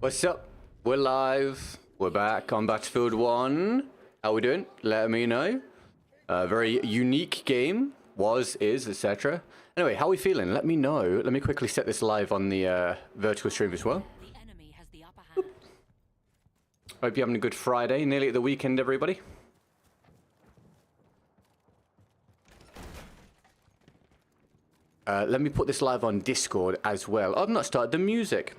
What's up? We're live. We're back on Battlefield 1. How we doing? Let me know. Very unique game. Was, is, etc. Anyway, how are we feeling? Let me know. Let me quickly set this live on the vertical stream as well. The enemy has the upper hand. Hope you're having a good Friday. Nearly at the weekend, everybody. Let me put this live on Discord as well. I've not started the music.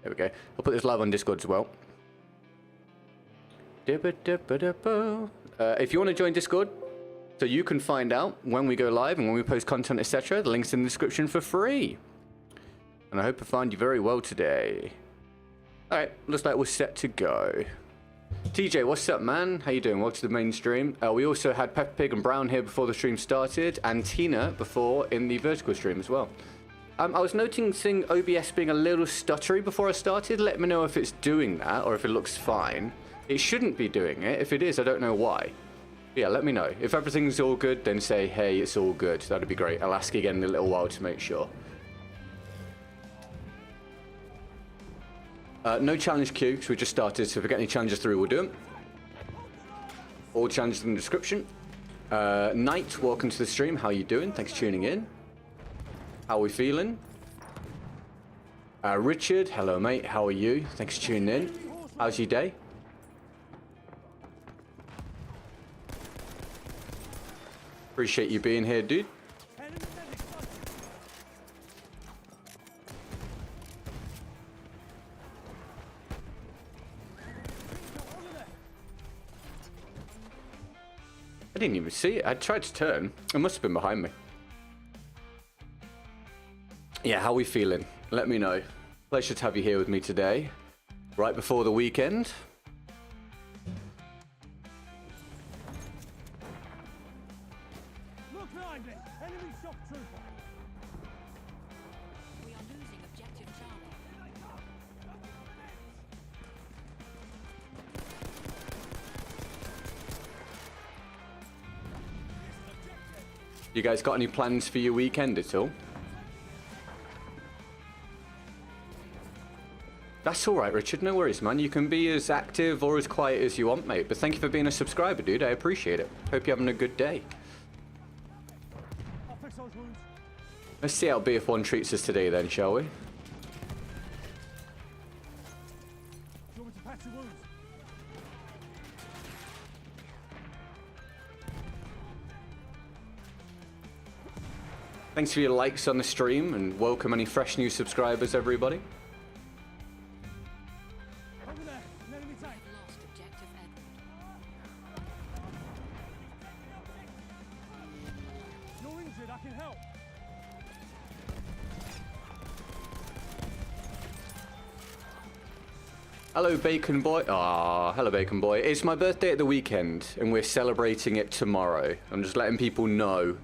There we go. I'll put this live on Discord as well. If you want to join Discord, so you can find out when we go live and when we post content, etc., the link's in the description for free. And I hope I find you very well today. Alright, looks like we're set to go. TJ, what's up, man? How you doing? Welcome to the main stream. We also had Pepper Pig and Brown here before the stream started, and Tina before in the vertical stream as well. I was noticing OBS being a little stuttery before I started. Let me know if it's doing that or if it looks fine. It shouldn't be doing it. If it is, I don't know why. Yeah, let me know. If everything's all good, then say, hey, it's all good. That'd be great. I'll ask again in a little while to make sure. No challenge queue, because we just started, so if we get any challenges through, we'll do them. All challenges in the description. Knight, welcome to the stream. How you doing? Thanks for tuning in. How are we feeling? Richard, hello mate, how are you? Thanks for tuning in. How's your day? Appreciate you being here, dude. I didn't even see it. I tried to turn. It must have been behind me. Yeah, how are we feeling? Let me know. Pleasure to have you here with me today. Right before the weekend. Look behind it! Enemy shock trooper! We are losing objective Charlie. You guys got any plans for your weekend at all? That's alright, Richard. No worries, man. You can be as active or as quiet as you want, mate. But thank you for being a subscriber, dude. I appreciate it. Hope you're having a good day. I'll fix those wounds. Let's see how BF1 treats us today then, shall we? Do you want me to patch your wounds? Thanks for your likes on the stream and welcome any fresh new subscribers, everybody. Over there! An enemy tank! Lost objective Edward. You're injured, I can help! Hello, Bacon Boy. Ah, hello, Bacon Boy. It's my birthday at the weekend, and we're celebrating it tomorrow. I'm just letting people know.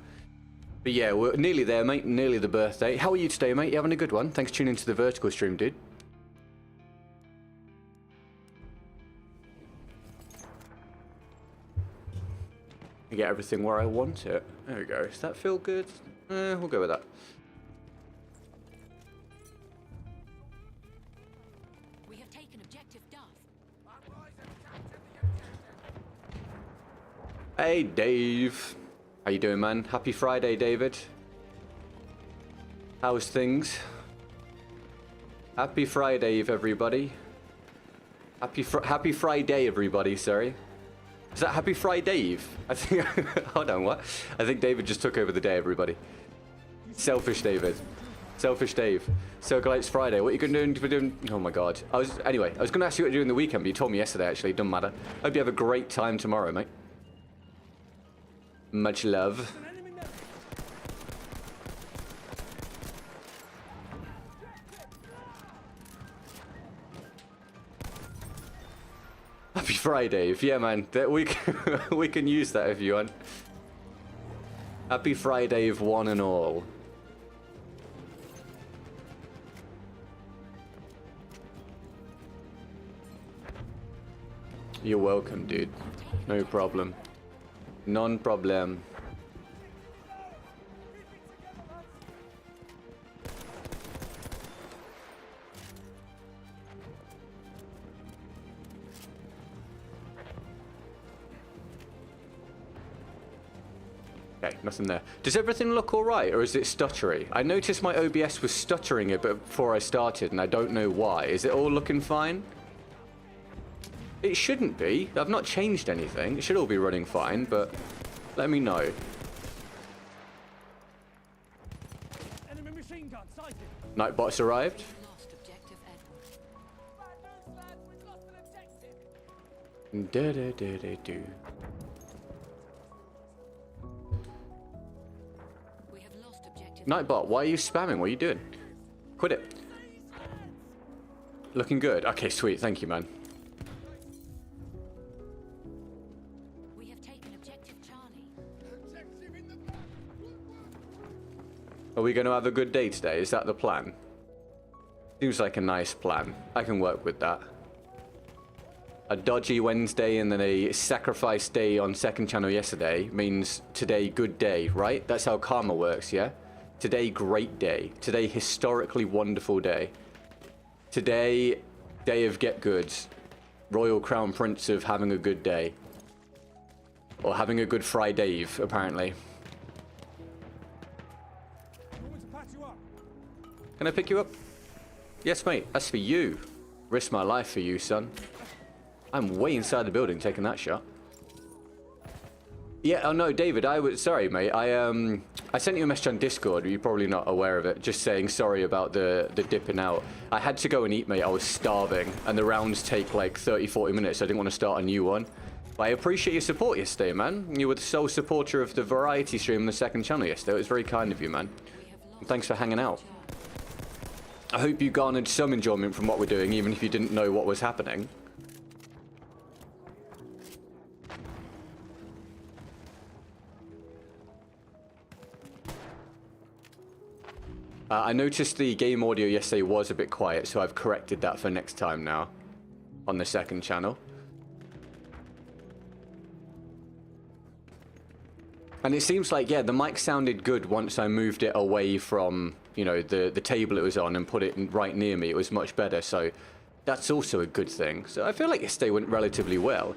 But yeah, we're nearly there, mate. Nearly the birthday. How are you today, mate? You having a good one? Thanks for tuning into the vertical stream, dude. I get everything where I want it. There we go. Does that feel good? We'll go with that. We have taken objective Duff. Hey, Dave. How you doing, man? Happy Friday, David. How's things? Happy Friday, everybody. Happy Friday, everybody. Sorry. Is that Happy Friday? I think. Hold on. What? I think David just took over the day, everybody. Selfish David. Selfish Dave. Circle Lights Friday. What are you going to do? Oh my God. Anyway, I was going to ask you what you're doing the weekend, but you told me yesterday. Actually, it doesn't matter. Hope you have a great time tomorrow, mate. Much love. An enemy net! Happy Friday. Yeah, man. We can use that if you want. Happy Friday of one and all. You're welcome, dude. No problem. Non-problem. Okay, nothing there. Does everything look alright, or is it stuttery? I noticed my OBS was stuttering a bit before I started, and I don't know why. Is it all looking fine? It shouldn't be. I've not changed anything. It should all be running fine, but let me know. Enemy machine gun sighted. Nightbot's arrived. We've lost objective Edward. Da-da-da-da-do. We have lost objective. Nightbot, why are you spamming? What are you doing? Quit it. Looking good. Okay, sweet. Thank you, man. We have taken objective Charlie. Are we going to have a good day today? Is that the plan? Seems like a nice plan. I can work with that. A dodgy Wednesday and then a sacrifice day on second channel yesterday means today good day, right? That's how karma works, yeah? Today great day. Today historically wonderful day. Today day of get goods. Royal Crown Prince of having a good day. Or having a good Friday, apparently. Want me to patch you up? Can I pick you up? Yes, mate. That's for you. Risk my life for you, son. I'm way inside the building taking that shot. Yeah, oh no, David, sorry, mate. I sent you a message on Discord. You're probably not aware of it. Just saying sorry about the dipping out. I had to go and eat, mate. I was starving. And the rounds take like 30, 40 minutes. I didn't want to start a new one. But I appreciate your support yesterday, man. You were the sole supporter of the variety stream on the second channel yesterday. It was very kind of you, man. And thanks for hanging out. I hope you garnered some enjoyment from what we're doing, even if you didn't know what was happening. I noticed the game audio yesterday was a bit quiet, so I've corrected that for next time now on the second channel. And it seems like, yeah, the mic sounded good once I moved it away from, you know, the table it was on and put it right near me. It was much better, so that's also a good thing. So I feel like yesterday went relatively well.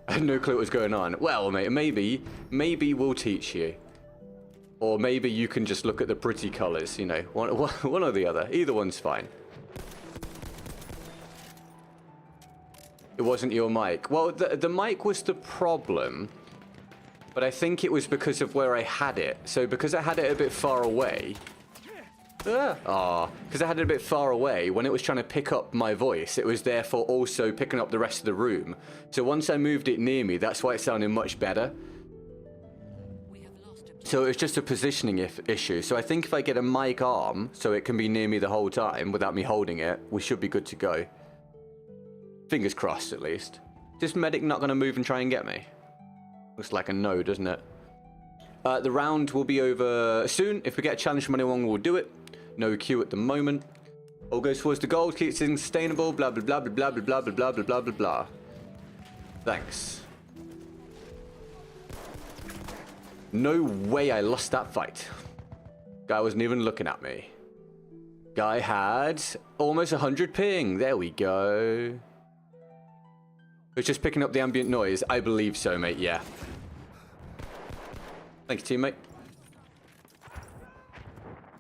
I had no clue what was going on. Well, mate, maybe we'll teach you. Or maybe you can just look at the pretty colors, you know, one or the other. Either one's fine. It wasn't your mic. Well, the mic was the problem, but I think it was because of where I had it. So because I had it a bit far away, because I had it a bit far away, when it was trying to pick up my voice, it was therefore also picking up the rest of the room. So once I moved it near me, that's why it sounded much better. So it's just a positioning issue. So I think if I get a mic arm, so it can be near me the whole time without me holding it, we should be good to go. Fingers crossed, at least. Is this medic not going to move and try and get me? Looks like a no, doesn't it? The round will be over soon. If we get a challenge from anyone, we'll do it. No queue at the moment. All goes towards the goal. Keeps it sustainable. Blah, blah, blah, blah, blah, blah, blah, blah, blah, blah, blah, blah. Thanks. No way I lost that fight. Guy wasn't even looking at me. Guy had almost 100 ping. There we go. It was just picking up the ambient noise. I believe so, mate. Yeah. Thank you, teammate.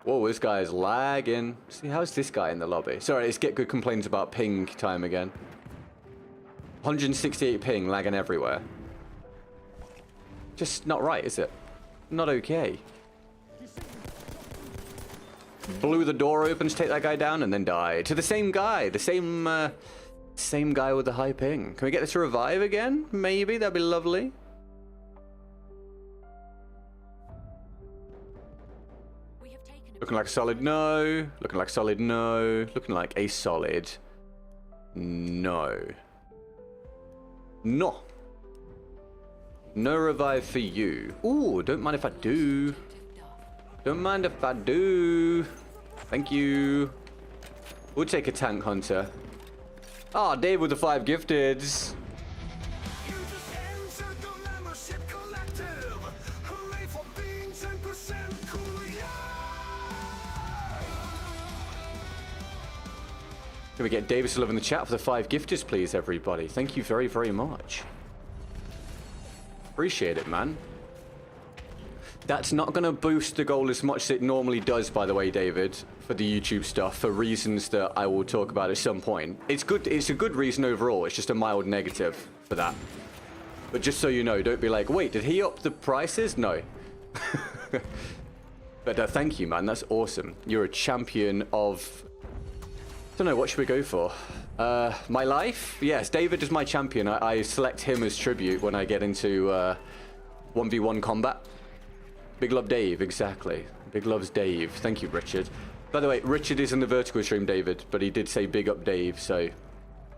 Whoa, this guy is lagging. See, how's this guy in the lobby? Sorry, it's Get Good complains about ping time again. 168 ping, lagging everywhere. Just not right, is it? Not okay. Blew the door open to take that guy down and then died. To the same guy. The same guy with the high ping. Can we get this to revive again? Maybe. That'd be lovely. Looking like a solid no. Looking like a solid no. Looking like a solid no. No. No revive for you. Ooh, don't mind if I do. Don't mind if I do. Thank you. We'll take a tank hunter. Ah, Dave with the 5 gifteds. Can we get Davis to love in the chat for the 5 gifters, please, everybody? Thank you very, very much. Appreciate it, man. That's not going to boost the goal as much as it normally does, by the way, David, for the YouTube stuff, for reasons that I will talk about at some point. It's good. It's a good reason overall. It's just a mild negative for that. But just so you know, don't be like, wait, did he up the prices? No. But thank you, man. That's awesome. You're a champion of... I don't know, what should we go for? My life? Yes, David is my champion. I select him as tribute when I get into 1v1 combat. Big love Dave, exactly. Big loves Dave. Thank you, Richard. By the way, Richard is in the vertical stream, David, but he did say big up Dave, so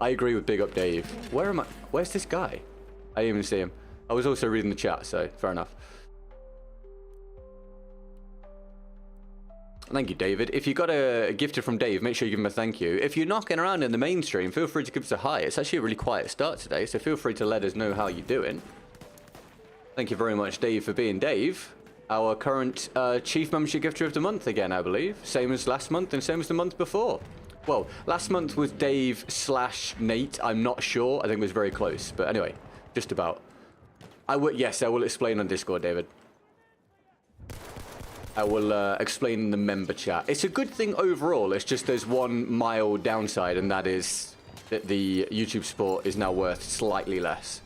I agree with big up Dave. Where am I? Where's this guy? I didn't even see him. I was also reading the chat, so fair enough. Thank you, David. If you got a gifted from Dave, make sure you give him a thank you. If you're knocking around in the main stream, feel free to give us a hi. It's actually a really quiet start today, so feel free to let us know how you're doing. Thank you very much, Dave, for being Dave. Our current Chief Membership Gifter of the Month again, I believe. Same as last month and same as the month before. Well, last month was Dave/Nate. I'm not sure. I think it was very close. But anyway, just about. Yes, I will explain on Discord, David. I will explain in the member chat. It's a good thing overall. It's just there's one mild downside, and that is that the YouTube support is now worth slightly less.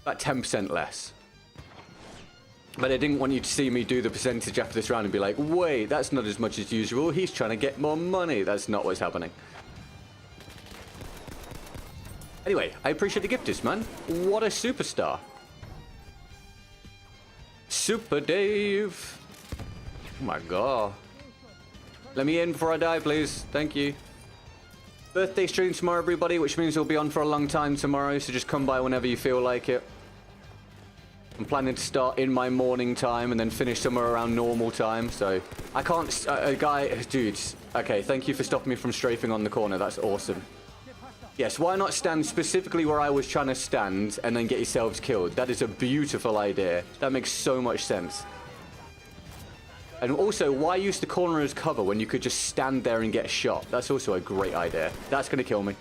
About 10% less. But I didn't want you to see me do the percentage after this round and be like, wait, that's not as much as usual. He's trying to get more money. That's not what's happening. Anyway, I appreciate the gifters, man. What a superstar. Super Dave. Oh my god. Let me in before I die, please. Thank you. Birthday stream tomorrow, everybody, which means we'll be on for a long time tomorrow, so just come by whenever you feel like it. I'm planning to start in my morning time and then finish somewhere around normal time, so I can't... dudes, okay, thank you for stopping me from strafing on the corner. That's awesome. Yes, why not stand specifically where I was trying to stand and then get yourselves killed? That is a beautiful idea. That makes so much sense. And also, why use the corner as cover when you could just stand there and get shot? That's also a great idea. That's going to kill me.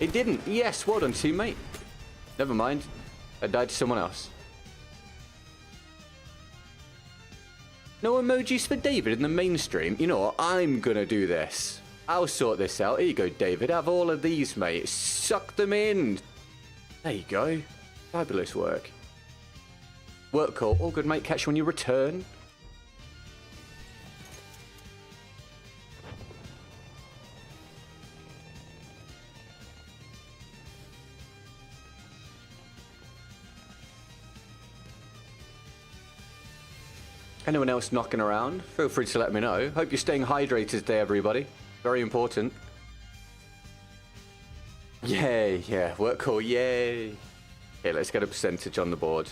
It didn't. Yes, well done, teammate. Never mind. I died to someone else. No emojis for David in the mainstream. You know what? I'm going to do this. I'll sort this out. Here you go, David. Have all of these, mate. Suck them in. There you go. Fabulous work. Work call. All good, mate. Catch you when you return. Anyone else knocking around? Feel free to let me know. Hope you're staying hydrated today, everybody. Very important. Yay, yeah, work call, yay. Okay, let's get a percentage on the board.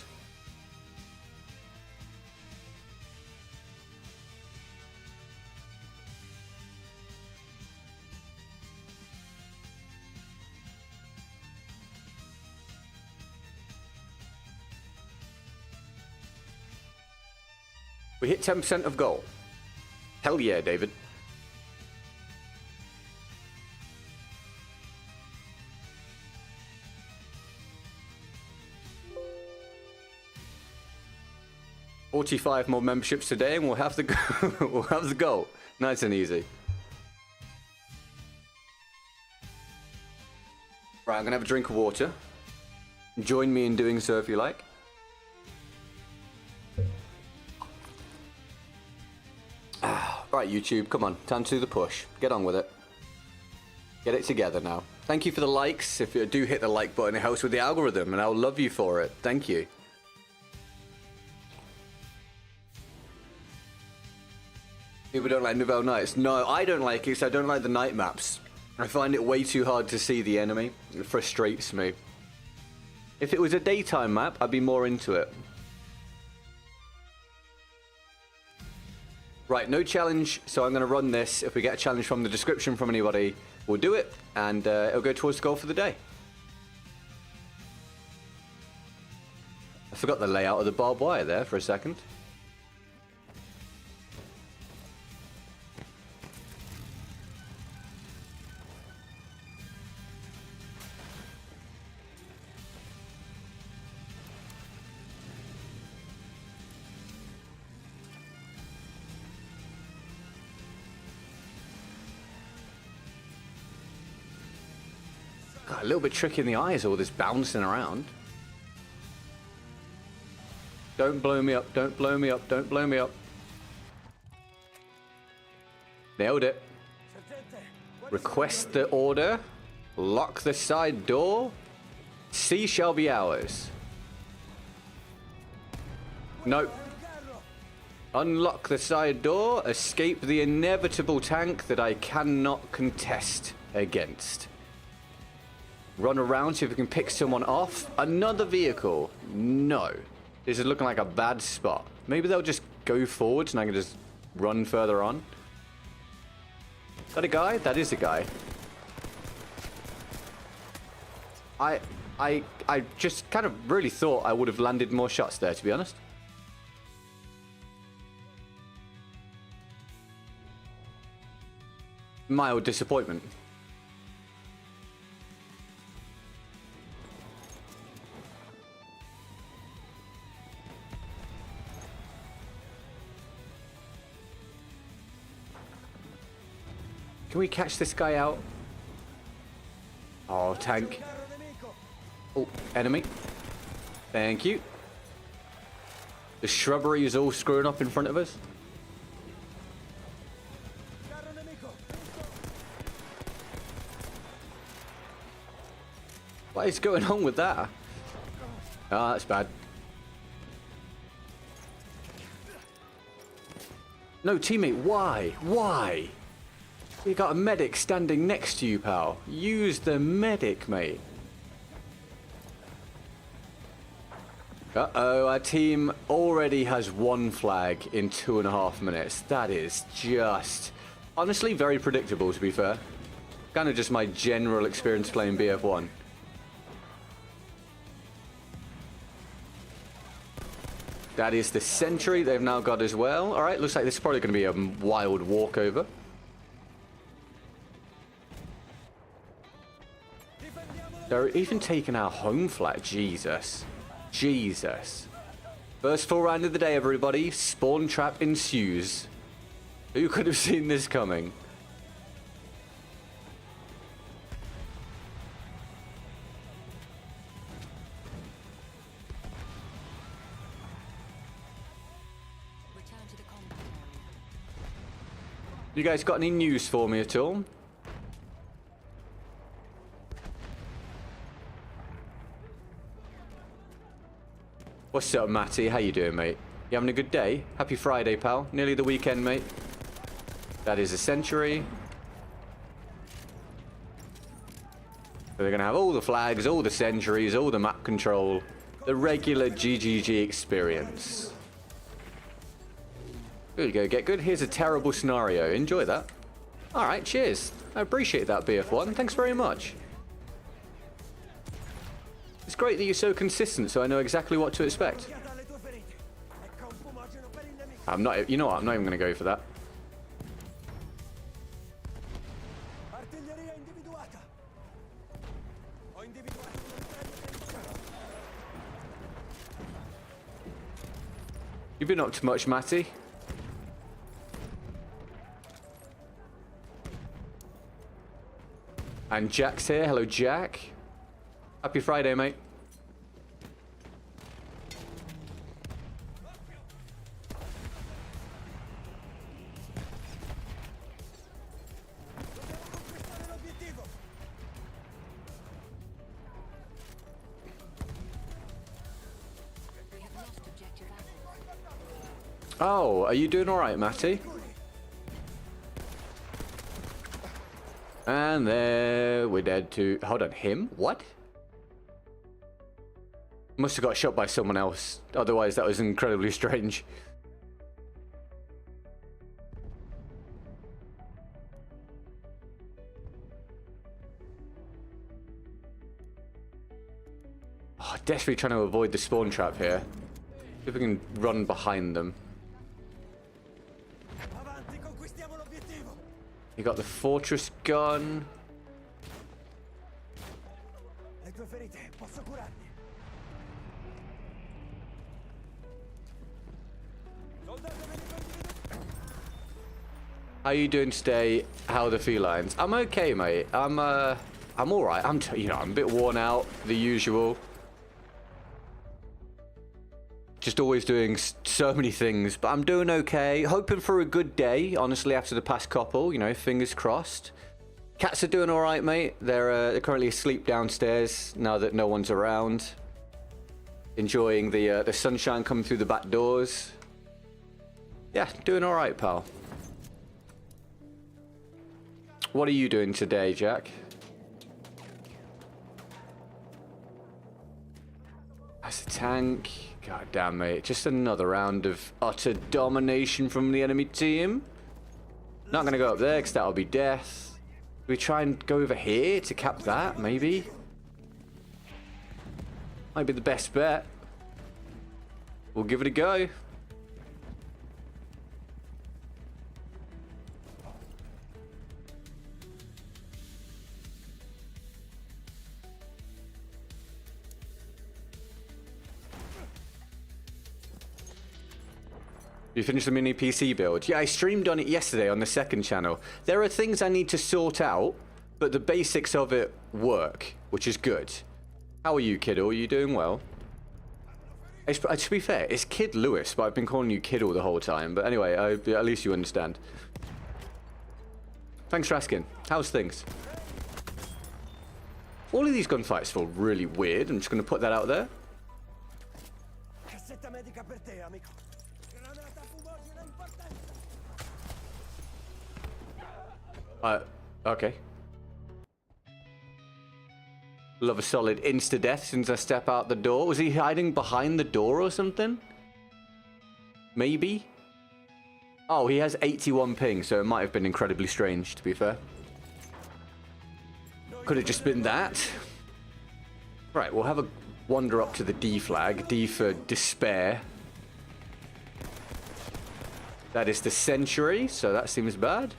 We hit 10% of goal. Hell yeah, David. $45 more memberships today, and we'll have the we'll have the goal. Nice and easy. Right, I'm gonna have a drink of water. Join me in doing so if you like. Right, YouTube, come on, time to do the push. Get on with it. Get it together now. Thank you for the likes. If you do hit the like button, it helps with the algorithm, and I'll love you for it. Thank you. People don't like Nouvelle Nights. No, I don't like it because I don't like the night maps. I find it way too hard to see the enemy. It frustrates me. If it was a daytime map, I'd be more into it. Right, no challenge, so I'm going to run this. If we get a challenge from the description from anybody, we'll do it, and it'll go towards the goal for the day. I forgot the layout of the barbed wire there for a second. God, a little bit tricky in the eyes, all this bouncing around. Don't blow me up, don't blow me up, don't blow me up. Nailed it. Request the order. Lock the side door. C shall be ours. Nope. Unlock the side door. Escape the inevitable tank that I cannot contest against. Run around, see if we can pick someone off. Another vehicle. No. This is looking like a bad spot. Maybe they'll just go forwards and I can just run further on. Is that a guy? That is a guy. I just kind of really thought I would have landed more shots there, to be honest. Mild disappointment. Can we catch this guy out? Oh, tank. Oh, enemy. Thank you. The shrubbery is all screwing up in front of us. What is going on with that? Ah, that's bad. No, teammate, why? Why? You got a medic standing next to you, pal. Use the medic, mate. Uh-oh, our team already has one flag in 2.5 minutes. That is just... honestly, very predictable, to be fair. Kind of just my general experience playing BF1. That is the sentry they've now got as well. Alright, looks like this is probably going to be a wild walkover. They're even taking our home flag. Jesus. Jesus. First full round of the day, everybody. Spawn trap ensues. Who could have seen this coming? Return to the combat area. You guys got any news for me at all? What's up, Matty? How you doing, mate? You having a good day? Happy Friday, pal. Nearly the weekend, mate. That is a century. So they're going to have all the flags, all the centuries, all the map control. The regular GGG experience. There you go, get good. Here's a terrible scenario. Enjoy that. Alright, cheers. I appreciate that, BF1. Thanks very much. It's great that you're so consistent, so I know exactly what to expect. I'm not, you know what, I'm not even going to go for that. You've been up to much, Matty. And Jack's here. Hello, Jack. Happy Friday, mate. Oh, are you doing all right, Matty? And there we're dead to... Hold on, him? What? Must have got shot by someone else. Otherwise, that was incredibly strange. Oh, desperately trying to avoid the spawn trap here. See if we can run behind them. You got the fortress gun. How you doing today? How are the felines? I'm okay, mate. I'm I'm all right. I'm a bit worn out, the usual. Just always doing so many things, but I'm doing okay. Hoping for a good day, honestly, after the past couple, you know, fingers crossed. Cats are doing all right, mate. They're currently asleep downstairs now that no one's around. Enjoying the sunshine coming through the back doors. Yeah, doing all right, pal. What are you doing today, Jack? That's a tank. God damn, mate. Just another round of utter domination from the enemy team. Not going to go up there because that'll be death. Do we try and go over here to cap that, maybe? Might be the best bet. We'll give it a go. You finished the mini PC build? Yeah, I streamed on it yesterday on the second channel. There are things I need to sort out, but the basics of it work, which is good. How are you, Kiddle? Are you doing well? To be fair, it's Kid Lewis, but I've been calling you Kiddle the whole time. But anyway, at least you understand. Thanks for asking. How's things? All of these gunfights feel really weird. I'm just going to put that out there. Okay. Love a solid insta-death since I step out the door. Was he hiding behind the door or something? Maybe? Oh, he has 81 ping, so it might have been incredibly strange, to be fair. Could have just been that. Right, we'll have a wander up to the D flag. D for despair. That is the Century, so that seems bad.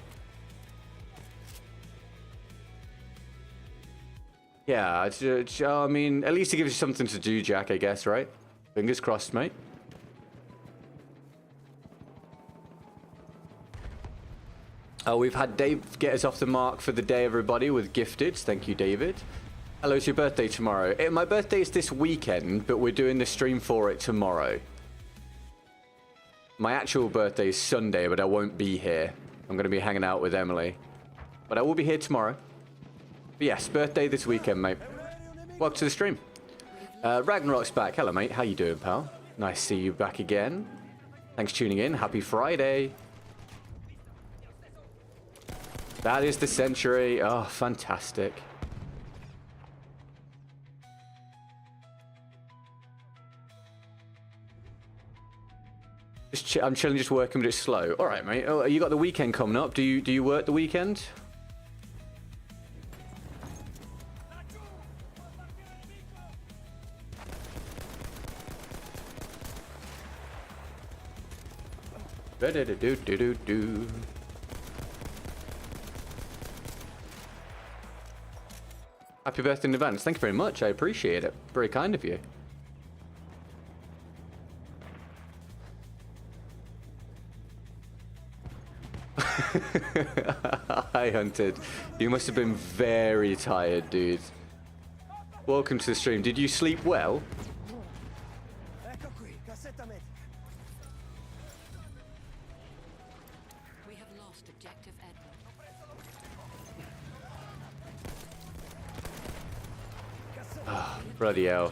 Yeah, I mean, at least it gives you something to do, Jack, I guess, right? Fingers crossed, mate. We've had Dave get us off the mark for the day, everybody, with gifted. Thank you, David. Hello, it's your birthday tomorrow. My birthday is this weekend, but we're doing the stream for it tomorrow. My actual birthday is Sunday, but I won't be here. I'm going to be hanging out with Emily. But I will be here tomorrow. But yes, birthday this weekend, mate. Welcome to the stream. Ragnarok's back. Hello, mate. How you doing, pal? Nice to see you back again. Thanks for tuning in. Happy Friday. That is the Century. Oh, fantastic. I'm chilling, just working, but it's slow. All right, mate. Oh, you got the weekend coming up. Do you work the weekend? Do. Happy birthday in advance. Thank you very much. I appreciate it. Very kind of you. Hi, Hunted. You must have been very tired, dude. Welcome to the stream. Did you sleep well? We have lost objective Edward. Oh, bloody hell.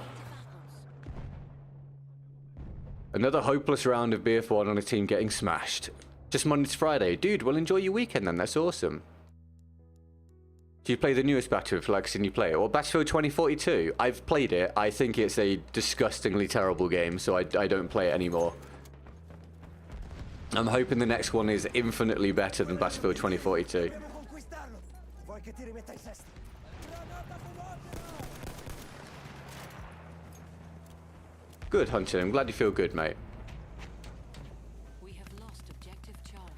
Another hopeless round of BF1 on a team getting smashed. Just Monday to Friday. Dude, well, enjoy your weekend then. That's awesome. Do you play the newest Battlefield? Like, can you play it? Or Battlefield 2042? I've played it. I think it's a disgustingly terrible game, so I don't play it anymore. I'm hoping the next one is infinitely better than Battlefield 2042. Good, Hunter. I'm glad you feel good, mate. We have lost objective Charlie.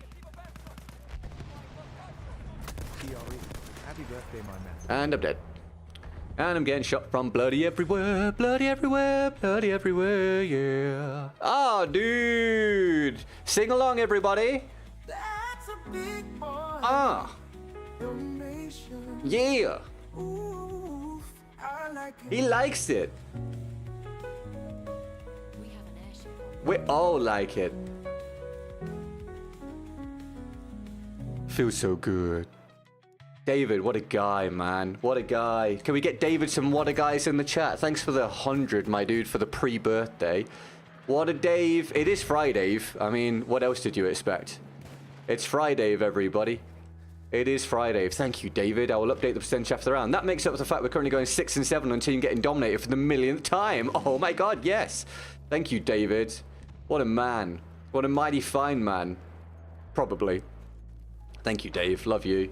Happy birthday, my man. And I'm dead. And I'm getting shot from bloody everywhere, bloody everywhere, bloody everywhere, yeah. Oh, dude. Sing along, everybody. That's a big boy. Ah. Your nation. Yeah. Ooh. He likes it. We have an airship on. We all like it. Feels so good. David, what a guy, man. What a guy. Can we get David some what a guys in the chat? Thanks for the 100, my dude, for the pre-birthday. What a Dave. It is Friday. I mean, what else did you expect? It's Friday, everybody. It is Friday. Thank you, David. I will update the percentage after the round. That makes up for the fact we're currently going 6 and 7 on team getting dominated for the millionth time. Oh my god, yes. Thank you, David. What a man. What a mighty fine man. Probably. Thank you, Dave. Love you.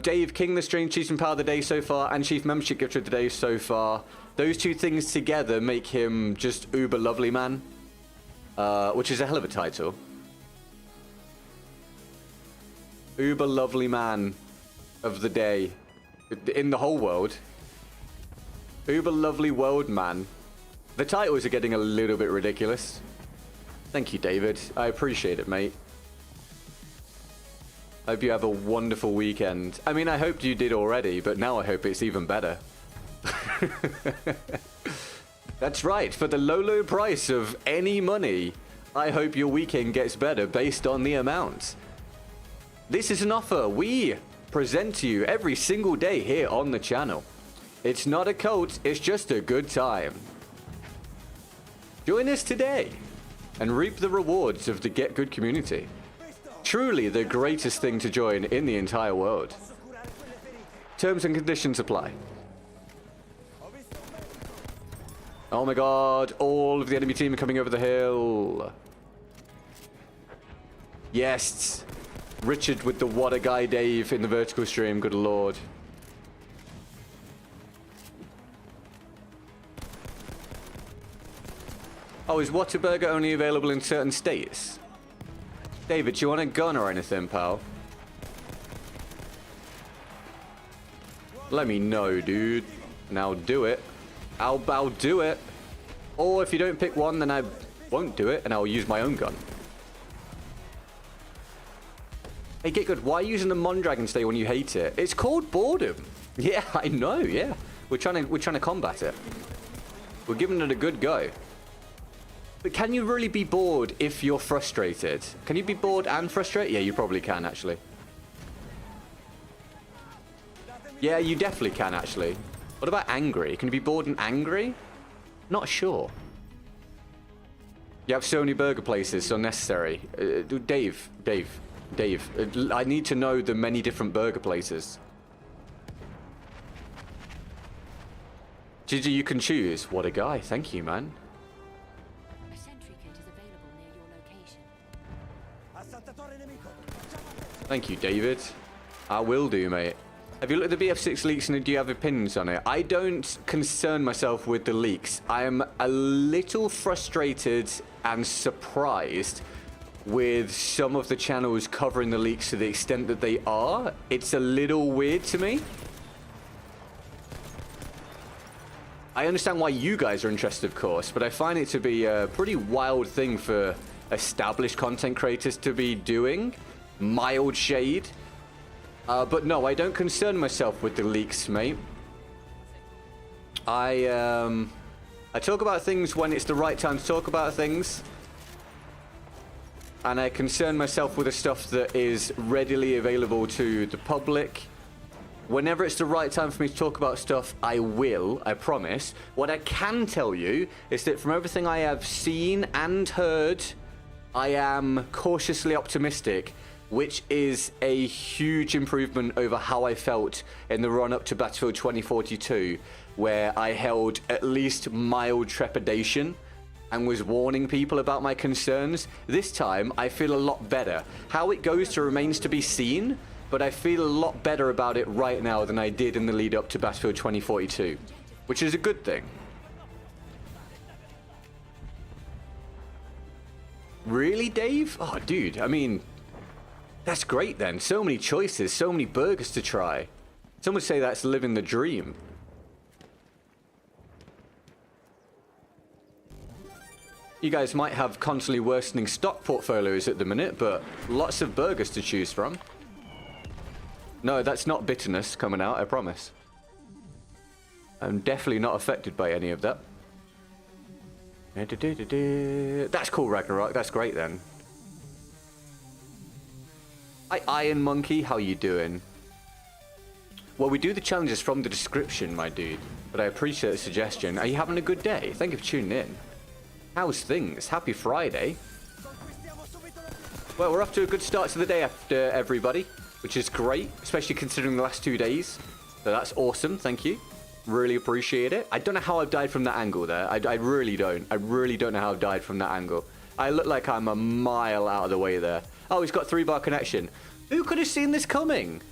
Dave, King the Stream, Chief and Power of the Day so far, and Chief Membership Gifter of the Day so far. Those two things together make him just uber lovely man. Which is a hell of a title. Uber lovely man of the day. In the whole world. Uber lovely world man. The titles are getting a little bit ridiculous. Thank you, David. I appreciate it, mate. Hope you have a wonderful weekend. I mean, I hoped you did already, but now I hope it's even better. That's right. For the low, low price of any money, I hope your weekend gets better based on the amount. This is an offer we present to you every single day here on the channel. It's not a cult, it's just a good time. Join us today and reap the rewards of the Get Good community. Truly the greatest thing to join in the entire world. Terms and conditions apply. Oh my god, all of the enemy team are coming over the hill. Yes. Richard with the what a guy Dave in the vertical stream, good lord. Oh, is Whataburger only available in certain states? David, do you want a gun or anything, pal? Let me know, dude. And I'll do it. I'll do it. Or if you don't pick one, then I won't do it, and I'll use my own gun. Hey, Get Good, why are you using the Mondragon stay when you hate it? It's called boredom. Yeah, I know, yeah. We're trying to combat it. We're giving it a good go. But can you really be bored if you're frustrated? Can you be bored and frustrated? Yeah, you probably can, actually. Yeah, you definitely can, actually. What about angry? Can you be bored and angry? Not sure. You have so many burger places, so unnecessary. Dave, I need to know the many different burger places. Gigi, you can choose. What a guy. Thank you, man. A sentry kit is available near your location. Thank you, David. I will do, mate. Have you looked at the BF6 leaks and do you have opinions on it? I don't concern myself with the leaks. I am a little frustrated and surprised with some of the channels covering the leaks to the extent that they are. It's a little weird to me. I understand why you guys are interested, of course, but I find it to be a pretty wild thing for established content creators to be doing. Mild shade. But no, I don't concern myself with the leaks, mate. I talk about things when it's the right time to talk about things. And I concern myself with the stuff that is readily available to the public. Whenever it's the right time for me to talk about stuff, I will, I promise. What I can tell you is that from everything I have seen and heard, I am cautiously optimistic, which is a huge improvement over how I felt in the run-up to Battlefield 2042, where I held at least mild trepidation and was warning people about my concerns. This time, I feel a lot better. How it goes to remains to be seen, but I feel a lot better about it right now than I did in the lead up to Battlefield 2042, which is a good thing. Really, Dave? Oh, dude, I mean, that's great then. So many choices, so many burgers to try. Some would say that's living the dream. You guys might have constantly worsening stock portfolios at the minute, but lots of burgers to choose from. No, that's not bitterness coming out, I promise. I'm definitely not affected by any of that. That's cool, Ragnarok. That's great then. Hi, Iron Monkey. How you doing? Well, we do the challenges from the description, my dude. But I appreciate the suggestion. Are you having a good day? Thank you for tuning in. How's things? Happy Friday. Well, we're off to a good start to the day after everybody, which is great, especially considering the last 2 days. So that's awesome. Thank you. Really appreciate it. I don't know how I've died from that angle there. I really don't. I really don't know how I've died from that angle. I look like I'm a mile out of the way there. Oh, he's got 3-bar connection. Who could have seen this coming?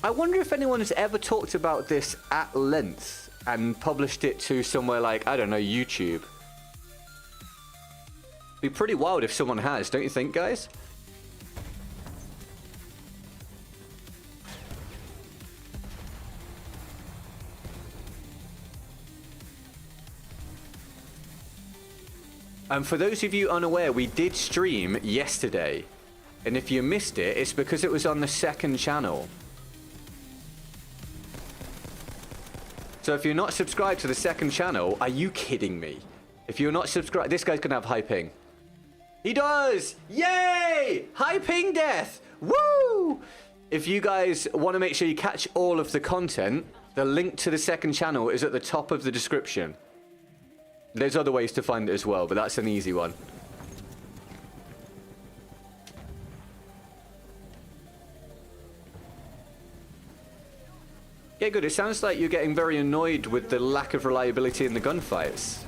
I wonder if anyone has ever talked about this at length and published it to somewhere like, I don't know, YouTube. Be pretty wild if someone has, don't you think, guys? And for those of you unaware, we did stream yesterday. And if you missed it, it's because it was on the second channel. So if you're not subscribed to the second channel, are you kidding me? If you're not subscribed, this guy's gonna have high ping. He does! Yay! High ping death! Woo! If you guys want to make sure you catch all of the content, the link to the second channel is at the top of the description. There's other ways to find it as well, but that's an easy one. Yeah, good. It sounds like you're getting very annoyed with the lack of reliability in the gunfights.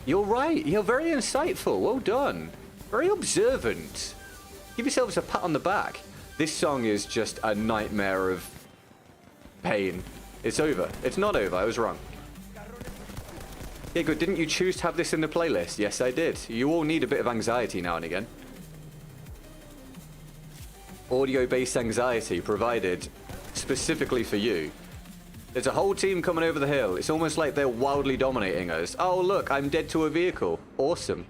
You're right. You're very insightful. Well done. Very observant. Give yourselves a pat on the back. This song is just a nightmare of pain. It's over. It's not over. I was wrong. Yeah, good. Didn't you choose to have this in the playlist? Yes, I did. You all need a bit of anxiety now and again. Audio-based anxiety provided specifically for you. There's a whole team coming over the hill. It's almost like they're wildly dominating us. Oh, look, I'm dead to a vehicle. Awesome.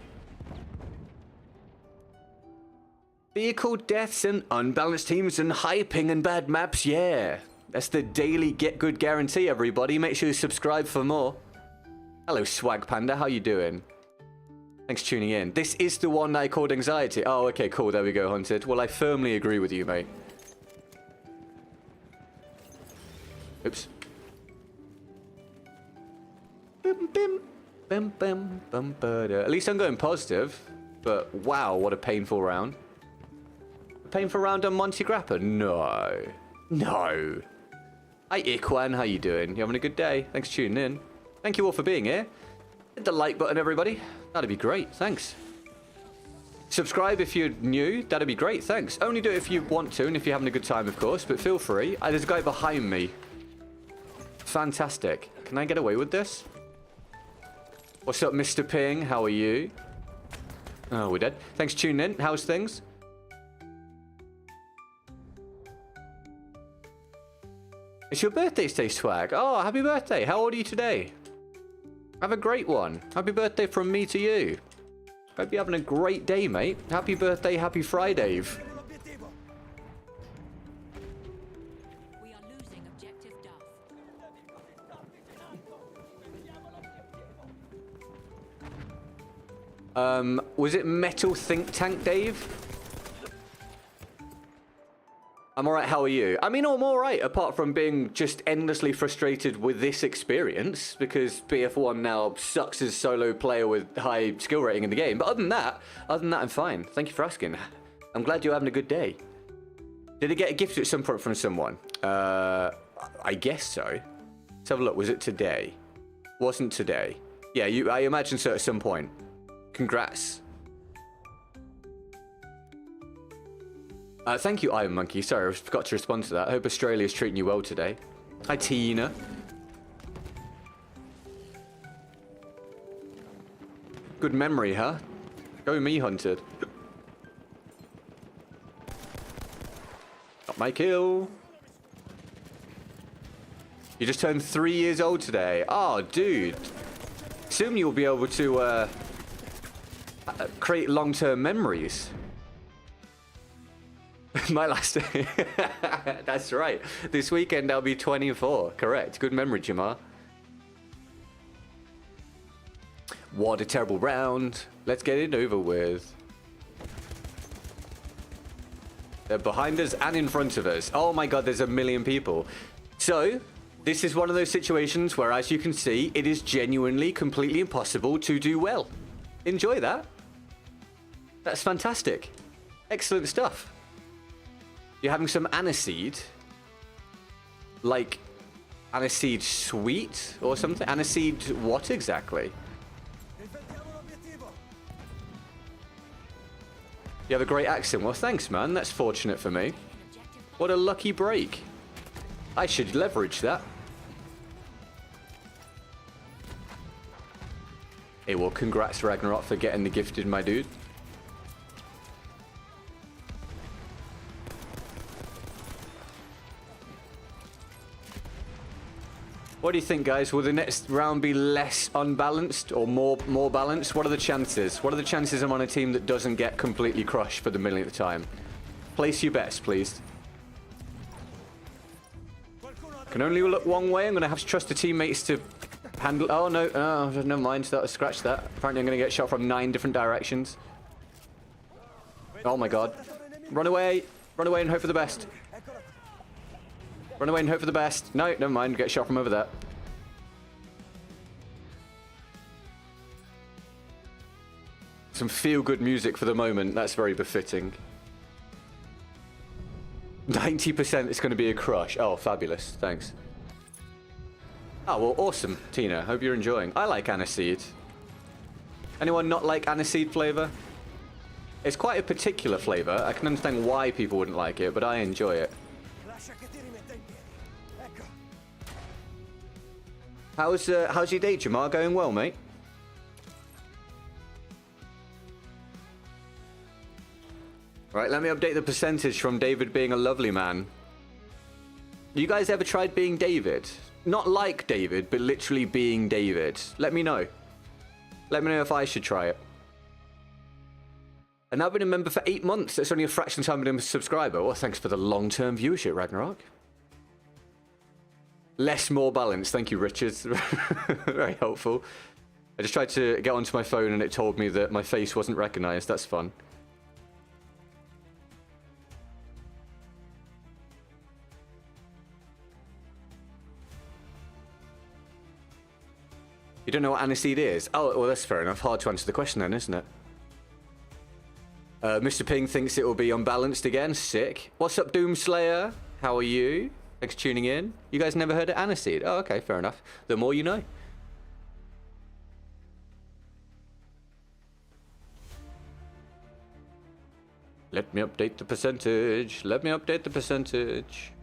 Vehicle deaths and unbalanced teams and high ping and bad maps, yeah. That's the daily Get Good guarantee, everybody. Make sure you subscribe for more. Hello, Swag Panda. How you doing? Thanks for tuning in. This is the one that I called anxiety. Oh, okay, cool. There we go, Hunted. Well, I firmly agree with you, mate. Oops. Bim, bim, bim, bim, bim, at least I'm going positive. But wow, what a painful round. A painful round on Monty Grappa? No. No. Hi, Ikwan. How you doing? You having a good day? Thanks for tuning in. Thank you all for being here. Hit the like button, everybody. That'd be great. Thanks. Subscribe if you're new. That'd be great. Thanks. Only do it if you want to and if you're having a good time, of course. But feel free. There's a guy behind me. Fantastic. Can I get away with this? What's up, Mr. Ping? How are you? Oh, we're dead. Thanks for tuning in. How's things? It's your birthday today, Swag. Oh, happy birthday. How old are you today? Have a great one. Happy birthday from me to you. Hope you're having a great day, mate. Happy birthday, happy Friday. We are losing objective Duff. Was it Metal Think Tank, Dave? I'm alright, how are you? I mean, I'm alright, apart from being just endlessly frustrated with this experience, because BF1 now sucks as solo player with high skill rating in the game. But other than that, I'm fine. Thank you for asking. I'm glad you're having a good day. Did it get a gift at some point from someone? I guess so. Let's have a look. Was it today? Wasn't today. Yeah, I imagine so at some point. Congrats. Thank you, Iron Monkey. Sorry, I forgot to respond to that. I hope Australia's treating you well today. Hi, Tina. Good memory, huh? Go me, Hunted. Got my kill. You just turned 3 years old today. Oh, dude. Soon you'll be able to create long-term memories. My last... That's right. This weekend I'll be 24. Correct. Good memory, Jamar. What a terrible round. Let's get it over with. They're behind us and in front of us. Oh my god, there's a million people. So, this is one of those situations where, as you can see, it is genuinely completely impossible to do well. Enjoy that. That's fantastic. Excellent stuff. You're having some aniseed. Like, aniseed sweet or something? Aniseed what exactly? You have a great accent. Well, thanks, man. That's fortunate for me. What a lucky break. I should leverage that. Hey, well, congrats, Ragnarok, for getting the gifted, my dude. What do you think, guys? Will the next round be less unbalanced or more balanced? What are the chances? What are the chances I'm on a team that doesn't get completely crushed for the millionth time? Place your bets, please. Can only look one way. I'm going to have to trust the teammates to handle... Oh, no. Oh, never mind. Scratch that. Apparently, I'm going to get shot from 9 different directions. Oh, my God. Run away. Run away and hope for the best. Run away and hope for the best. No, never mind. Get shot from over there. Some feel-good music for the moment. That's very befitting. 90% is going to be a crush. Oh, fabulous. Thanks. Oh, well, awesome, Tina. Hope you're enjoying. I like aniseed. Anyone not like aniseed flavor? It's quite a particular flavor. I can understand why people wouldn't like it, but I enjoy it. How's your day, Jamar? Going well, mate? Right, let me update the percentage from David being a lovely man. You guys ever tried being David? Not like David, but literally being David. Let me know. Let me know if I should try it. And I've been a member for 8 months. That's only a fraction of time I've been a subscriber. Well, thanks for the long-term viewership, Ragnarok. Less, more balance. Thank you, Richard. Very helpful. I just tried to get onto my phone and it told me that my face wasn't recognized. That's fun. You don't know what aniseed is? Oh, well, that's fair enough. Hard to answer the question then, isn't it? Mr. Ping thinks it will be unbalanced again. Sick. What's up, Doomslayer? How are you? Thanks for tuning in. You guys never heard of aniseed? Oh, okay, fair enough. The more you know. Let me update the percentage. Let me update the percentage.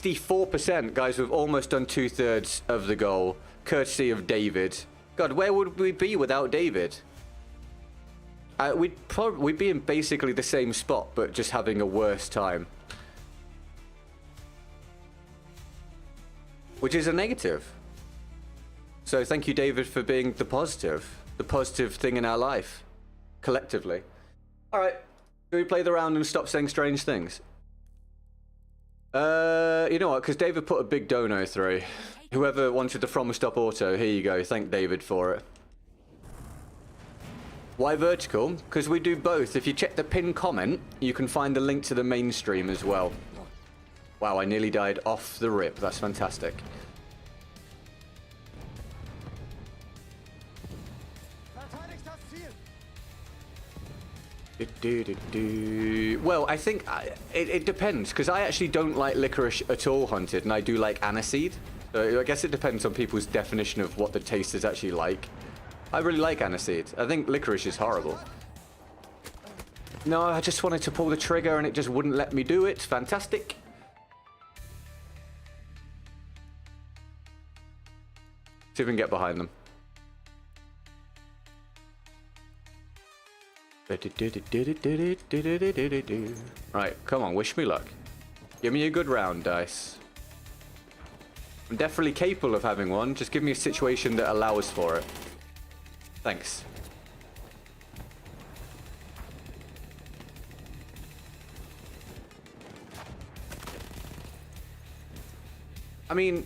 %, guys. We've almost done 2/3 of the goal, courtesy of David. God, where would we be without David? We'd be in basically the same spot, but just having a worse time. Which is a negative. So thank you, David, for being the positive thing in our life, collectively. All right, do we play the round and stop saying strange things? You know what? Because David put a big dono through. Whoever wanted the From Stop Auto, here you go. Thank David for it. Why vertical? Because we do both. If you check the pinned comment, you can find the link to the main stream as well. Wow, I nearly died off the rip. That's fantastic. Well, I think it depends, because I actually don't like licorice at all, Hunted, and I do like aniseed. So I guess it depends on people's definition of what the taste is actually like. I really like aniseed. I think licorice is horrible. No, I just wanted to pull the trigger and it just wouldn't let me do it. Fantastic. See if we can get behind them. Right, come on, wish me luck. Give me a good round, dice. I'm definitely capable of having one. Just give me a situation that allows for it. Thanks. I mean,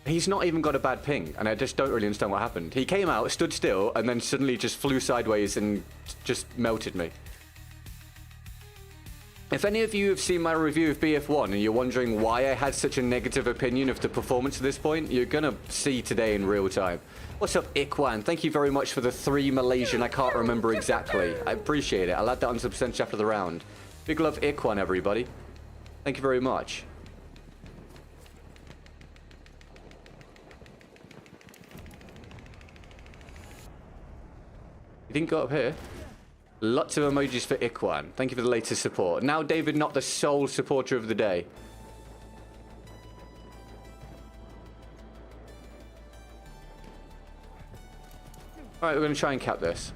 he's not even got a bad ping, and I just don't really understand what happened. He came out, stood still, and then suddenly just flew sideways and just melted me. If any of you have seen my review of BF1 and you're wondering why I had such a negative opinion of the performance at this point, you're gonna see today in real time. What's up, Ikwan? Thank you very much for the 3 Malaysian. I can't remember exactly. I appreciate it. I'll add that on the percentage after the round. Big love, Ikwan, everybody. Thank you very much. You didn't go up here? Lots of emojis for Ikwan. Thank you for the latest support. Now, David, not the sole supporter of the day. Alright, we're going to try and cap this.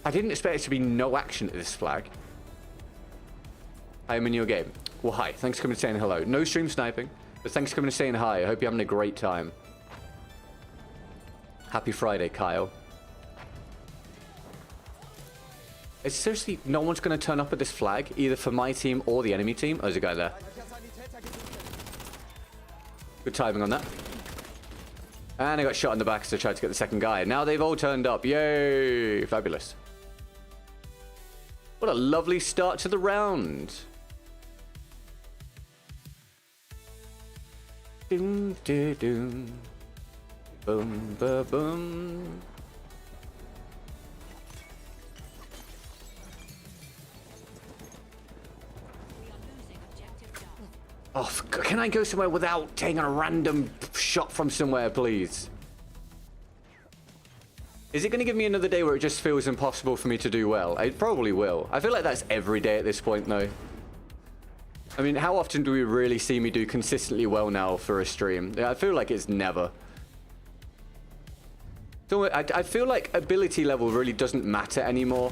I didn't expect it to be no action at this flag. I am in your game. Well, hi. Thanks for coming and saying hello. No stream sniping, but thanks for coming and saying hi. I hope you're having a great time. Happy Friday, Kyle. It's seriously, no one's going to turn up at this flag, either for my team or the enemy team. Oh, there's a guy there. Good timing on that. And I got shot in the back as I tried to get the second guy. Now they've all turned up. Yay! Fabulous. What a lovely start to the round. Doom, doom, doom. Boom, ba, boom. Oh, can I go somewhere without taking a random shot from somewhere, please? Is it going to give me another day where it just feels impossible for me to do well? It probably will. I feel like that's every day at this point, though. I mean, how often do we really see me do consistently well now for a stream? I feel like it's never. So I feel like ability level really doesn't matter anymore.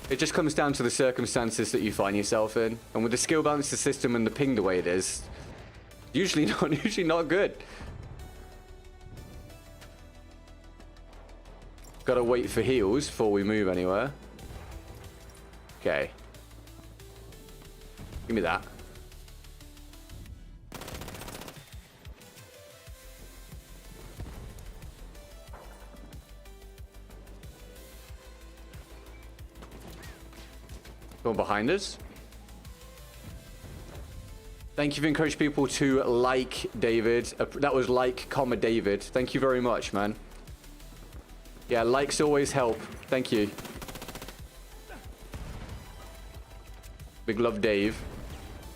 It just comes down to the circumstances that you find yourself in. And with the skill balance system and the ping the way it is, usually not good. Gotta wait for heals before we move anywhere. Okay. Give me that. Going behind us. Thank you for encouraging people to like David. That was like, comma, David. Thank you very much, man. Yeah, likes always help. Thank you. Big love, Dave.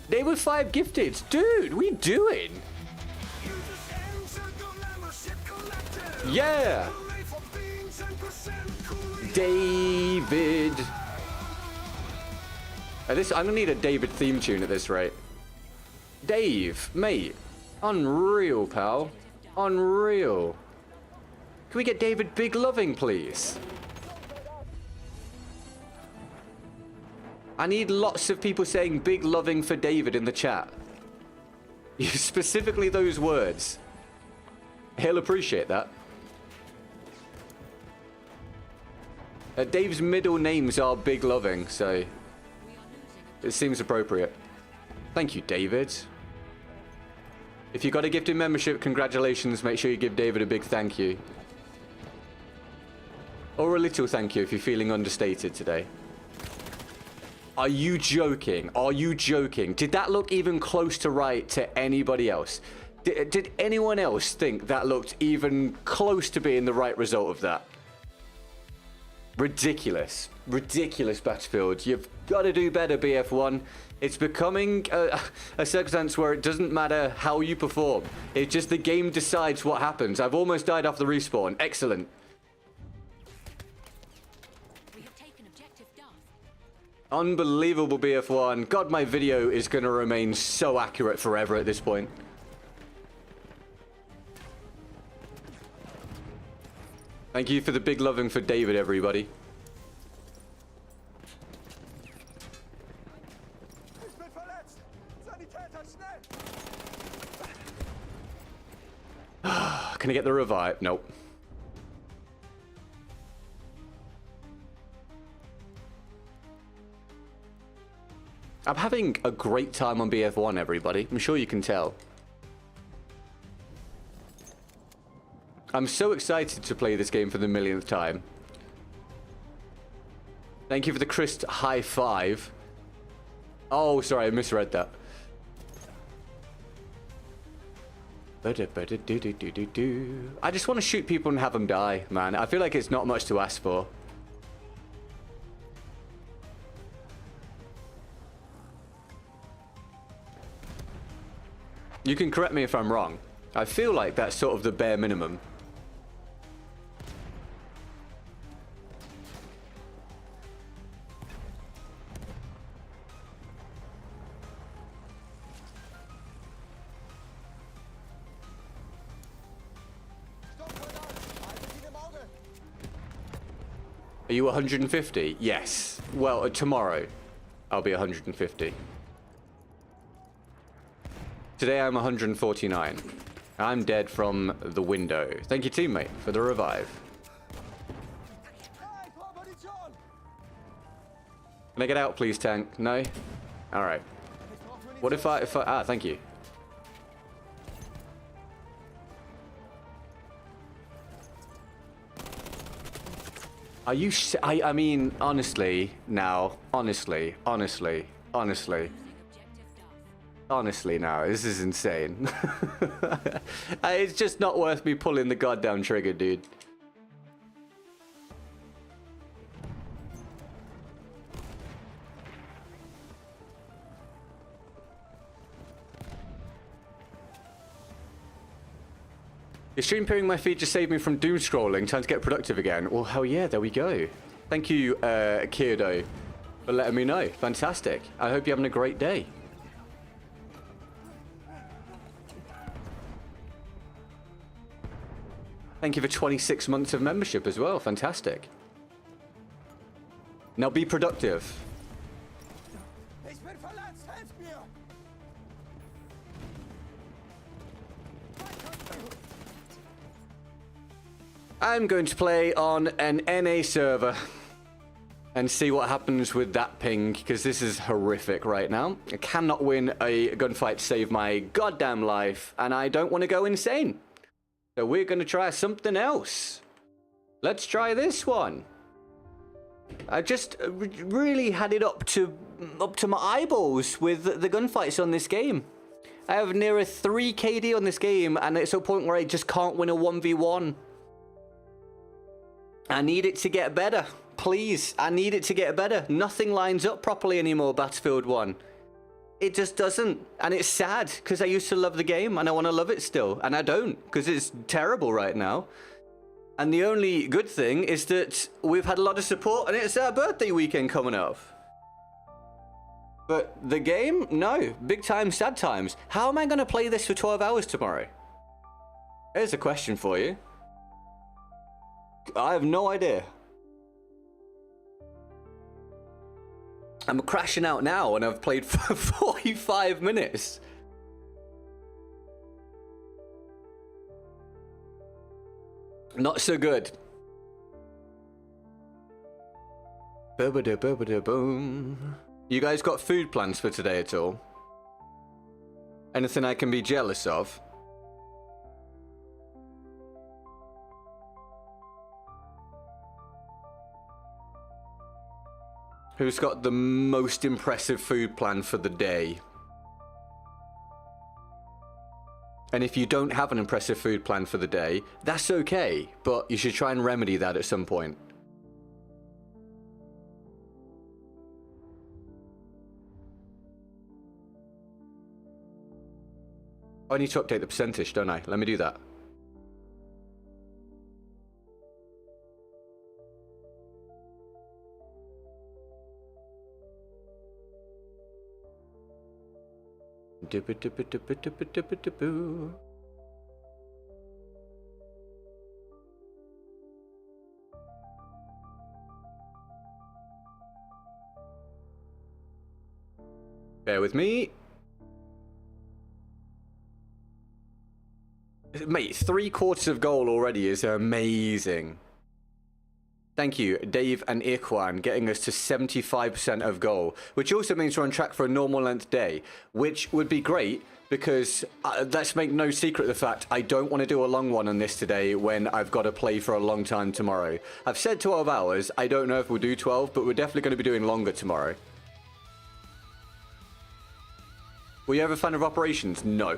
Dave with 5 gifted. Dude, what are you doing? Yeah. David. I'm gonna need a David theme tune at this rate. Dave, mate. Unreal, pal. Unreal. Can we get David big loving, please? I need lots of people saying big loving for David in the chat. Specifically those words. He'll appreciate that. Dave's middle names are big loving, so it seems appropriate. Thank you, David. If you got a gifted membership, congratulations. Make sure you give David a big thank you. Or a little thank you if you're feeling understated today. Are you joking? Are you joking? Did that look even close to right to anybody else? Did anyone else think that looked even close to being the right result of that? Ridiculous. Ridiculous Battlefield. You've got to do better, BF1. It's becoming a circumstance where it doesn't matter how you perform. It's just the game decides what happens. I've almost died off the respawn. Excellent. We have taken objective Duff. Unbelievable, BF1. God, my video is going to remain so accurate forever at this point. Thank you for the big loving for David, everybody. Can I get the revive? Nope. I'm having a great time on BF1, everybody. I'm sure you can tell. I'm so excited to play this game for the millionth time. Thank you for the Chris high five. Oh, sorry, I misread that. I just want to shoot people and have them die, man. I feel like it's not much to ask for. You can correct me if I'm wrong. I feel like that's sort of the bare minimum. Are you 150? Yes. Well, tomorrow I'll be 150. Today I'm 149. I'm dead from the window. Thank you, teammate, for the revive. Can I get out, please, tank? No? Alright. What if I... Ah, thank you. Are you... I mean, honestly, now. Honestly now, this is insane. It's just not worth me pulling the goddamn trigger, dude. Your stream peering my feed just saved me from doom scrolling. Time to get productive again. Well, hell yeah, there we go. Thank you, Kyodo, for letting me know. Fantastic. I hope you're having a great day. Thank you for 26 months of membership as well. Fantastic. Now be productive. I'm going to play on an NA server and see what happens with that ping, because this is horrific right now. I cannot win a gunfight to save my goddamn life, and I don't want to go insane. So we're going to try something else. Let's try this one. I just really had it up to my eyeballs with the gunfights on this game. I have near a 3 KD on this game, and it's a point where I just can't win a 1v1. I need it to get better. Please, I need it to get better. Nothing lines up properly anymore, Battlefield 1. It just doesn't. And it's sad, because I used to love the game, and I want to love it still. And I don't, because it's terrible right now. And the only good thing is that we've had a lot of support, and it's our birthday weekend coming up. But the game? No. Big time, sad times. How am I going to play this for 12 hours tomorrow? Here's a question for you. I have no idea. I'm crashing out now and I've played for 45 minutes. Not so good. Boom. You guys got food plans for today at all? Anything I can be jealous of? Who's got the most impressive food plan for the day? And if you don't have an impressive food plan for the day, that's okay, but you should try and remedy that at some point. Oh, I need to update the percentage, don't I? Let me do that. Bear with me. Mate, 3/4 of goal already is amazing. Thank you, Dave and Irkwan, getting us to 75% of goal, which also means we're on track for a normal length day, which would be great because let's make no secret of the fact I don't want to do a long one on this today when I've got to play for a long time tomorrow. I've said 12 hours. I don't know if we'll do 12, but we're definitely going to be doing longer tomorrow. Were you ever a fan of Operations? No.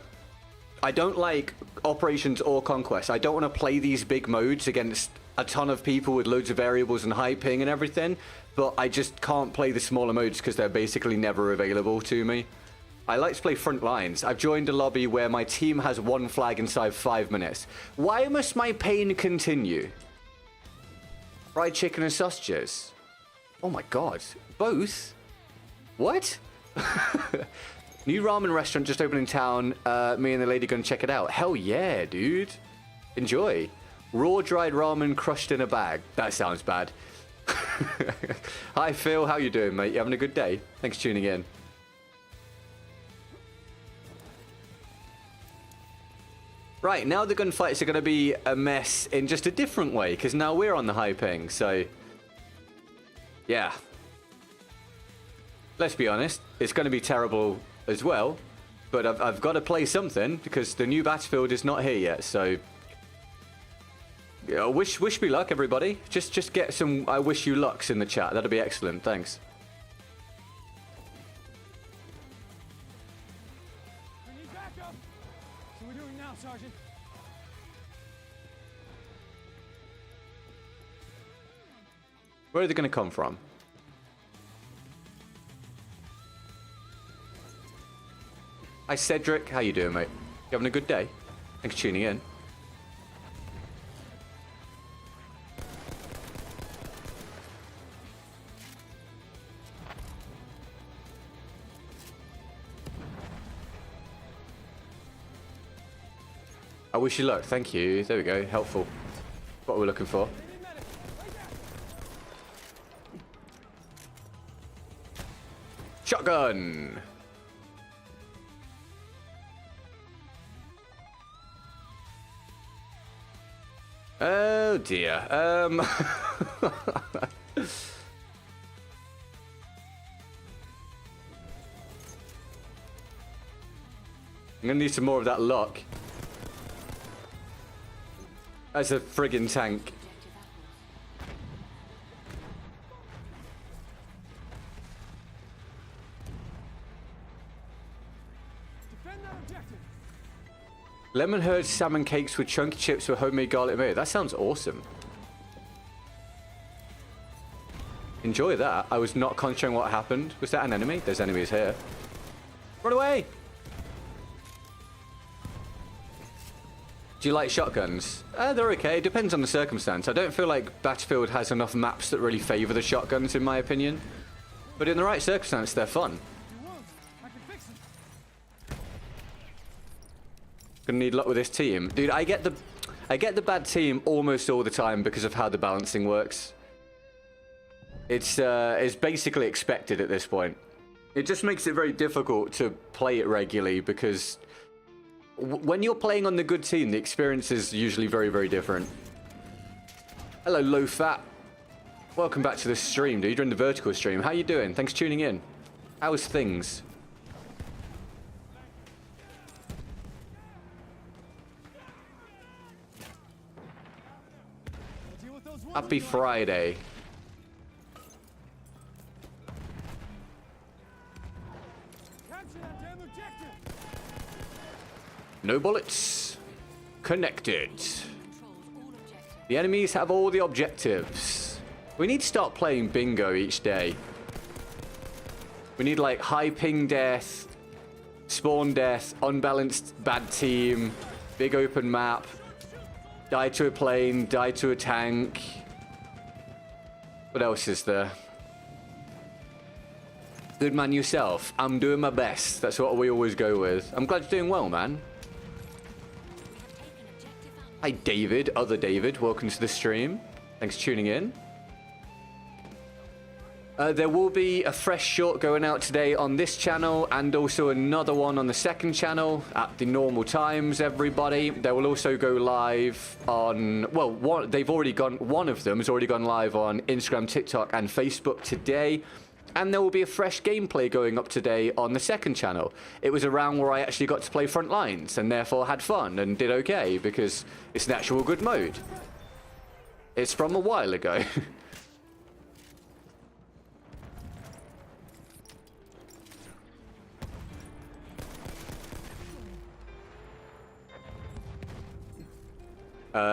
I don't like Operations or Conquest. I don't want to play these big modes against a ton of people with loads of variables and high ping and everything, but I just can't play the smaller modes because they're basically never available to me. I like to play front lines. I've joined a lobby where my team has 1 flag inside 5 minutes. Why must my pain continue? Fried chicken and sausages. Oh my god. Both? What? New ramen restaurant just opened in town. Me and the lady gonna check it out. Hell yeah, dude. Enjoy. Raw dried ramen crushed in a bag. That sounds bad. Hi Phil, how you doing, mate? You having a good day? Thanks for tuning in. Right, now the gunfights are gonna be a mess in just a different way, because now we're on the high ping, so yeah. Let's be honest, it's gonna be terrible as well, but I've got to play something because the new Battlefield is not here yet. So, yeah, wish me luck, everybody. Just get some I wish you lucks in the chat. That'll be excellent. Thanks. We need backup. So we're doing now, Sergeant. Where are they going to come from? Hi Cedric, how you doing, mate? You having a good day? Thanks for tuning in. I wish you luck. Thank you. There we go. Helpful. What we're looking for. Shotgun. Oh dear. I'm gonna need some more of that luck. That's a friggin' tank. Defend that objective. Lemon herd salmon cakes with chunky chips with homemade garlic mayo. That sounds awesome. Enjoy that. I was not concentrating what happened. Was that an enemy? There's enemies here. Run away! Do you like shotguns? They're okay. It depends on the circumstance. I don't feel like Battlefield has enough maps that really favor the shotguns, in my opinion. But in the right circumstance, they're fun. I can fix it. Gonna need luck with this team. Dude, I get the bad team almost all the time because of how the balancing works. It's basically expected at this point. It just makes it very difficult to play it regularly because when you're playing on the good team, the experience is usually very, very different. Hello, low fat. Welcome back to the stream, dude. You're in the vertical stream. How you doing? Thanks for tuning in. How's things? Happy Friday. Capture that damn objective. No bullets. Connected. Controls all objectives. The enemies have all the objectives. We need to start playing bingo each day. We need like high ping death, Spawn death, unbalanced bad team, big open map, die to a plane, die to a tank. What else is there? Good man yourself. I'm doing my best. That's what we always go with. I'm glad you're doing well, man. Hi, David. Other David. Welcome to the stream. Thanks for tuning in. There will be a fresh short going out today on this channel and also another one on the second channel at the normal times, everybody. They will also go live on, well, one of them has already gone live on Instagram, TikTok, and Facebook today. And there will be a fresh gameplay going up today on the second channel. It was a round where I actually got to play front lines and therefore had fun and did okay because it's an actual good mode. It's from a while ago.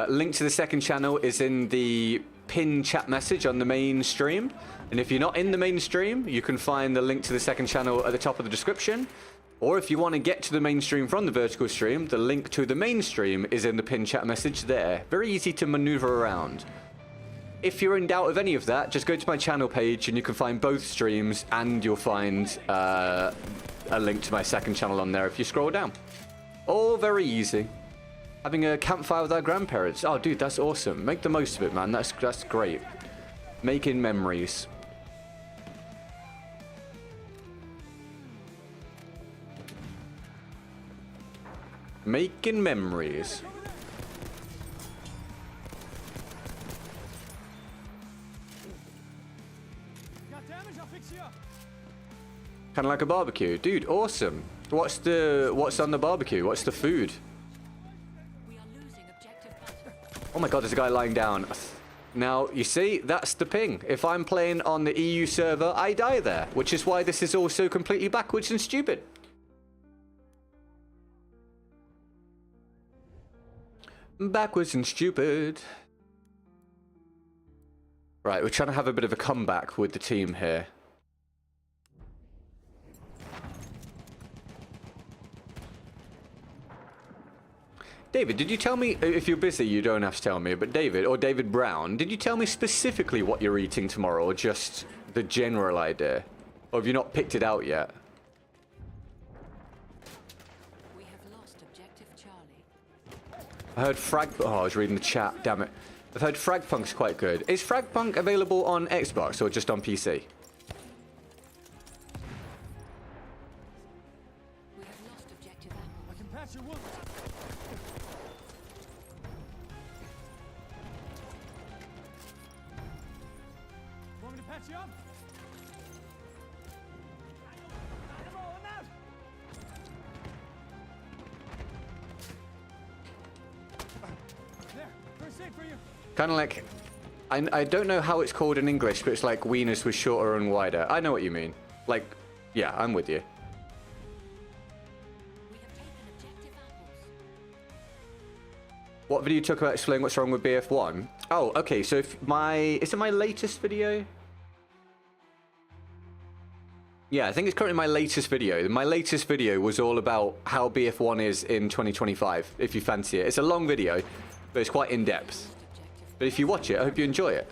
Link to the second channel is in the pinned chat message on the main stream. And if you're not in the main stream, you can find the link to the second channel at the top of the description. Or if you want to get to the main stream from the vertical stream, the link to the main stream is in the pinned chat message there. Very easy to maneuver around. If you're in doubt of any of that, just go to my channel page and you can find both streams and you'll find a link to my second channel on there if you scroll down. All very easy. Having a campfire with our grandparents. Oh, dude, that's awesome. Make the most of it, man. That's great. Making memories. Making memories. Got damage? I'll fix you up. Kind of like a barbecue. Dude, awesome. What's on the barbecue? What's the food? Oh my god, there's a guy lying down. Now, you see, that's the ping. If I'm playing on the EU server, I die there, which is why this is also completely backwards and stupid. Backwards and stupid. Right, we're trying to have a bit of a comeback with the team here. David, did you tell me, if you're busy, you don't have to tell me, but David, or David Brown, did you tell me specifically what you're eating tomorrow, or just the general idea? Or have you not picked it out yet? We have lost objective Charlie. I heard oh, I was reading the chat, damn it. I've heard Fragpunk's quite good. Is Fragpunk available on Xbox, or just on PC? We have lost objective ammo. I can patch your wound. Want me to patch you up? Ammo, I'm out. There, first aid for you. Kind of like, I don't know how it's called in English, but it's like wieners was shorter and wider. I know what you mean. Like, yeah, I'm with you. We have taken objective apples. What video you took about explaining what's wrong with BF1? Oh, okay, so if is it my latest video? Yeah, I think it's currently my latest video. My latest video was all about how BF1 is in 2025, if you fancy it. It's a long video, but it's quite in-depth. But if you watch it, I hope you enjoy it.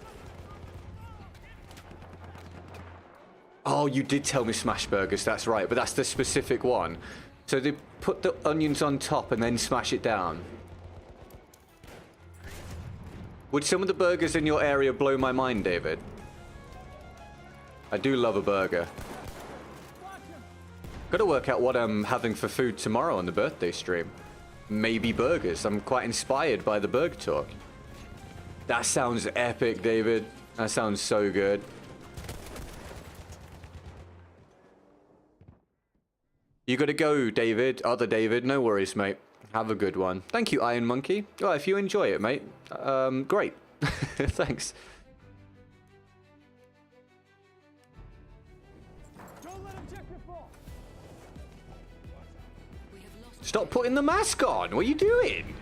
Oh, you did tell me smash burgers, that's right, but that's the specific one. So they put the onions on top and then smash it down. Would some of the burgers in your area blow my mind, David? I do love a burger. Gotta work out what I'm having for food tomorrow on the birthday stream. Maybe burgers. I'm quite inspired by the burger talk. That sounds epic, David. That sounds so good. You gotta go, David. Other David. No worries, mate. Have a good one. Thank you, Iron Monkey. Well, if you enjoy it, mate. Great. Thanks. Don't let objective fall. We have lost. Stop putting the mask on. What are you doing?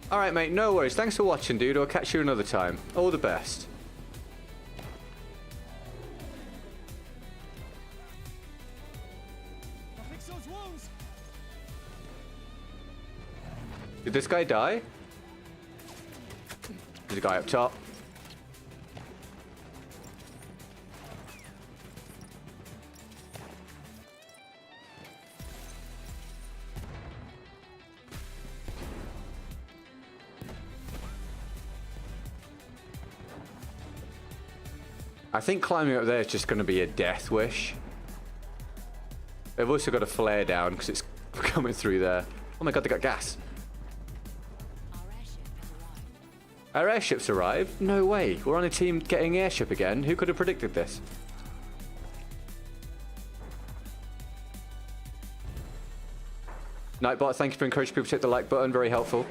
All right, mate. No worries. Thanks for watching, dude. I'll catch you another time. All the best. I'll fix those wounds. Did this guy die? There's a guy up top. I think climbing up there is just going to be a death wish. They've also got a flare down because it's coming through there. Oh my god, they got gas. Our airship has arrived. Our airship's arrived? No way. We're on a team getting airship again. Who could have predicted this? Nightbot, thank you for encouraging people to hit the like button. Very helpful.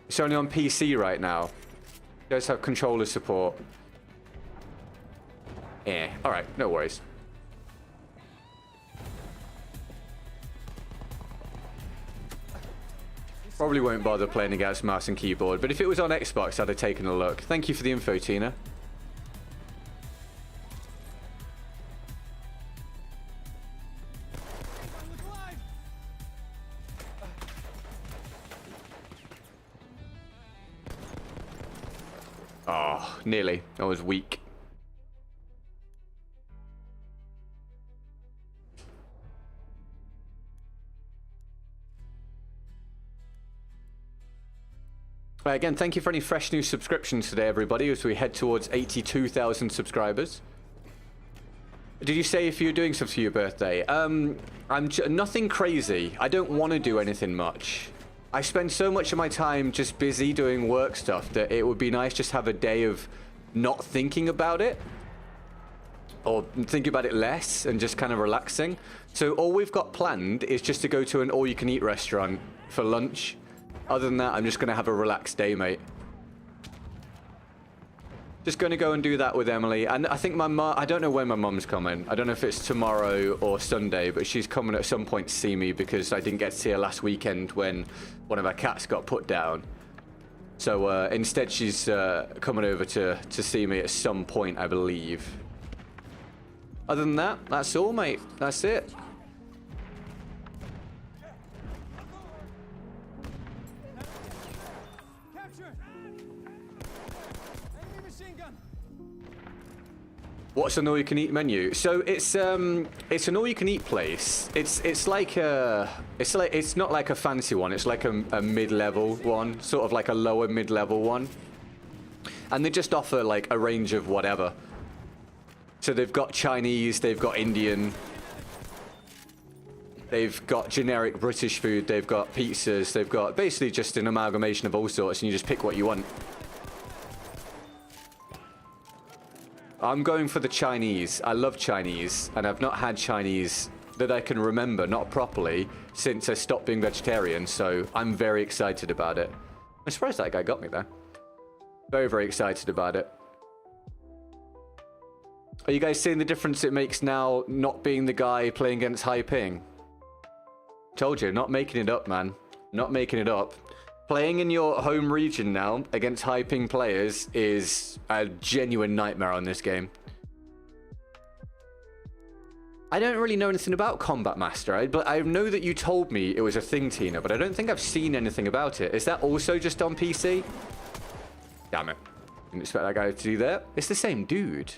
It's only on PC right now. You guys have controller support. Alright, no worries. Probably won't bother playing against mouse and keyboard, but if it was on Xbox, I'd have taken a look. Thank you for the info, Tina. Oh, nearly. I was weak. Again, thank you for any fresh new subscriptions today, everybody, as we head towards 82,000 subscribers. Did you say if you're doing stuff for your birthday? Nothing crazy. I don't want to do anything much. I spend so much of my time just busy doing work stuff that it would be nice just to have a day of not thinking about it. Or thinking about it less and just kind of relaxing. So all we've got planned is just to go to an all-you-can-eat restaurant for lunch. Other than that, I'm just going to have a relaxed day, mate. Just going to go and do that with Emily. And I think my mum, I don't know when my mum's coming. I don't know if it's tomorrow or Sunday, but she's coming at some point to see me because I didn't get to see her last weekend when one of our cats got put down. So instead, she's coming over to see me at some point, I believe. Other than that, that's all, mate. That's it. What's an all-you-can-eat menu? So it's an all-you-can-eat place. It's not like a fancy one. It's like a mid-level one, sort of like a lower mid-level one. And they just offer like a range of whatever. So they've got Chinese, they've got Indian, they've got generic British food, they've got pizzas, they've got basically just an amalgamation of all sorts, and you just pick what you want. I'm going for the Chinese. I love Chinese, and I've not had Chinese that I can remember, not properly, since I stopped being vegetarian, so I'm very excited about it. I'm surprised that guy got me there. Very, very excited about it. Are you guys seeing the difference it makes now not being the guy playing against high ping? Told you, not making it up, man. Not making it up. Playing in your home region now against high ping players is a genuine nightmare on this game. I don't really know anything about Combat Master, but I know that you told me it was a thing, Tina, but I don't think I've seen anything about it. Is that also just on PC? Damn it. Didn't expect that guy to do that. It's the same dude.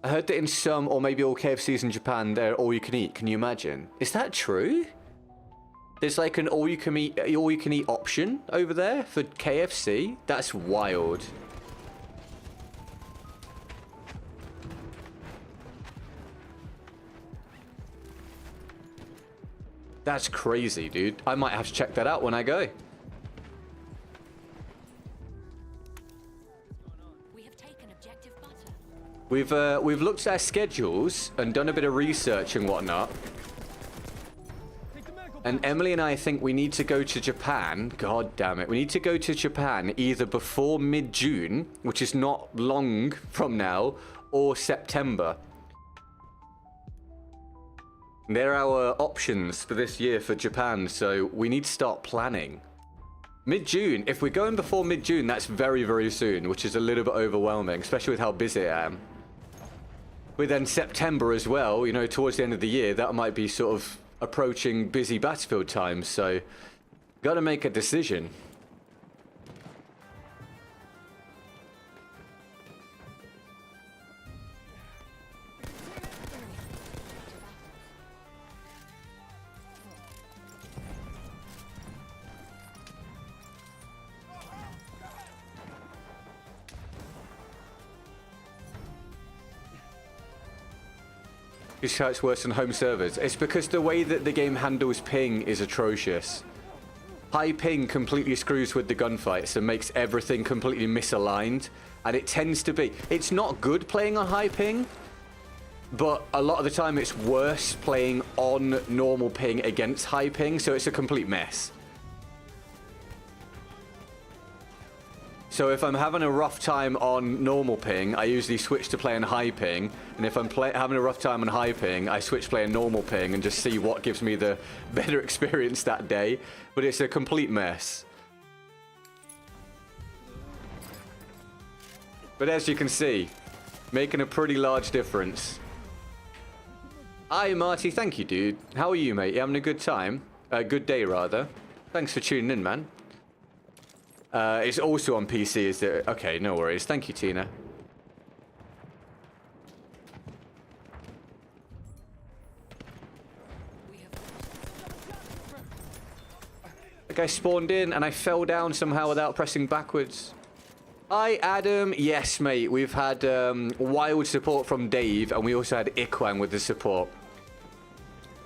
I heard that in some, or maybe all KFCs in Japan, they're all you can eat. Can you imagine? Is that true? There's like an all you can eat option over there for KFC? That's wild. That's crazy, dude. I might have to check that out when I go. We have taken objective butter. We've looked at our schedules and done a bit of research and whatnot. And Emily and I think we need to go to Japan. God damn it. We need to go to Japan either before mid-June, which is not long from now, or September. They're our options for this year for Japan, so we need to start planning. Mid-June, if we're going before mid-June, that's very, very soon, which is a little bit overwhelming, especially with how busy I am. But then September as well, you know, towards the end of the year, that might be sort of approaching busy battlefield times, so gotta make a decision. It's how it's worse than home servers. It's because the way that the game handles ping is atrocious. High ping completely screws with the gunfights and makes everything completely misaligned. And it tends to be... It's not good playing on high ping, but a lot of the time it's worse playing on normal ping against high ping, so it's a complete mess. So if I'm having a rough time on normal ping, I usually switch to playing high ping. And if I'm having a rough time on high ping, I switch to playing normal ping and just see what gives me the better experience that day. But it's a complete mess. But as you can see, making a pretty large difference. Hi, Marty. Thank you, dude. How are you, mate? You having a good time? Good day, rather. Thanks for tuning in, man. It's also on PC, is it? Okay, no worries. Thank you, Tina. The guy spawned in and I fell down somehow without pressing backwards. Hi, Adam. Yes, mate. We've had wild support from Dave, and we also had Ikwang with the support.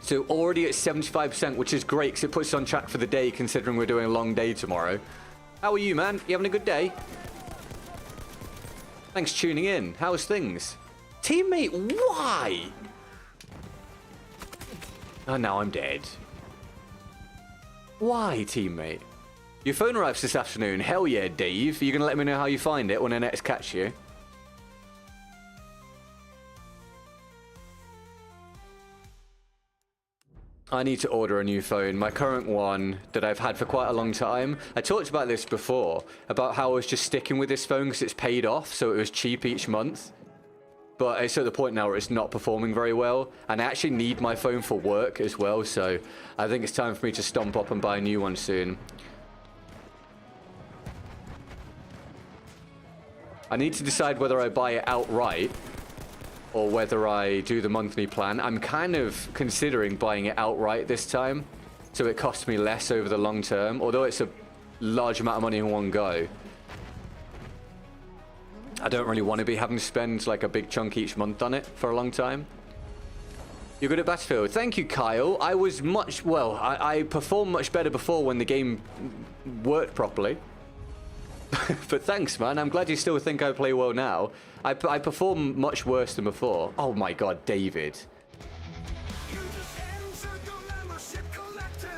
So already at 75%, which is great because it puts us on track for the day, considering we're doing a long day tomorrow. How are you, man? You having a good day? Thanks for tuning in. How's things? Teammate, why? Oh, now I'm dead. Why, teammate? Your phone arrives this afternoon. Hell yeah, Dave. You're going to let me know how you find it when I next catch you? I need to order a new phone. My current one that I've had for quite a long time. I talked about this before, about how I was just sticking with this phone because it's paid off, so it was cheap each month. But it's at the point now where it's not performing very well, and I actually need my phone for work as well, so I think it's time for me to stomp up and buy a new one soon. I need to decide whether I buy it outright or whether I do the monthly plan. I'm kind of considering buying it outright this time, so it costs me less over the long term, although it's a large amount of money in one go. I don't really want to be having to spend like a big chunk each month on it for a long time. You're good at Battlefield. Thank you, Kyle. I was much... Well, I performed much better before when the game worked properly. But thanks, man. I'm glad you still think I play well now. I perform much worse than before. Oh my god, David.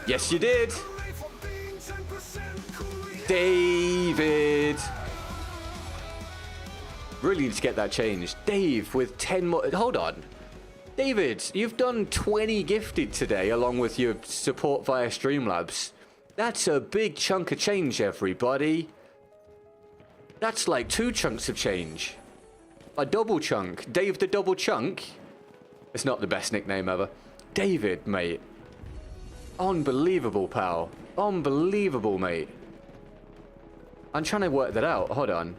Yes, you did. David. Really need to get that changed. Dave with 10 more... Hold on. David, you've done 20 gifted today along with your support via Streamlabs. That's a big chunk of change, everybody. That's like 2 chunks of change. A double chunk. Dave the double chunk? It's not the best nickname ever. David, mate. Unbelievable, pal. Unbelievable, mate. I'm trying to work that out. Hold on.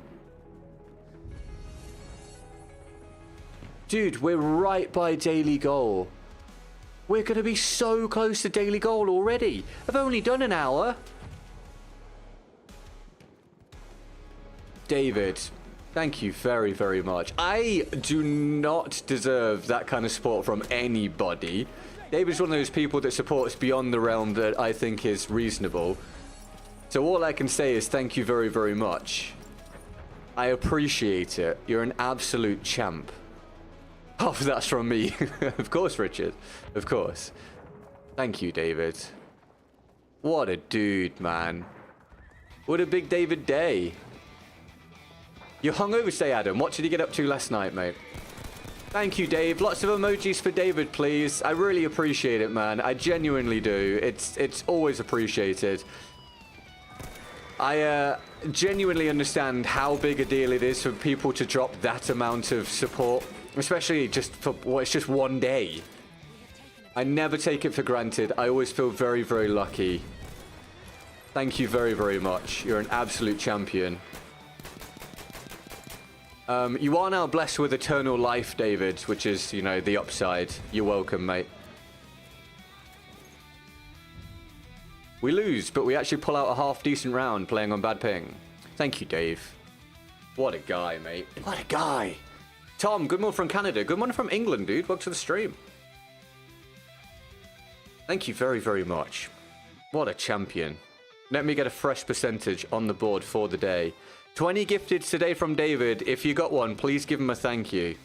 Dude, we're right by daily goal. We're going to be so close to daily goal already. I've only done an hour. David, thank you very, very much. I do not deserve that kind of support from anybody. David's one of those people that supports beyond the realm that I think is reasonable. So all I can say is thank you very, very much. I appreciate it. You're an absolute champ. Oh, that's from me. Of course, Richard. Of course. Thank you, David. What a dude, man. What a big David day. You hungover today, Adam. What did you get up to last night, mate? Thank you, Dave. Lots of emojis for David, please. I really appreciate it, man. I genuinely do. It's always appreciated. I genuinely understand how big a deal it is for people to drop that amount of support, especially just for, well, it's just one day. I never take it for granted. I always feel very, very lucky. Thank you very, very much. You're an absolute champion. You are now blessed with eternal life, David, which is, you know, the upside. You're welcome, mate. We lose, but we actually pull out a half-decent round playing on bad ping. Thank you, Dave. What a guy, mate. What a guy. Tom, good morning from Canada. Good morning from England, dude. Welcome to the stream. Thank you very, very much. What a champion. Let me get a fresh percentage on the board for the day. 20 gifted today from David. If you got one, please give him a thank you.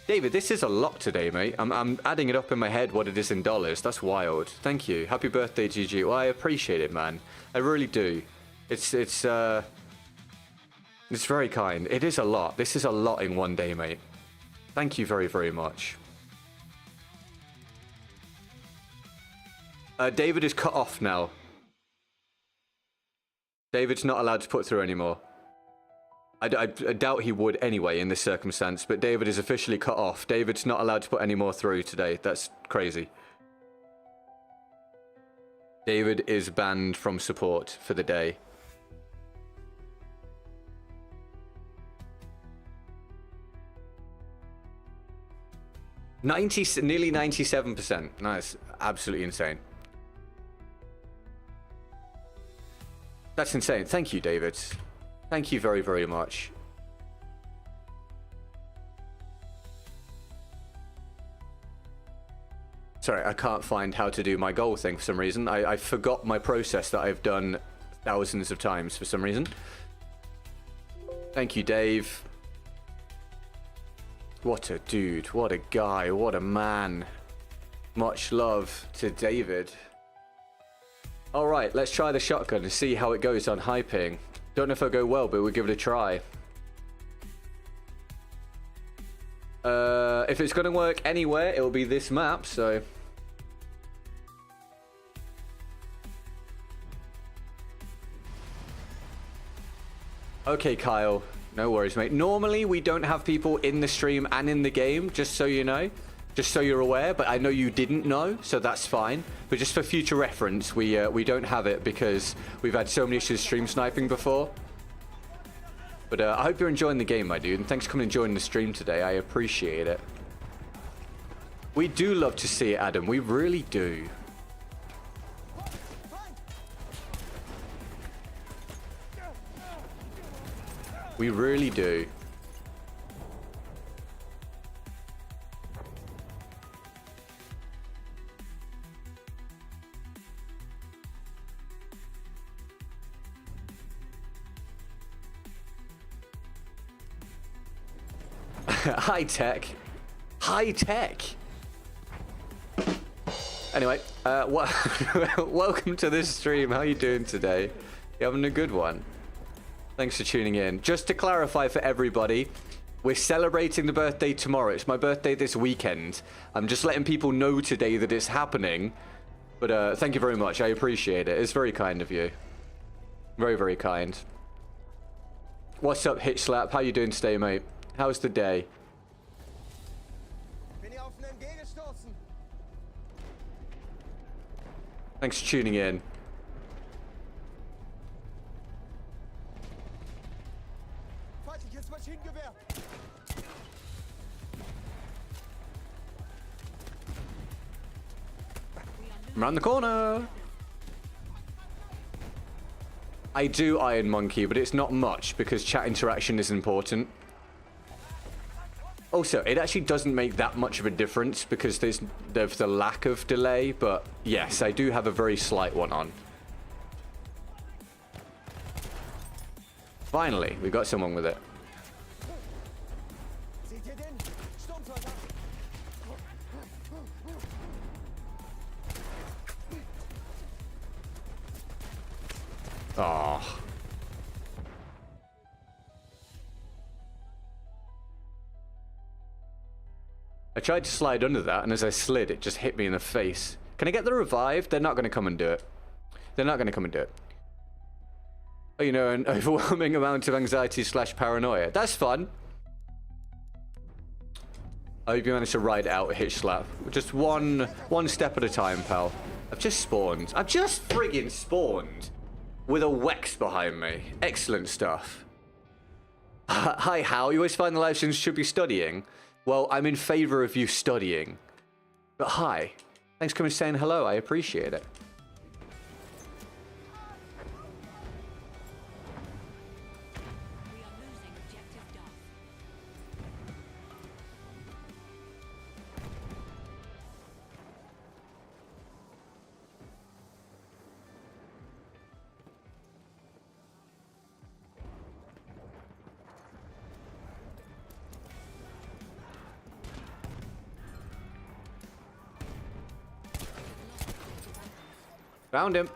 David, this is a lot today, mate. I'm adding it up in my head what it is in dollars. That's wild. Thank you. Happy birthday, GG. Well, I appreciate it, man. I really do. It's very kind. It is a lot. This is a lot in one day, mate. Thank you very, very much. David is cut off now. David's not allowed to put through anymore. I doubt he would anyway in this circumstance, but David is officially cut off. David's not allowed to put any more through today. That's crazy. David is banned from support for the day. Nearly 97%. That's absolutely insane. That's insane. Thank you, David. Thank you very, very much. Sorry, I can't find how to do my goal thing for some reason. I forgot my process that I've done thousands of times for some reason. Thank you, Dave. What a dude. What a guy. What a man. Much love to David. All right, let's try the shotgun and see how it goes on high ping. Don't know if it'll go well, but we'll give it a try. If it's going to work anywhere, it will be this map, so... Okay, Kyle. No worries, mate. Normally, we don't have people in the stream and in the game, just so you know. Just so you're aware, but I know you didn't know, so that's fine. But just for future reference, we don't have it because we've had so many issues stream sniping before. But I hope you're enjoying the game, my dude, and thanks for coming and joining the stream today. I appreciate it. We do love to see it, Adam. We really do. We really do. High tech. High tech. Anyway, welcome to this stream. How you doing today? You having a good one? Thanks for tuning in. Just to clarify for everybody, we're celebrating the birthday tomorrow. It's my birthday this weekend. I'm just letting people know today that it's happening. But thank you very much. I appreciate it. It's very kind of you. Very, very kind. What's up, Hitch Slap? How you doing today, mate? How's the day? Thanks for tuning in. I'm around the corner. I do Iron Monkey, but it's not much because chat interaction is important. Also, it actually doesn't make that much of a difference because there's the lack of delay, but yes, I do have a very slight one on. Finally, we got someone with it. Oh. I tried to slide under that, and as I slid, it just hit me in the face. Can I get the revive? They're not going to come and do it. They're not going to come and do it. Oh, you know, an overwhelming amount of anxiety / paranoia. That's fun. I hope you managed to ride out a hitch slap. Just one step at a time, pal. I've just spawned. I've just friggin' spawned with a Wex behind me. Excellent stuff. Hi, How. You always find the live streams should be studying? Well, I'm in favor of you studying. But hi. Thanks for coming and saying hello. I appreciate it. We are losing objective Duff. Found him.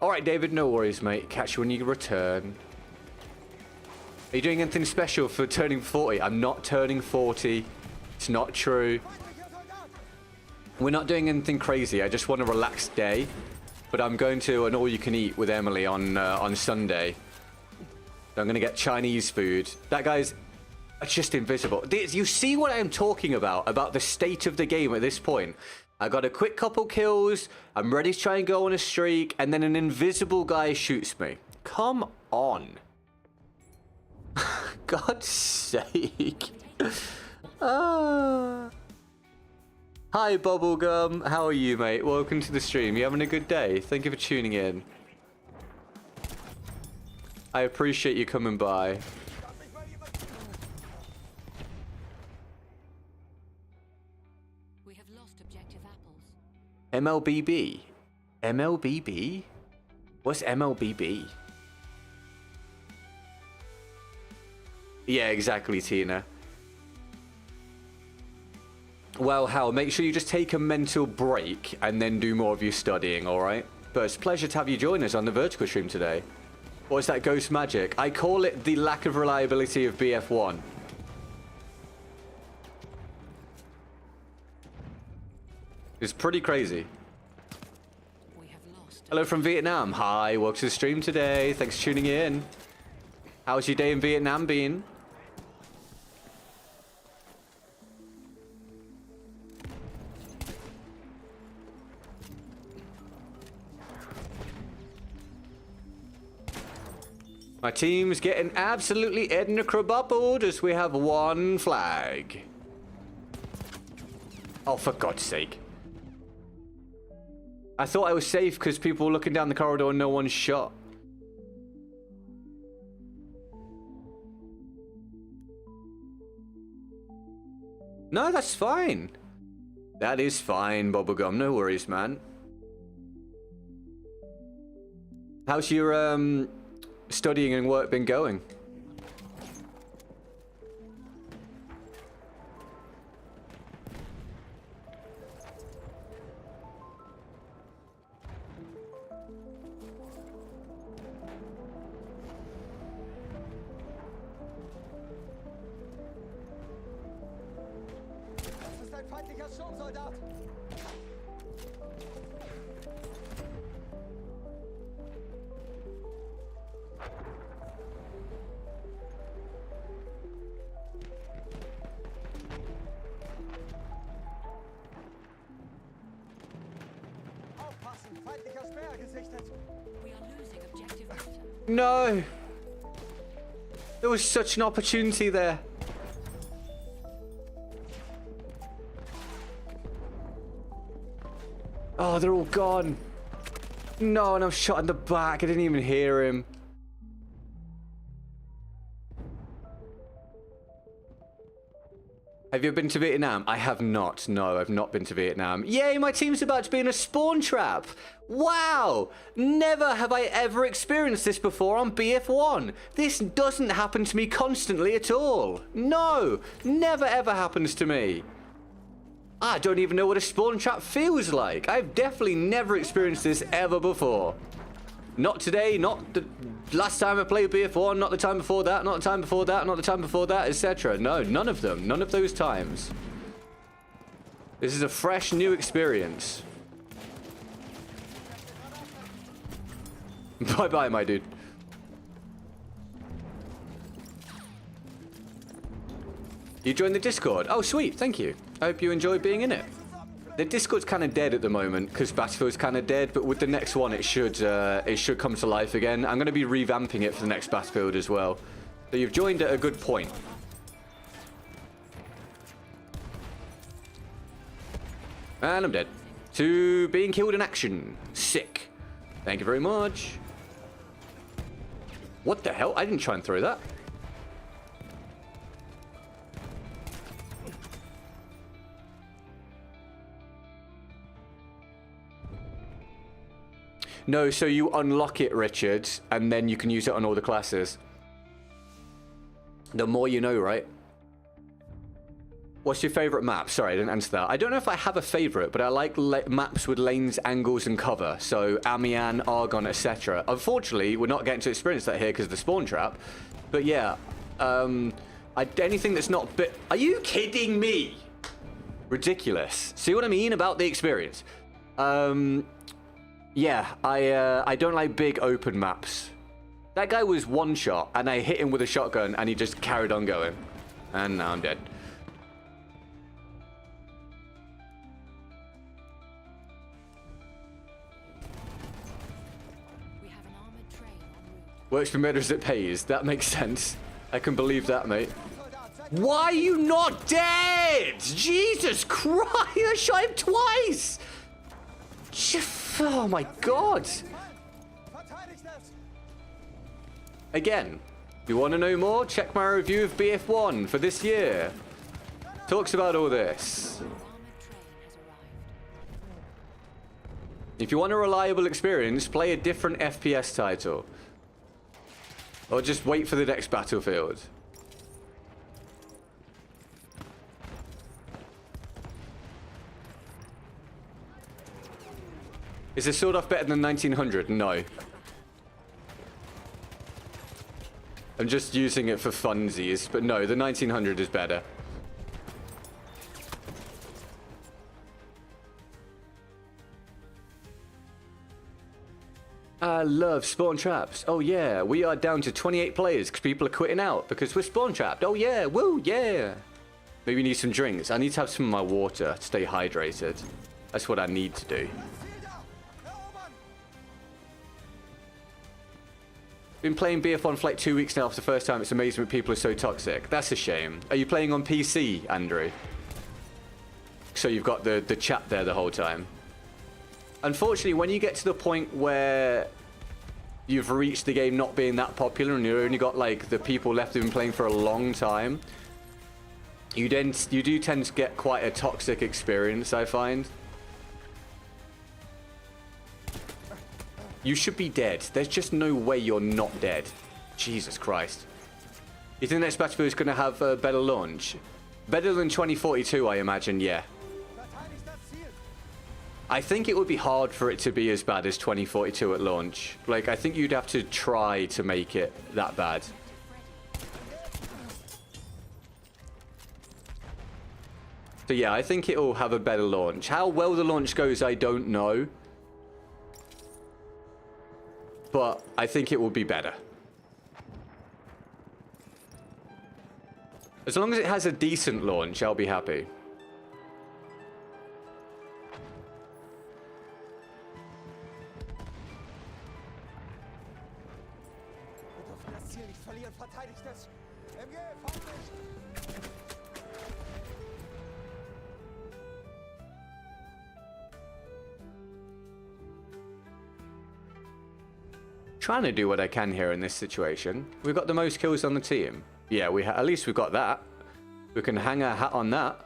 All right, David, no worries, mate. Catch you when you return. Are you doing anything special for turning 40? I'm not turning 40. It's not true. We're not doing anything crazy. I just want a relaxed day. But I'm going to an all-you-can-eat with Emily on Sunday. I'm going to get Chinese food. That guy's just invisible. You see what I'm talking about the state of the game at this point. I got a quick couple kills. I'm ready to try and go on a streak. And then an invisible guy shoots me. Come on. God's sake. Hi, Bubblegum. How are you, mate? Welcome to the stream. You having a good day? Thank you for tuning in. I appreciate you coming by. We have lost objective apples. MLBB. MLBB? What's MLBB? Yeah, exactly, Tina. Well, Hal, make sure you just take a mental break and then do more of your studying, alright? But it's a pleasure to have you join us on the Vertical stream today. What's that ghost magic? I call it the lack of reliability of BF1. It's pretty crazy. We have lost. Hello from Vietnam. Hi, welcome to the stream today. Thanks for tuning in. How's your day in Vietnam been? My team's getting absolutely edna-crabubbled as we have one flag. Oh, for God's sake. I thought I was safe because people were looking down the corridor and no one shot. No, that's fine. That is fine, Bubblegum. No worries, man. How's your, studying and work been going? Das ist ein feindlicher Sturmsoldat. Aufpassen, feindlicher Speer gesichtet. We are losing objective Butter. No. There was such an opportunity there. Oh, they're all gone. No, and I'm shot in the back. I didn't even hear him. Have you been to Vietnam? I have not. No, I've not been to Vietnam. Yay, my team's about to be in a spawn trap. Wow. Never have I ever experienced this before on BF1. This doesn't happen to me constantly at all. No, never ever happens to me. I don't even know what a spawn trap feels like. I've definitely never experienced this ever before. Not today, not the last time I played BF1, not the time before that, not the time before that, not the time before that, etc. No, none of them. None of those times. This is a fresh, new experience. Bye-bye, my dude. You joined the Discord? Oh, sweet. Thank you. I hope you enjoy being in it. The Discord's kind of dead at the moment because Battlefield's kind of dead, but with the next one, it should come to life again. I'm going to be revamping it for the next Battlefield as well. So you've joined at a good point. And I'm dead. To being killed in action. Sick. Thank you very much. What the hell? I didn't try and throw that. No, so you unlock it, Richard, and then you can use it on all the classes. The more you know, right? What's your favorite map? Sorry, I didn't answer that. I don't know if I have a favorite, but I like maps with lanes, angles, and cover. So Amiens, Argonne, etc. Unfortunately, we're not getting to experience that here because of the spawn trap. But yeah, anything that's not... Are you kidding me? Ridiculous. See what I mean about the experience? Yeah, I don't like big open maps. That guy was one shot, and I hit him with a shotgun, and he just carried on going. And now I'm dead. We have an armored train en route. Works for murderers it pays. That makes sense. I can believe that, mate. Why are you not dead? Jesus Christ! I shot him twice! Oh my god! Again, you want to know more? Check my review of BF1 for this year. Talks about all this. Armored train has arrived. If you want a reliable experience, play a different FPS title. Or just wait for the next Battlefield. Is the sword off better than 1900? No. I'm just using it for funsies, but no, the 1900 is better. I love spawn traps. Oh yeah, we are down to 28 players because people are quitting out because we're spawn trapped. Oh yeah, woo, yeah. Maybe need some drinks. I need to have some of my water to stay hydrated. That's what I need to do. Been playing BF1 for like 2 weeks now for the first time. It's amazing when people are so toxic. That's a shame. Are you playing on PC, Andrew? So you've got the chat there the whole time. Unfortunately, when you get to the point where you've reached the game not being that popular and you've only got like the people left who've been playing for a long time, you do tend to get quite a toxic experience, I find. You should be dead. There's just no way you're not dead. Jesus Christ. You think next Battlefield is going to have a better launch? Better than 2042, I imagine, yeah. I think it would be hard for it to be as bad as 2042 at launch. Like, I think you'd have to try to make it that bad. So yeah, I think it'll have a better launch. How well the launch goes, I don't know. But I think it will be better. As long as it has a decent launch, I'll be happy. Trying to do what I can here in this situation. We've got the most kills on the team. Yeah, at least we've got that. We can hang our hat on that.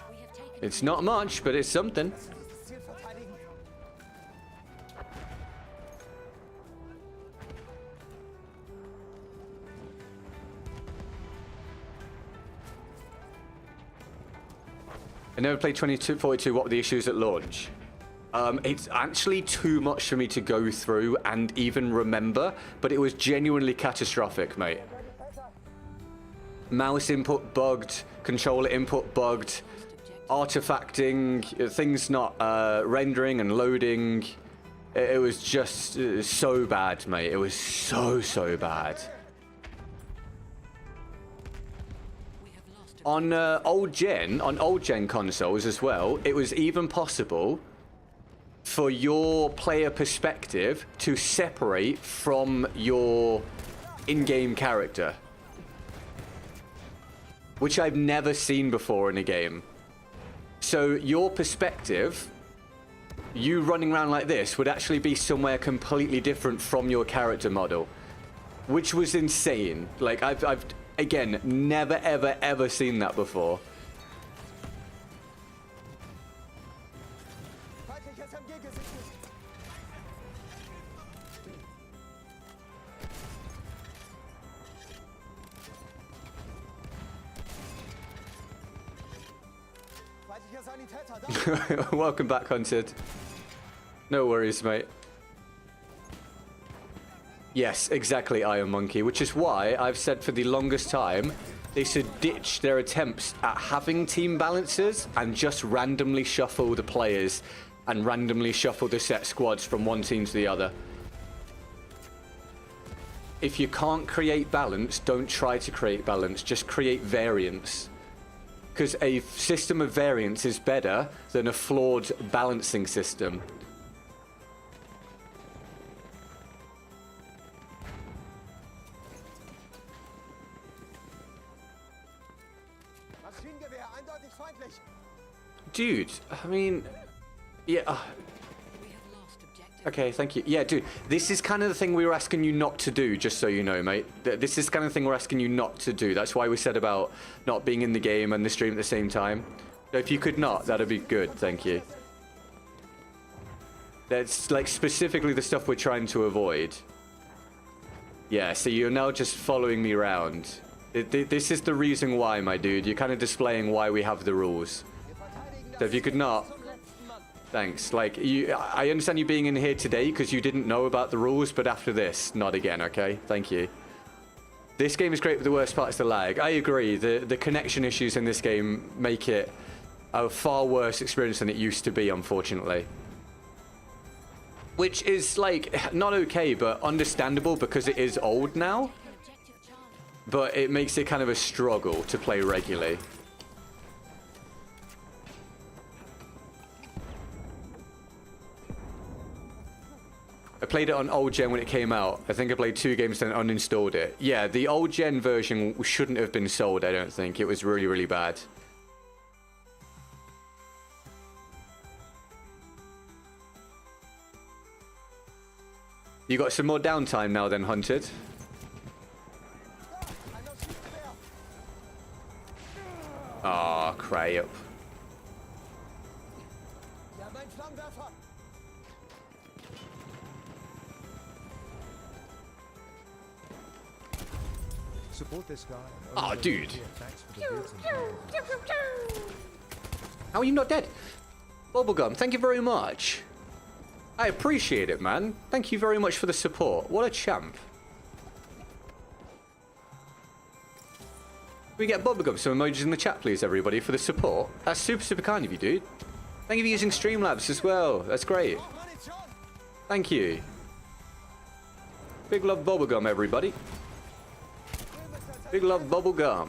We have taken It's not much, but it's something. I never played 2242. What were the issues at launch? It's actually too much for me to go through and even remember, but it was genuinely catastrophic, mate. Mouse input bugged, controller input bugged, artifacting, things not rendering and loading. It was just so bad, mate. It was so bad. we have lost On old gen consoles as well, it was even possible for your player perspective to separate from your in-game character, which I've never seen before in a game. So your perspective, you running around like this, would actually be somewhere completely different from your character model, which was insane. Like I've again never ever seen that before. Welcome back, Hunted. No worries, mate. Yes, exactly, Iron Monkey, which is why I've said for the longest time they should ditch their attempts at having team balances and just randomly shuffle the players and randomly shuffle the set squads from one team to the other. If you can't create balance, don't try to create balance, just create variance. Because a system of variance is better than a flawed balancing system. Dude, I mean, yeah. we have lost objective. Okay, thank you. Yeah, dude, this is kind of the thing we were asking you not to do, just so you know, mate. This is kind of the thing we're asking you not to do. That's why we said about not being in the game and the stream at the same time. So if you could not, that'd be good, thank you. That's like specifically the stuff we're trying to avoid. Yeah, so you're now just following me around. This is the reason why, my dude. You're kind of displaying why we have the rules. So if you could not... Thanks. Like, I understand you being in here today because you didn't know about the rules, but after this, not again, okay? Thank you. This game is great, but the worst part is the lag. I agree. The connection issues in this game make it a far worse experience than it used to be, unfortunately. Which is, like, not okay, but understandable because it is old now. Objective Charlie. But it makes it kind of a struggle to play regularly. I played it on old gen when it came out. I think I played 2 games then uninstalled it. Yeah, the old gen version shouldn't have been sold, I don't think. It was really, really bad. You got some more downtime now then, Hunted? Ah, crap. Support this guy. Oh, dude. Thanks for the bits and How are you not dead? Bubblegum, thank you very much. I appreciate it, man. Thank you very much for the support. What a champ. Can we get Bubblegum some emojis in the chat, please, everybody, for the support? That's super, super kind of you, dude. Thank you for using Streamlabs as well. That's great. Thank you. Big love Bubblegum, everybody. Big love Bubblegum.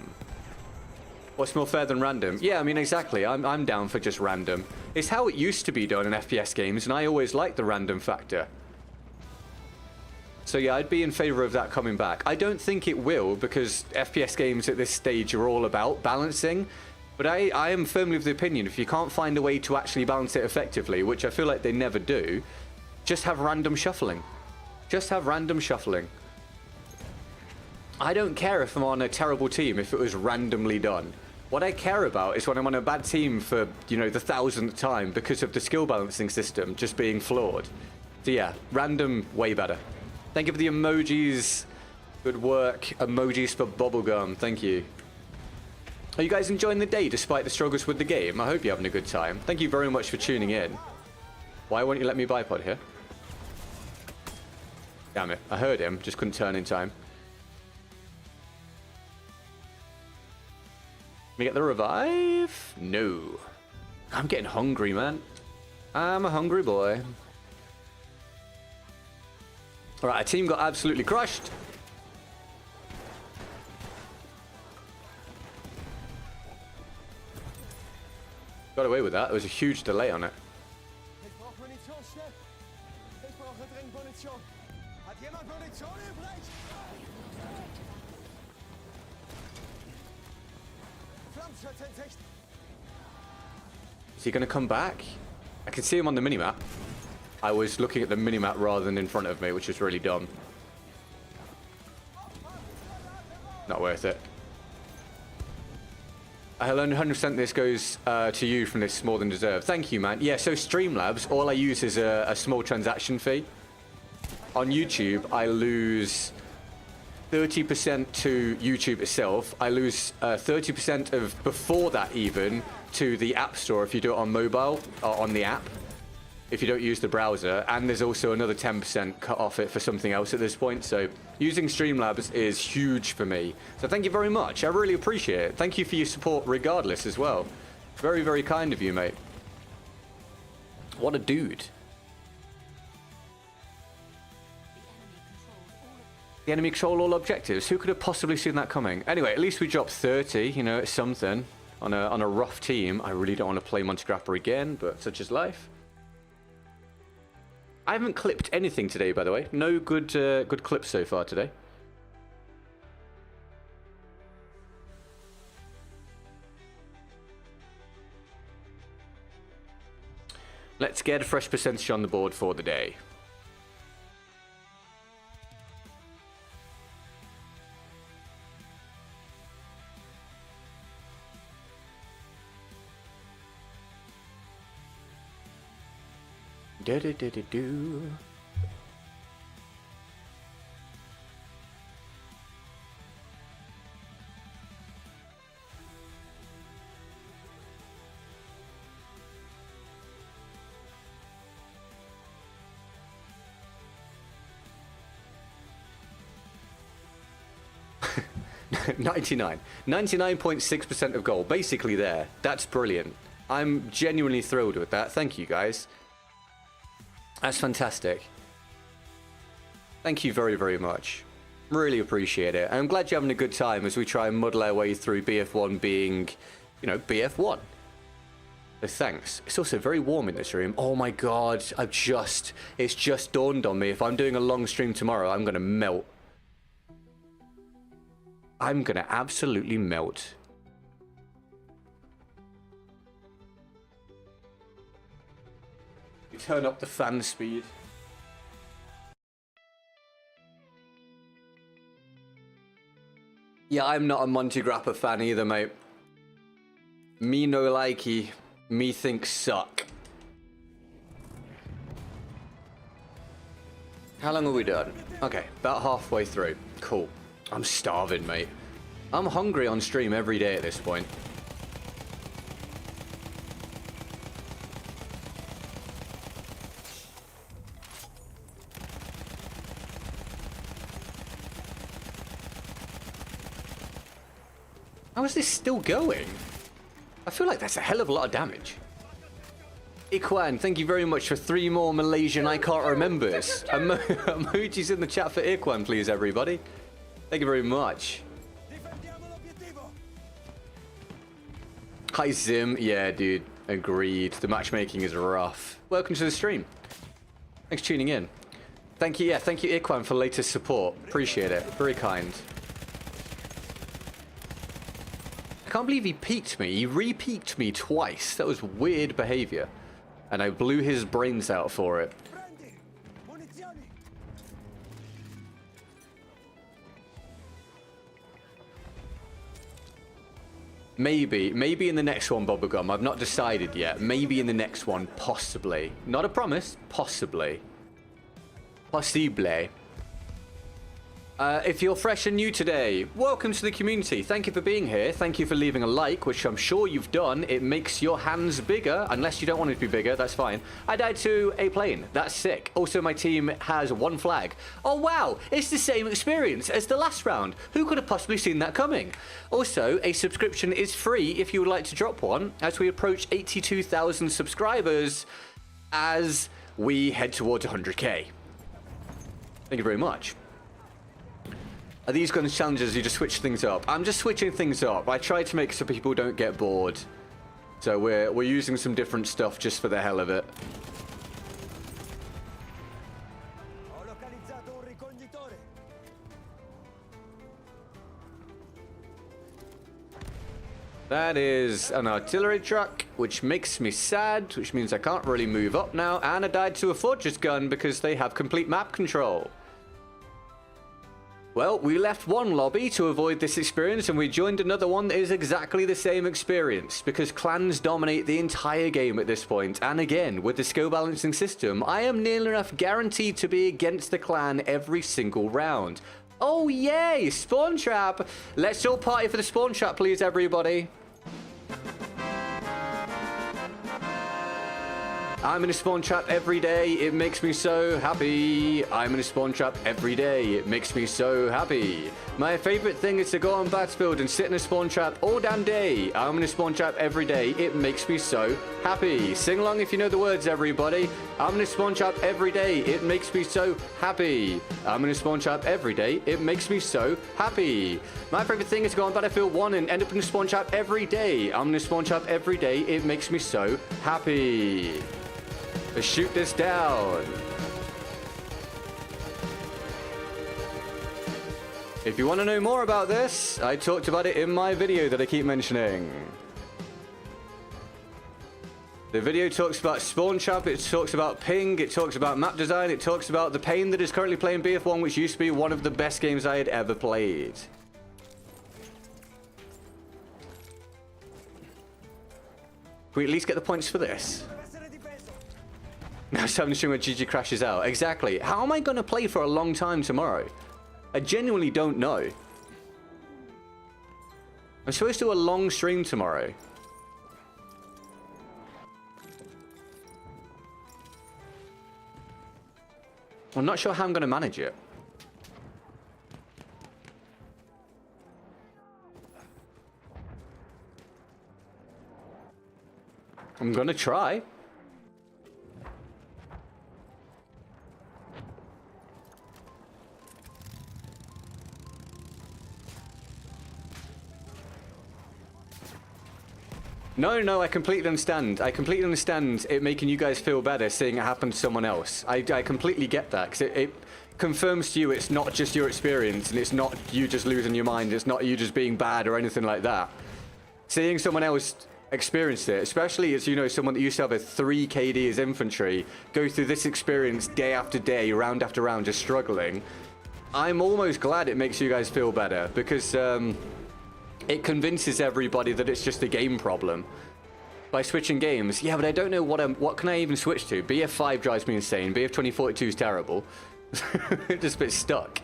What's more fair than random? Yeah, I mean, exactly. I'm down for just random. It's how it used to be done in FPS games, and I always liked the random factor. So yeah, I'd be in favor of that coming back. I don't think it will, because FPS games at this stage are all about balancing. But I am firmly of the opinion, if you can't find a way to actually balance it effectively, which I feel like they never do, just have random shuffling. Just have random shuffling. I don't care if I'm on a terrible team if it was randomly done. What I care about is when I'm on a bad team for, you know, the 1000th time because of the skill balancing system just being flawed. So yeah, random, way better. Thank you for the emojis. Good work. Emojis for bubblegum. Thank you. Are you guys enjoying the day despite the struggles with the game? I hope you're having a good time. Thank you very much for tuning in. Why won't you let me bipod here? Damn it. I heard him. Just couldn't turn in time. Can we get the revive? No. I'm getting hungry, man. I'm a hungry boy. Alright, our team got absolutely crushed. Got away with that. There was a huge delay on it. Is he going to come back? I can see him on the minimap. I was looking at the minimap rather than in front of me, which is really dumb. Not worth it. Hello, 100% this goes to you from this More Than Deserved. Thank you, man. Yeah, so Streamlabs, all I use is a small transaction fee. On YouTube, I lose 30% to YouTube itself. I lose 30% of before that even to the App Store if you do it on mobile or on the app, if you don't use the browser. And there's also another 10% cut off it for something else at this point. So using Streamlabs is huge for me. So thank you very much. I really appreciate it. Thank you for your support regardless as well. Very, very kind of you, mate. What a dude. The enemy control all objectives. Who could have possibly seen that coming? Anyway, at least we dropped 30. You know, it's something. On a rough team. I really don't want to play Monty Grapper again, but such is life. I haven't clipped anything today, by the way. No good good clips so far today. Let's get a fresh percentage on the board for the day. Do-do-do-do-do. $99. 99.6% of goal. Basically there. That's brilliant. I'm genuinely thrilled with that. Thank you, guys. That's fantastic. Thank you very, very much. Really appreciate it. And I'm glad you're having a good time as we try and muddle our way through BF1 being, you know, BF1. So thanks. It's also very warm in this room. Oh my god, it's just dawned on me. If I'm doing a long stream tomorrow, I'm going to melt. I'm going to absolutely melt. Turn up the fan speed. Yeah, I'm not a Monty Grapper fan either, mate. Me no likey. Me think suck. How long are we done? Okay, about halfway through. Cool. I'm starving, mate. I'm hungry on stream every day at this point. How is this still going? I feel like that's a hell of a lot of damage. Ikwan, thank you very much for 3 more Malaysian I can't remembers. Emojis in the chat for Ikwan, please, everybody. Thank you very much. Hi, Zim. Yeah, dude. Agreed. The matchmaking is rough. Welcome to the stream. Thanks for tuning in. Thank you. Yeah, thank you, Ikwan, for latest support. Appreciate it. Very kind. I can't believe he peeked me. He re-peeked me twice. That was weird behavior. And I blew his brains out for it. Maybe in the next one, Bubblegum. I've not decided yet. Maybe in the next one, possibly. Not a promise, possibly. Possible. If you're fresh and new today, welcome to the community. Thank you for being here. Thank you for leaving a like, which I'm sure you've done. It makes your hands bigger, unless you don't want it to be bigger, that's fine. I died to a plane. That's sick. Also, my team has 1 flag. Oh, wow. It's the same experience as the last round. Who could have possibly seen that coming? Also, a subscription is free if you would like to drop one as we approach 82,000 subscribers as we head towards 100k. Thank you very much. Are these guns challenges? You just switch things up. I'm just switching things up. I try to make it so people don't get bored. So we're using some different stuff just for the hell of it. That is an artillery truck, which makes me sad, which means I can't really move up now. And I died to a fortress gun because they have complete map control. Well, we left one lobby to avoid this experience and we joined another one that is exactly the same experience because clans dominate the entire game at this point. And again, with the skill balancing system, I am near enough guaranteed to be against the clan every single round. Oh yay, spawn trap! Let's all party for the spawn trap, please, everybody. I'm in a spawn trap every day, it makes me so happy. I'm in a spawn trap every day, it makes me so happy. My favorite thing is to go on Battlefield and sit in a spawn trap all damn day. I'm in a spawn trap every day, it makes me so happy. Sing along if you know the words, everybody. I'm in a spawn trap every day, it makes me so happy. I'm in a spawn trap every day, it makes me so happy. My favorite thing is to go on Battlefield 1 and end up in a spawn trap every day. I'm in a spawn trap every day, it makes me so happy. Let's shoot this down. If you want to know more about this, I talked about it in my video that I keep mentioning. The video talks about spawn trap, it talks about ping, it talks about map design, it talks about the pain that is currently playing BF1, which used to be one of the best games I had ever played. Can we at least get the points for this? Now it's having a stream where GG crashes out. Exactly. How am I going to play for a long time tomorrow? I genuinely don't know. I'm supposed to do a long stream tomorrow. I'm not sure how I'm going to manage it. I'm going to try. No, I completely understand. I completely understand it making you guys feel better seeing it happen to someone else. I completely get that, because it confirms to you it's not just your experience, and it's not you just losing your mind, it's not you just being bad or anything like that. Seeing someone else experience it, especially as, you know, someone that used to have a 3 KD as infantry, go through this experience day after day, round after round, just struggling, I'm almost glad it makes you guys feel better, because it convinces everybody that it's just a game problem. By switching games, yeah, but I don't know what can I even switch to? BF5 drives me insane. BF 2042 is terrible. Just a bit stuck.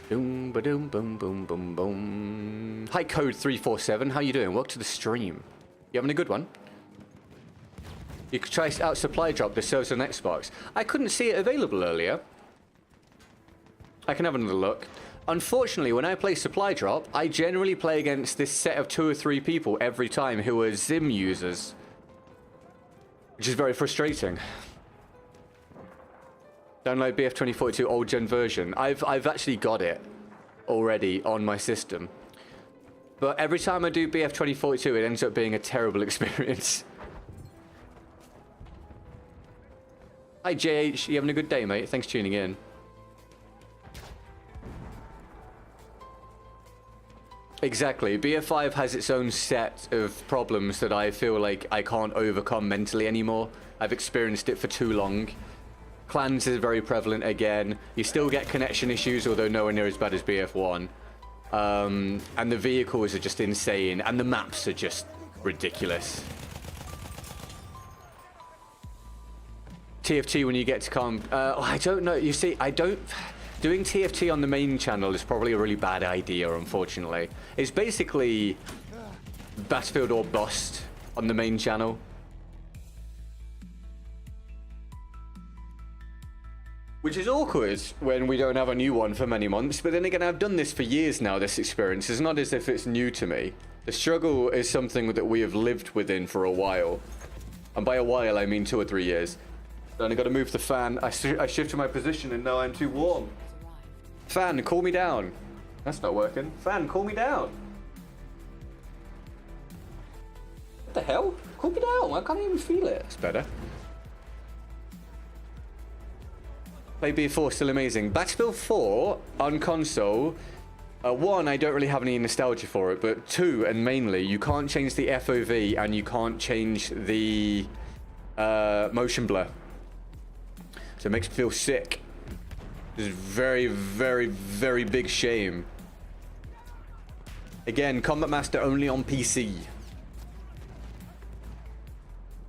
Boom, ba-doom, boom, boom, boom, boom. Hi, Code 347. How you doing? Welcome to the stream. You having a good one? You could try out Supply Drop. This serves on Xbox. I couldn't see it available earlier. I can have another look. Unfortunately, when I play Supply Drop, I generally play against this set of 2 or 3 people every time who are Zim users, which is very frustrating. Download BF 2042 old gen version. I've actually got it already on my system, but every time I do BF 2042, it ends up being a terrible experience. Hi JH, you having a good day, mate? Thanks for tuning in. Exactly. BF5 has its own set of problems that I feel like I can't overcome mentally anymore. I've experienced it for too long. Clans is very prevalent again. You still get connection issues, although nowhere near as bad as BF1. And the vehicles are just insane, and the maps are just ridiculous. TFT when you get to come. I don't know. You see, I don't. Doing TFT on the main channel is probably a really bad idea, unfortunately. It's basically Battlefield or bust on the main channel. Which is awkward when we don't have a new one for many months. But then again, I've done this for years now, this experience. It's not as if it's new to me. The struggle is something that we have lived within for a while. And by a while, I mean 2 or 3 years. Then I got to move the fan. I shifted my position and now I'm too warm. Fan, call me down. That's not working. Fan, call me down. What the hell? Call me down. I can't even feel it. It's better. Play B4, still amazing. Battlefield 4 on console. 1, I don't really have any nostalgia for it, but 2, and mainly, you can't change the FOV and you can't change the motion blur. So it makes me feel sick. It's a very, very, very big shame. Again, Combat Master only on PC.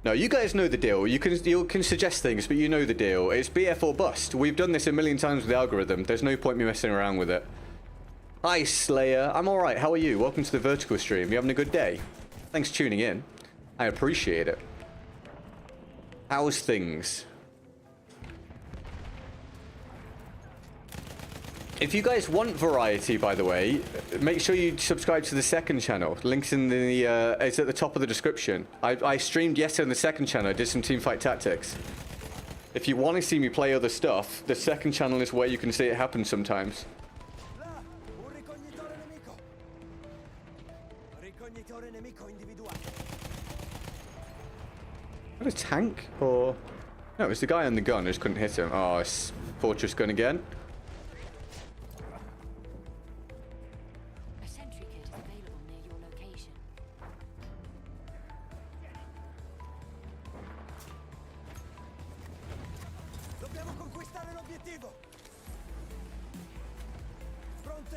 No, you guys know the deal. You can suggest things, but you know the deal. It's BF or bust. We've done this a million times with the algorithm. There's no point me messing around with it. Hi, Slayer. I'm all right. How are you? Welcome to the Vertical stream. You having a good day? Thanks for tuning in. I appreciate it. How's things? If you guys want variety, by the way, make sure you subscribe to the second channel. Links in the it's at the top of the description. I streamed yesterday on the second channel. I did some teamfight tactics. If you want to see me play other stuff, the second channel is where you can see it happen sometimes. What, a tank? Or... No, it was the guy on the gun. I just couldn't hit him. Oh, it's Fortress gun again. A sentry kit is available near your location.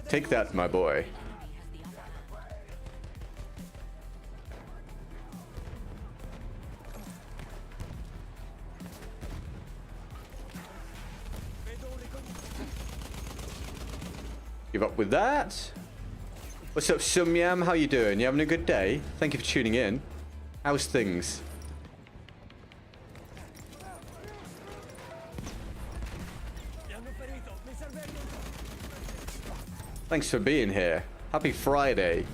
Take that, my boy. Give up with that. What's up, Sumyam? How you doing? You having a good day? Thank you for tuning in. How's things? Thanks for being here. Happy Friday.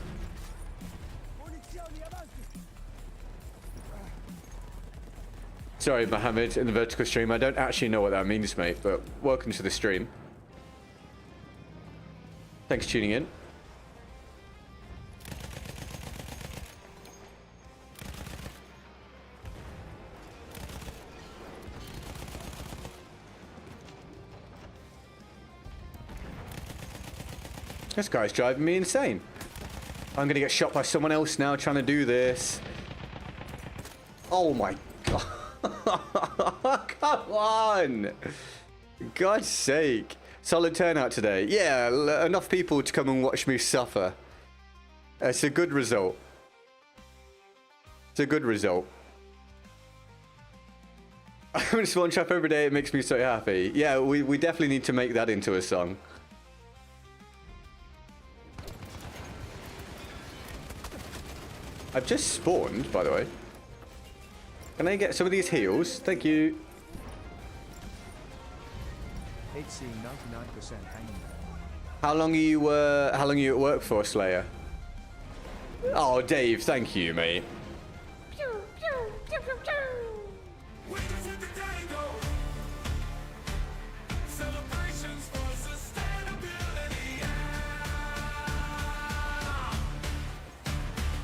Sorry, Mohammed, in the vertical stream. I don't actually know what that means, mate, but welcome to the stream. Thanks for tuning in. This guy's driving me insane. I'm gonna get shot by someone else now trying to do this. Oh my god. Come on. God's sake. Solid turnout today. Yeah, enough people to come and watch me suffer. It's a good result. It's a good result. I'm gonna spawn trap every day. It makes me so happy. Yeah, we definitely need to make that into a song. I've just spawned, by the way. Can I get some of these heals? Thank you. HC 99% hanging. How long are you at work for, Slayer? Oh, Dave, thank you, mate.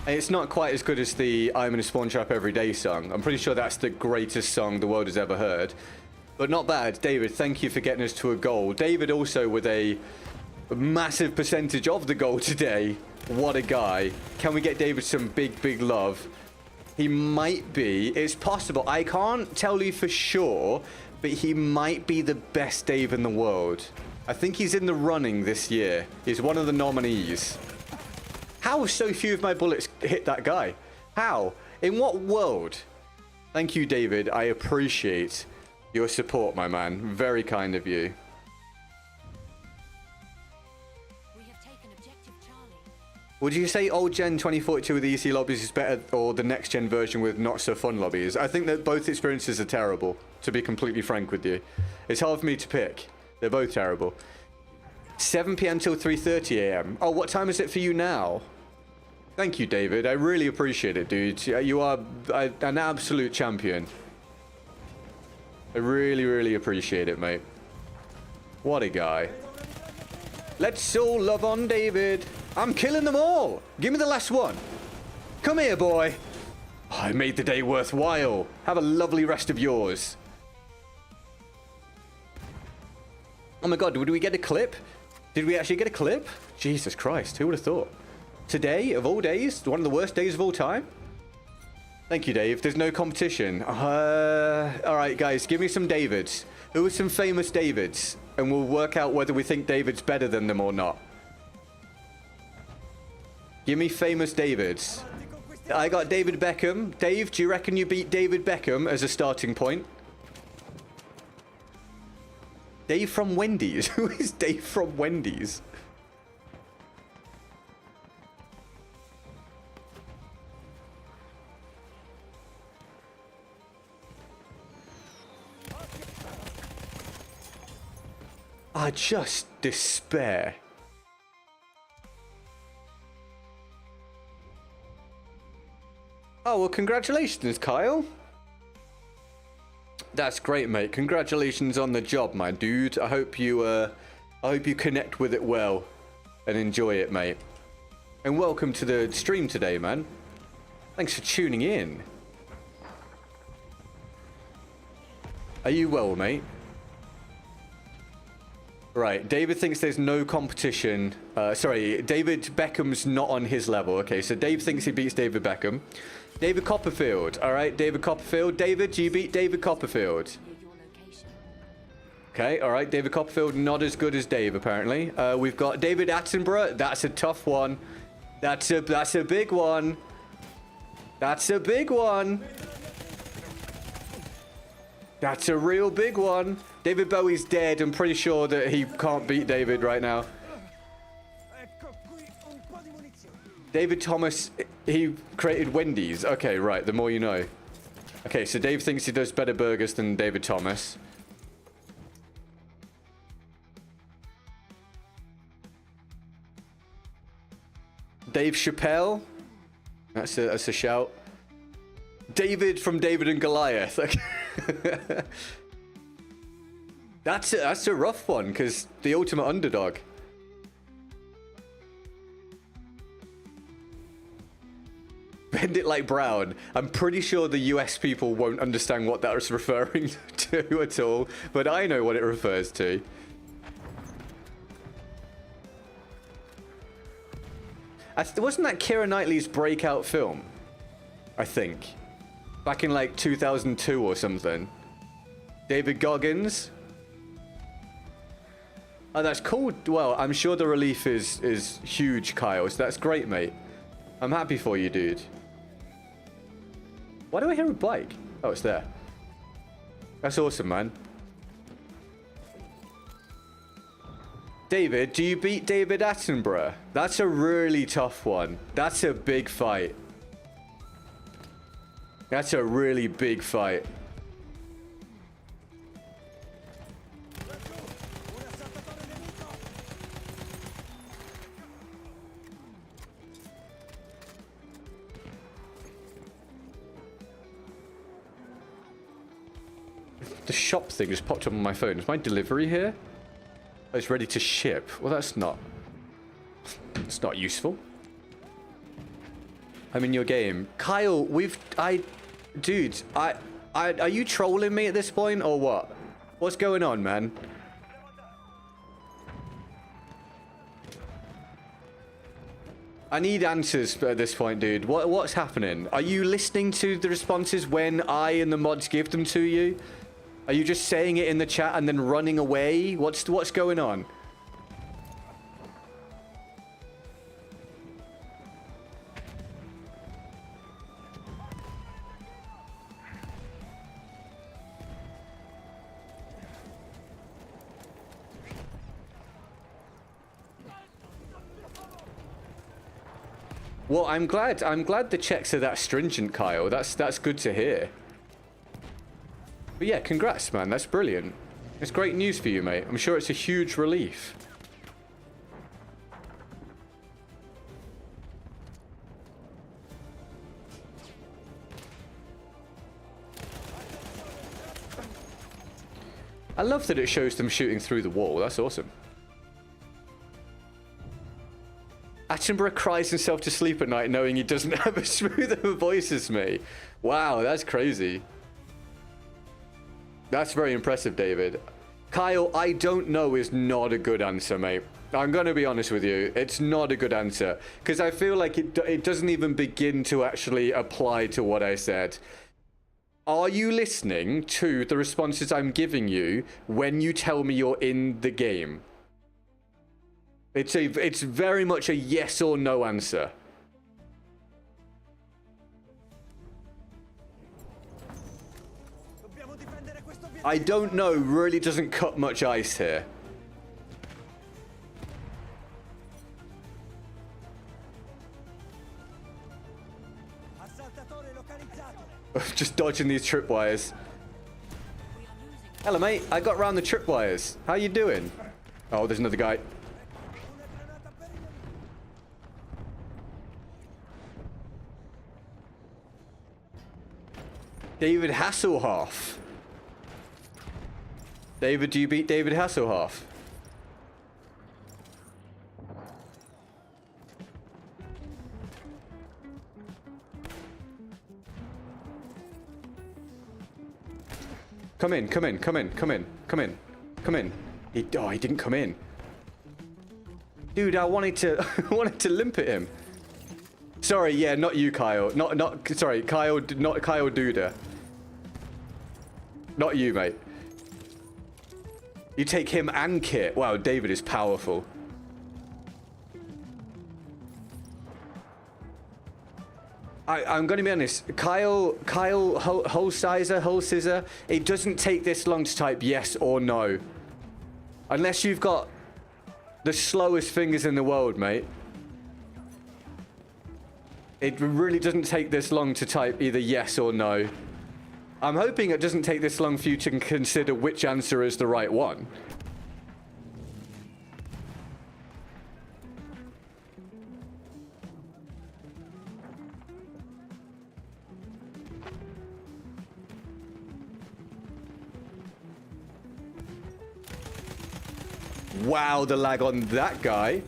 It's not quite as good as the I'm in a spawn trap every day song. I'm pretty sure that's the greatest song the world has ever heard. But not bad. David, thank you for getting us to a goal. David also with a massive percentage of the goal today. What a guy. Can we get David some big, big love? He might be. It's possible. I can't tell you for sure, but he might be the best Dave in the world. I think he's in the running this year. He's one of the nominees. How so few of my bullets hit that guy? How? In what world? Thank you, David. I appreciate your support, my man. Very kind of you. We have taken objective Charlie. Would you say old gen 2042 with EC lobbies is better, or the next gen version with not so fun lobbies? I think that both experiences are terrible, to be completely frank with you. It's hard for me to pick. They're both terrible. 7 p.m. till 3:30 a.m. Oh, what time is it for you now? Thank you, David. I really appreciate it, dude. You are an absolute champion. I really, really appreciate it, mate. What a guy. Let's all love on David. I'm killing them all. Give me the last one. Come here, boy. Oh, I made the day worthwhile. Have a lovely rest of yours. Oh my god, did we get a clip? Did we actually get a clip? Jesus Christ, who would have thought? Today, of all days, one of the worst days of all time? Thank you, Dave. There's no competition. Alright, guys, give me some Davids. Who are some famous Davids? And we'll work out whether we think David's better than them or not. Give me famous Davids. I got David Beckham. Dave, do you reckon you beat David Beckham as a starting point? Dave from Wendy's? Who is Dave from Wendy's? I just despair. Oh, well, congratulations, Kyle. That's great, mate. Congratulations on the job, my dude. I hope you connect with it well and enjoy it, mate. And welcome to the stream today, man. Thanks for tuning in. Are you well, mate? Right, David thinks there's no competition. Sorry, David Beckham's not on his level. Okay, so Dave thinks he beats David Beckham. David Copperfield. All right, David Copperfield. David, do you beat David Copperfield? Okay, all right, David Copperfield, not as good as Dave, apparently. We've got David Attenborough. That's a tough one. That's a big one. That's a big one. That's a real big one. David Bowie's dead. I'm pretty sure that he can't beat David right now. David Thomas, he created Wendy's. Okay, right, the more you know. Okay, so Dave thinks he does better burgers than David Thomas. Dave Chappelle. That's a shout. David from David and Goliath. Okay. That's a rough one, because the ultimate underdog. Bend it like Brown. I'm pretty sure the US people won't understand what that was referring to at all, but I know what it refers to. Wasn't that Keira Knightley's breakout film? I think. Back in like 2002 or something. David Goggins. Oh, that's cool. Well, I'm sure the relief is huge, Kyle. So that's great, mate. I'm happy for you, dude. Why do I hear a bike? Oh, it's there. That's awesome, man. David, do you beat David Attenborough? That's a really tough one. That's a big fight. That's a really big fight. The shop thing just popped up on my phone. Is my delivery here? Oh, it's ready to ship. Well, that's not... It's not useful. I'm in your game. Kyle, Dude, are you trolling me at this point, or what? What's going on, man? I need answers at this point, dude. What's happening? Are you listening to the responses when I and the mods give them to you? Are you just saying it in the chat and then running away? What's going on? Well, I'm glad the checks are that stringent, Kyle. That's good to hear. But yeah, congrats, man. That's brilliant. It's great news for you, mate. I'm sure it's a huge relief. I love that it shows them shooting through the wall. That's awesome. Attenborough cries himself to sleep at night knowing he doesn't have as smooth of a voice as me. Wow, that's crazy. That's very impressive, David. Kyle, I don't know is not a good answer, mate. I'm going to be honest with you. It's not a good answer. Because I feel like it doesn't even begin to actually apply to what I said. Are you listening to the responses I'm giving you when you tell me you're in the game? It's very much a yes or no answer. I don't know really doesn't cut much ice here. Just dodging these tripwires. Hello, mate. I got round the tripwires. How you doing? Oh, there's another guy. David Hasselhoff. David, do you beat David Hasselhoff? Come in, come in, come in, come in, come in, come in. He didn't come in. Dude, I wanted to I wanted to limp at him. Sorry, yeah, not you, Kyle. Sorry, Kyle, not Kyle Duda. Not you, mate. You take him and Kit. Wow, David is powerful. I'm going to be honest. Kyle, Whole Scissor, it doesn't take this long to type yes or no. Unless you've got the slowest fingers in the world, mate. It really doesn't take this long to type either yes or no. I'm hoping it doesn't take this long for you to consider which answer is the right one. Wow, the lag on that guy.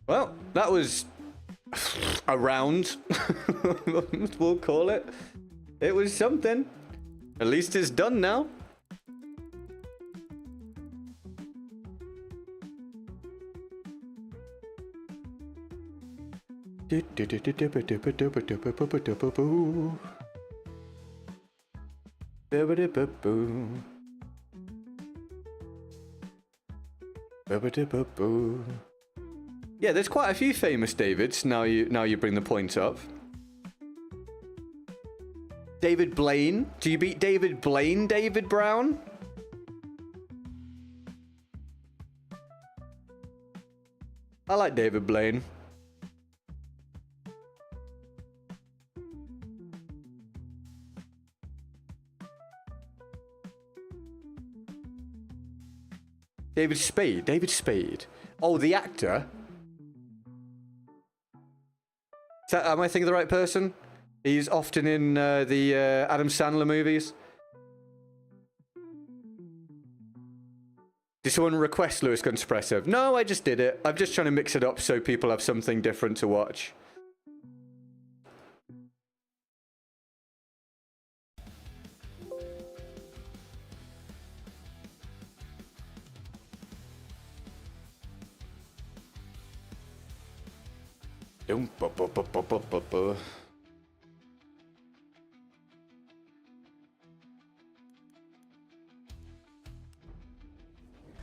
Well, that was a round. We'll call it. It was something. At least it's done now. Yeah, there's quite a few famous Davids now you bring the point up. David Blaine. Do you beat David Blaine, David Brown? I like David Blaine. David Spade. David Spade. Oh, the actor. Am I thinking of the right person? He's often in the Adam Sandler movies. Did someone request Lewis Gun Suppressive? No, I just did it. I'm just trying to mix it up so people have something different to watch.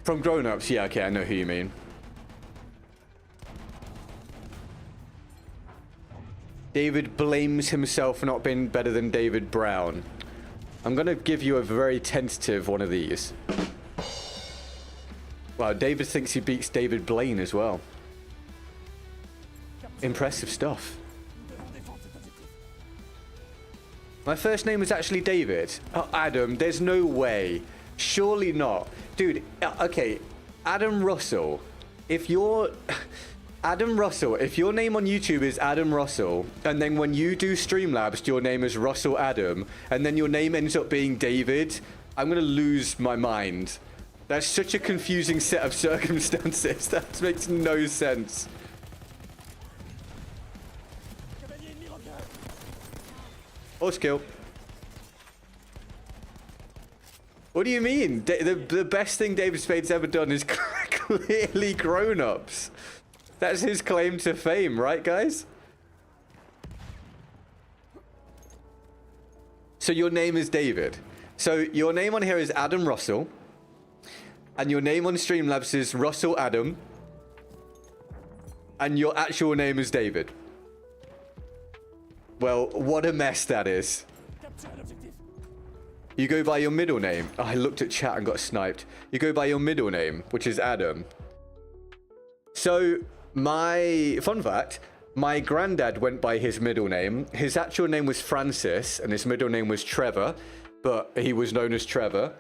From grown-ups, yeah, okay, I know who you mean. David blames himself for not being better than David Brown. I'm gonna give you a very tentative one of these. Wow, David thinks he beats David Blaine as well. Impressive stuff. My first name was actually David. Oh, Adam, there's no way. Surely not. Dude, okay, Adam Russell, if you're... Adam Russell, if your name on YouTube is Adam Russell, and then when you do Streamlabs, your name is Russell Adam, and then your name ends up being David, I'm gonna lose my mind. That's such a confusing set of circumstances. That makes no sense. Or skill. What do you mean? The best thing David Spade's ever done is clearly grown-ups. That's his claim to fame, right, guys? So your name is David. So your name on here is Adam Russell. And your name on Streamlabs is Russell Adam. And your actual name is David. Well, what a mess that is. You go by your middle name. Oh, I looked at chat and got sniped. You go by your middle name, which is Adam. So, my fun fact, my granddad went by his middle name. His actual name was Francis, and his middle name was Trevor, but he was known as Trevor.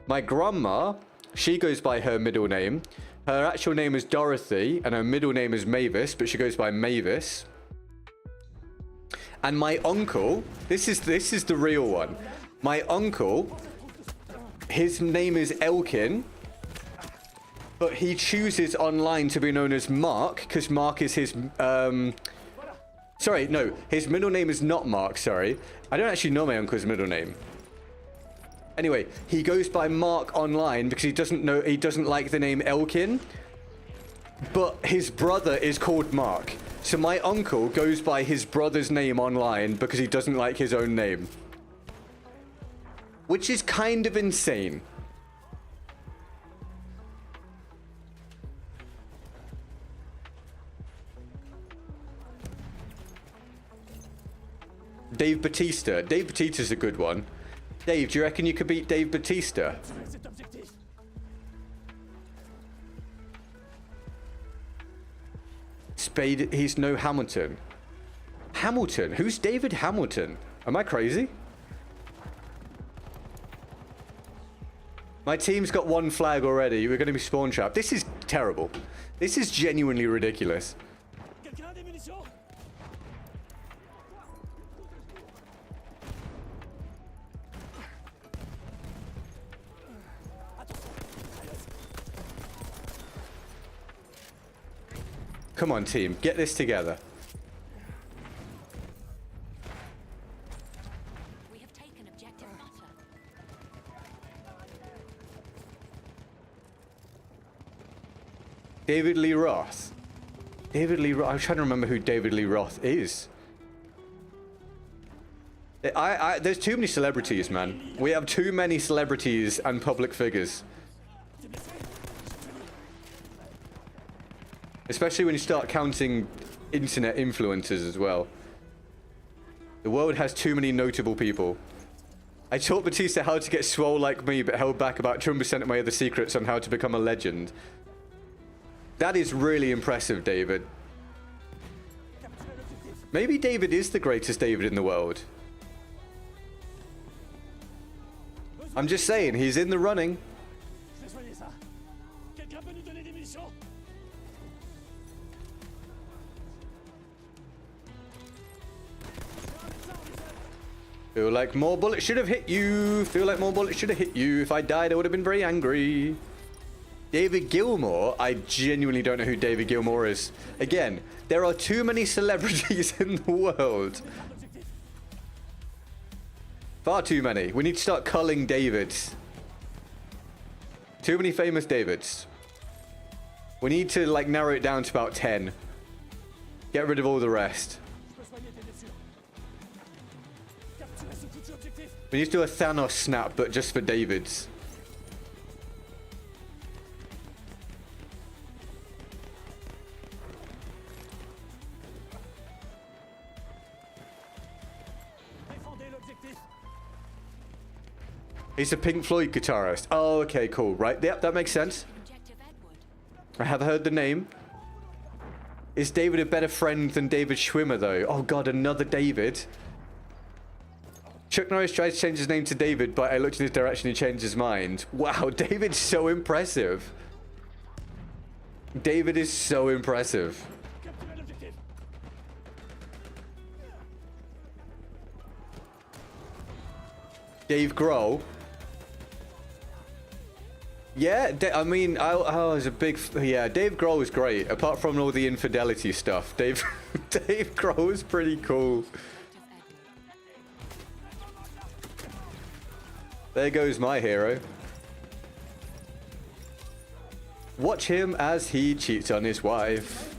My grandma, she goes by her middle name. Her actual name is Dorothy, and her middle name is Mavis, but she goes by Mavis. And my uncle, this is the real one. My uncle, his name is Elkin, but he chooses online to be known as Mark, because Mark is his, sorry, no, his middle name is not Mark, sorry. I don't actually know my uncle's middle name. Anyway, he goes by Mark online because he doesn't like the name Elkin, but his brother is called Mark. So my uncle goes by his brother's name online because he doesn't like his own name. Which is kind of insane. Dave Bautista. Dave Bautista's a good one. Dave, do you reckon you could beat Dave Bautista? Spade, he's no Hamilton. Hamilton? Who's David Hamilton? Am I crazy? My team's got one flag already. We're going to be spawn trapped. This is terrible. This is genuinely ridiculous. Come on, team. Get this together. We have taken objective butter. David Lee Roth. David Lee Roth. I'm trying to remember who David Lee Roth is. There's too many celebrities, man. We have too many celebrities and public figures. Especially when you start counting internet influencers as well. The world has too many notable people. I taught Batista how to get swole like me, but held back about 2% of my other secrets on how to become a legend. That is really impressive, David. Maybe David is the greatest David in the world. I'm just saying, he's in the running. Feel like more bullets should have hit you. Feel like more bullets should have hit you. If I died, I would have been very angry. David Gilmour? I genuinely don't know who David Gilmour is. Again, there are too many celebrities in the world. Far too many. We need to start culling Davids. Too many famous Davids. We need to, like, narrow it down to about 10. Get rid of all the rest. We need to do a Thanos snap, but just for Davids. He's a Pink Floyd guitarist. Oh, okay, cool. Right, yep, that makes sense. Objective Edward. I have heard the name. Is David a better friend than David Schwimmer, though? Oh, God, another David. Chuck Norris tried to change his name to David, but I looked in his direction and he changed his mind. Wow, David's so impressive. David is so impressive. Capture that objective. Dave Grohl. Yeah, I mean, I was a big... Yeah, Dave Grohl was great. Apart from all the infidelity stuff. Dave Grohl was pretty cool. There goes my hero. Watch him as he cheats on his wife.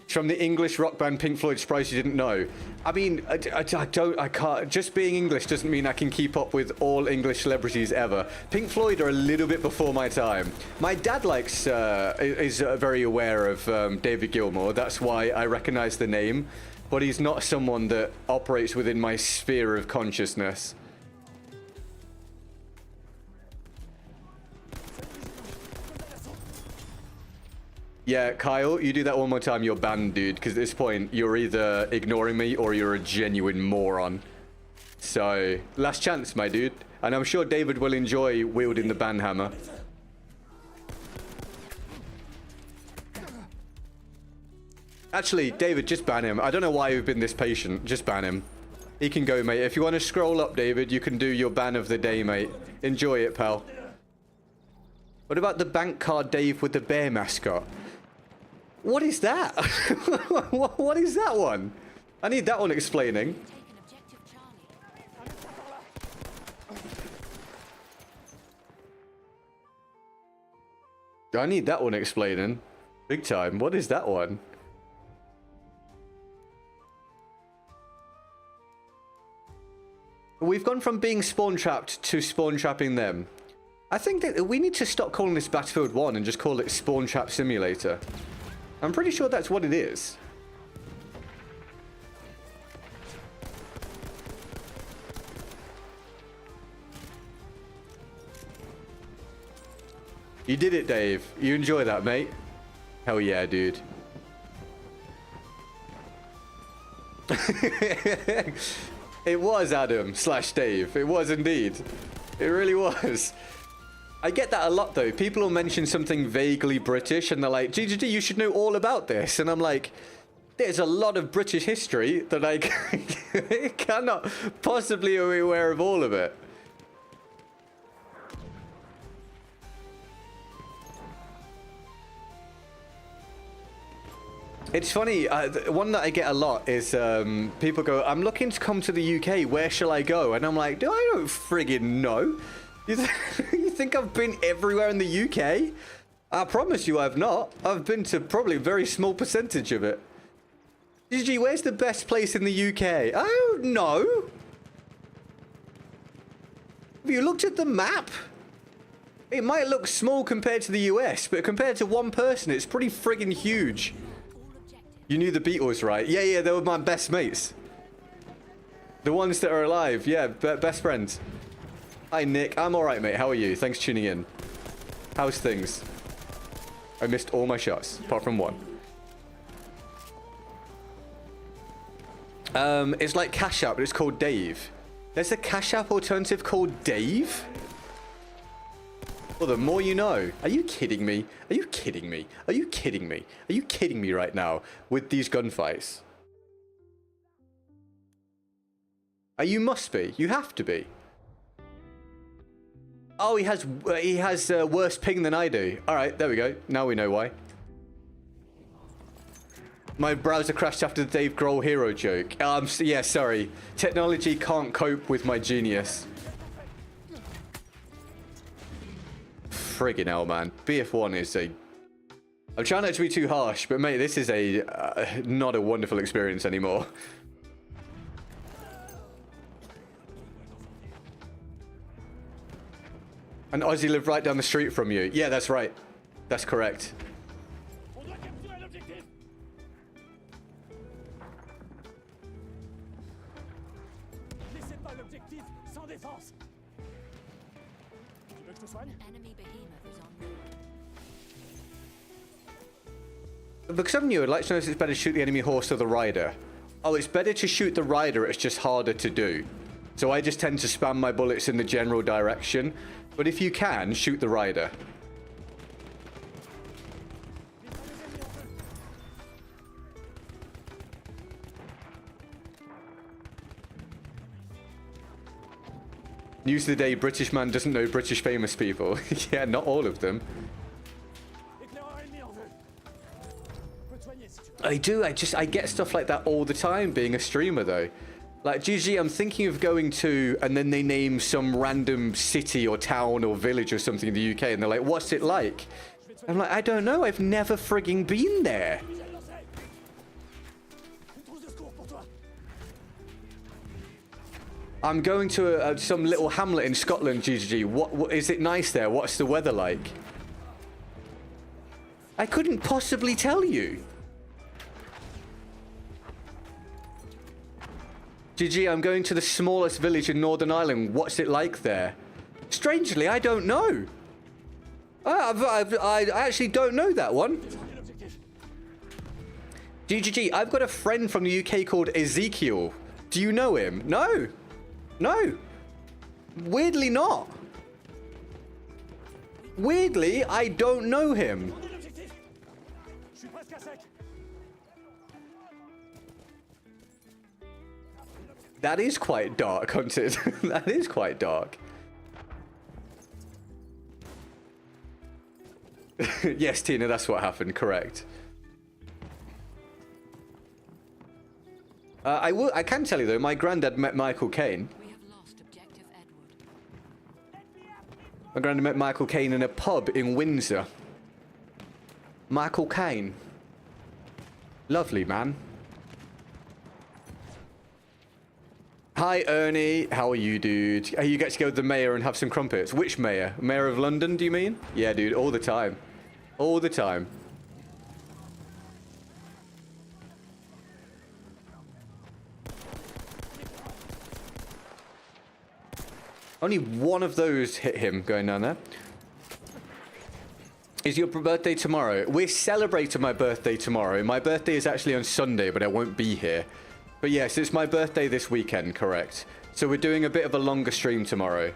It's from the English rock band Pink Floyd. Surprised you didn't know. I mean, I can't. Just being English doesn't mean I can keep up with all English celebrities ever. Pink Floyd are a little bit before my time. My dad is very aware of David Gilmour. That's why I recognize the name. But he's not someone that operates within my sphere of consciousness. Yeah, Kyle, you do that one more time, you're banned, dude. Because at this point, you're either ignoring me or you're a genuine moron. So, last chance, my dude. And I'm sure David will enjoy wielding the ban hammer. Actually, David, just ban him. I don't know why you've been this patient. Just ban him. He can go, mate. If you want to scroll up, David, you can do your ban of the day, mate. Enjoy it, pal. What about the bank card Dave with the bear mascot? What is that? What is that one? I need that one explaining. Taken objective Charlie. I need that one explaining. Big time. What is that one? We've gone from being spawn trapped to spawn trapping them. I think that we need to stop calling this Battlefield 1 and just call it Spawn Trap Simulator. I'm pretty sure that's what it is. You did it, Dave. You enjoy that, mate? Hell yeah, dude. It was Adam / Dave. It was indeed. It really was. I get that a lot, though. People will mention something vaguely British, and they're like, GGG, you should know all about this. And I'm like, there's a lot of British history that I cannot possibly be aware of all of it. It's funny, one that I get a lot is people go, I'm looking to come to the UK, where shall I go? And I'm like, I don't friggin' know. You think I've been everywhere in the UK? I promise you I've not. I've been to probably a very small percentage of it. GG, where's the best place in the UK? I don't know. Have you looked at the map? It might look small compared to the US, but compared to one person, it's pretty friggin' huge. You knew the Beatles, right? Yeah, they were my best mates. The ones that are alive, yeah, best friends. Hi, Nick. I'm alright, mate. How are you? Thanks for tuning in. How's things? I missed all my shots, apart from one. It's like Cash App, but it's called Dave. There's a Cash App alternative called Dave? Well, the more you know. Are you kidding me? Are you kidding me? Are you kidding me? Are you kidding me right now with these gunfights? You must be. You have to be. Oh, he has worse ping than I do. All right, there we go. Now we know why. My browser crashed after the Dave Grohl hero joke. Yeah, sorry. Technology can't cope with my genius. Friggin' hell, man. BF1 is a... I'm trying not to be too harsh, but mate, this is not a wonderful experience anymore. And Ozzy lived right down the street from you. Yeah, that's right. That's correct. capturer l'objectif sans défense. Tu veux que je te soigne? Enemy behemoth is en route. Because I'm new, I'd like to know if it's better to shoot the enemy horse or the rider. Oh, it's better to shoot the rider, it's just harder to do. So I just tend to spam my bullets in the general direction. But if you can, shoot the rider. News of the day, British man doesn't know British famous people. Yeah, not all of them. Éclaireur ennemi en vue. Je peux te soigner si tu veux. I do, I get stuff like that all the time being a streamer though. Like, GG, I'm thinking of going to, and then they name some random city or town or village or something in the UK, and they're like, what's it like? I'm like, I don't know, I've never frigging been there. Une trousse de secours pour toi. I'm going to some little hamlet in Scotland, GG. What is it nice there? What's the weather like? I couldn't possibly tell you. GG, I'm going to the smallest village in Northern Ireland. What's it like there? Strangely, I don't know. I actually don't know that one. GG, I've got a friend from the UK called Ezekiel. Do you know him? No. No. Weirdly not. Weirdly, I don't know him. Je suis presque à sec. That is quite dark, Hunted. That is quite dark. Yes, Tina, that's what happened. Correct. I can tell you though, my granddad met Michael Caine. We have lost objective Edward. My granddad met Michael Caine in a pub in Windsor. Michael Caine. Lovely man. Hi Ernie, how are you, dude? You get to go to the mayor and have some crumpets. Which mayor? Mayor of London, do you mean? Yeah, dude, all the time. All the time. Only one of those hit him going down there. Is your birthday tomorrow? We're celebrating my birthday tomorrow. My birthday is actually on Sunday, but I won't be here. But yes, it's my birthday this weekend, correct. So we're doing a bit of a longer stream tomorrow.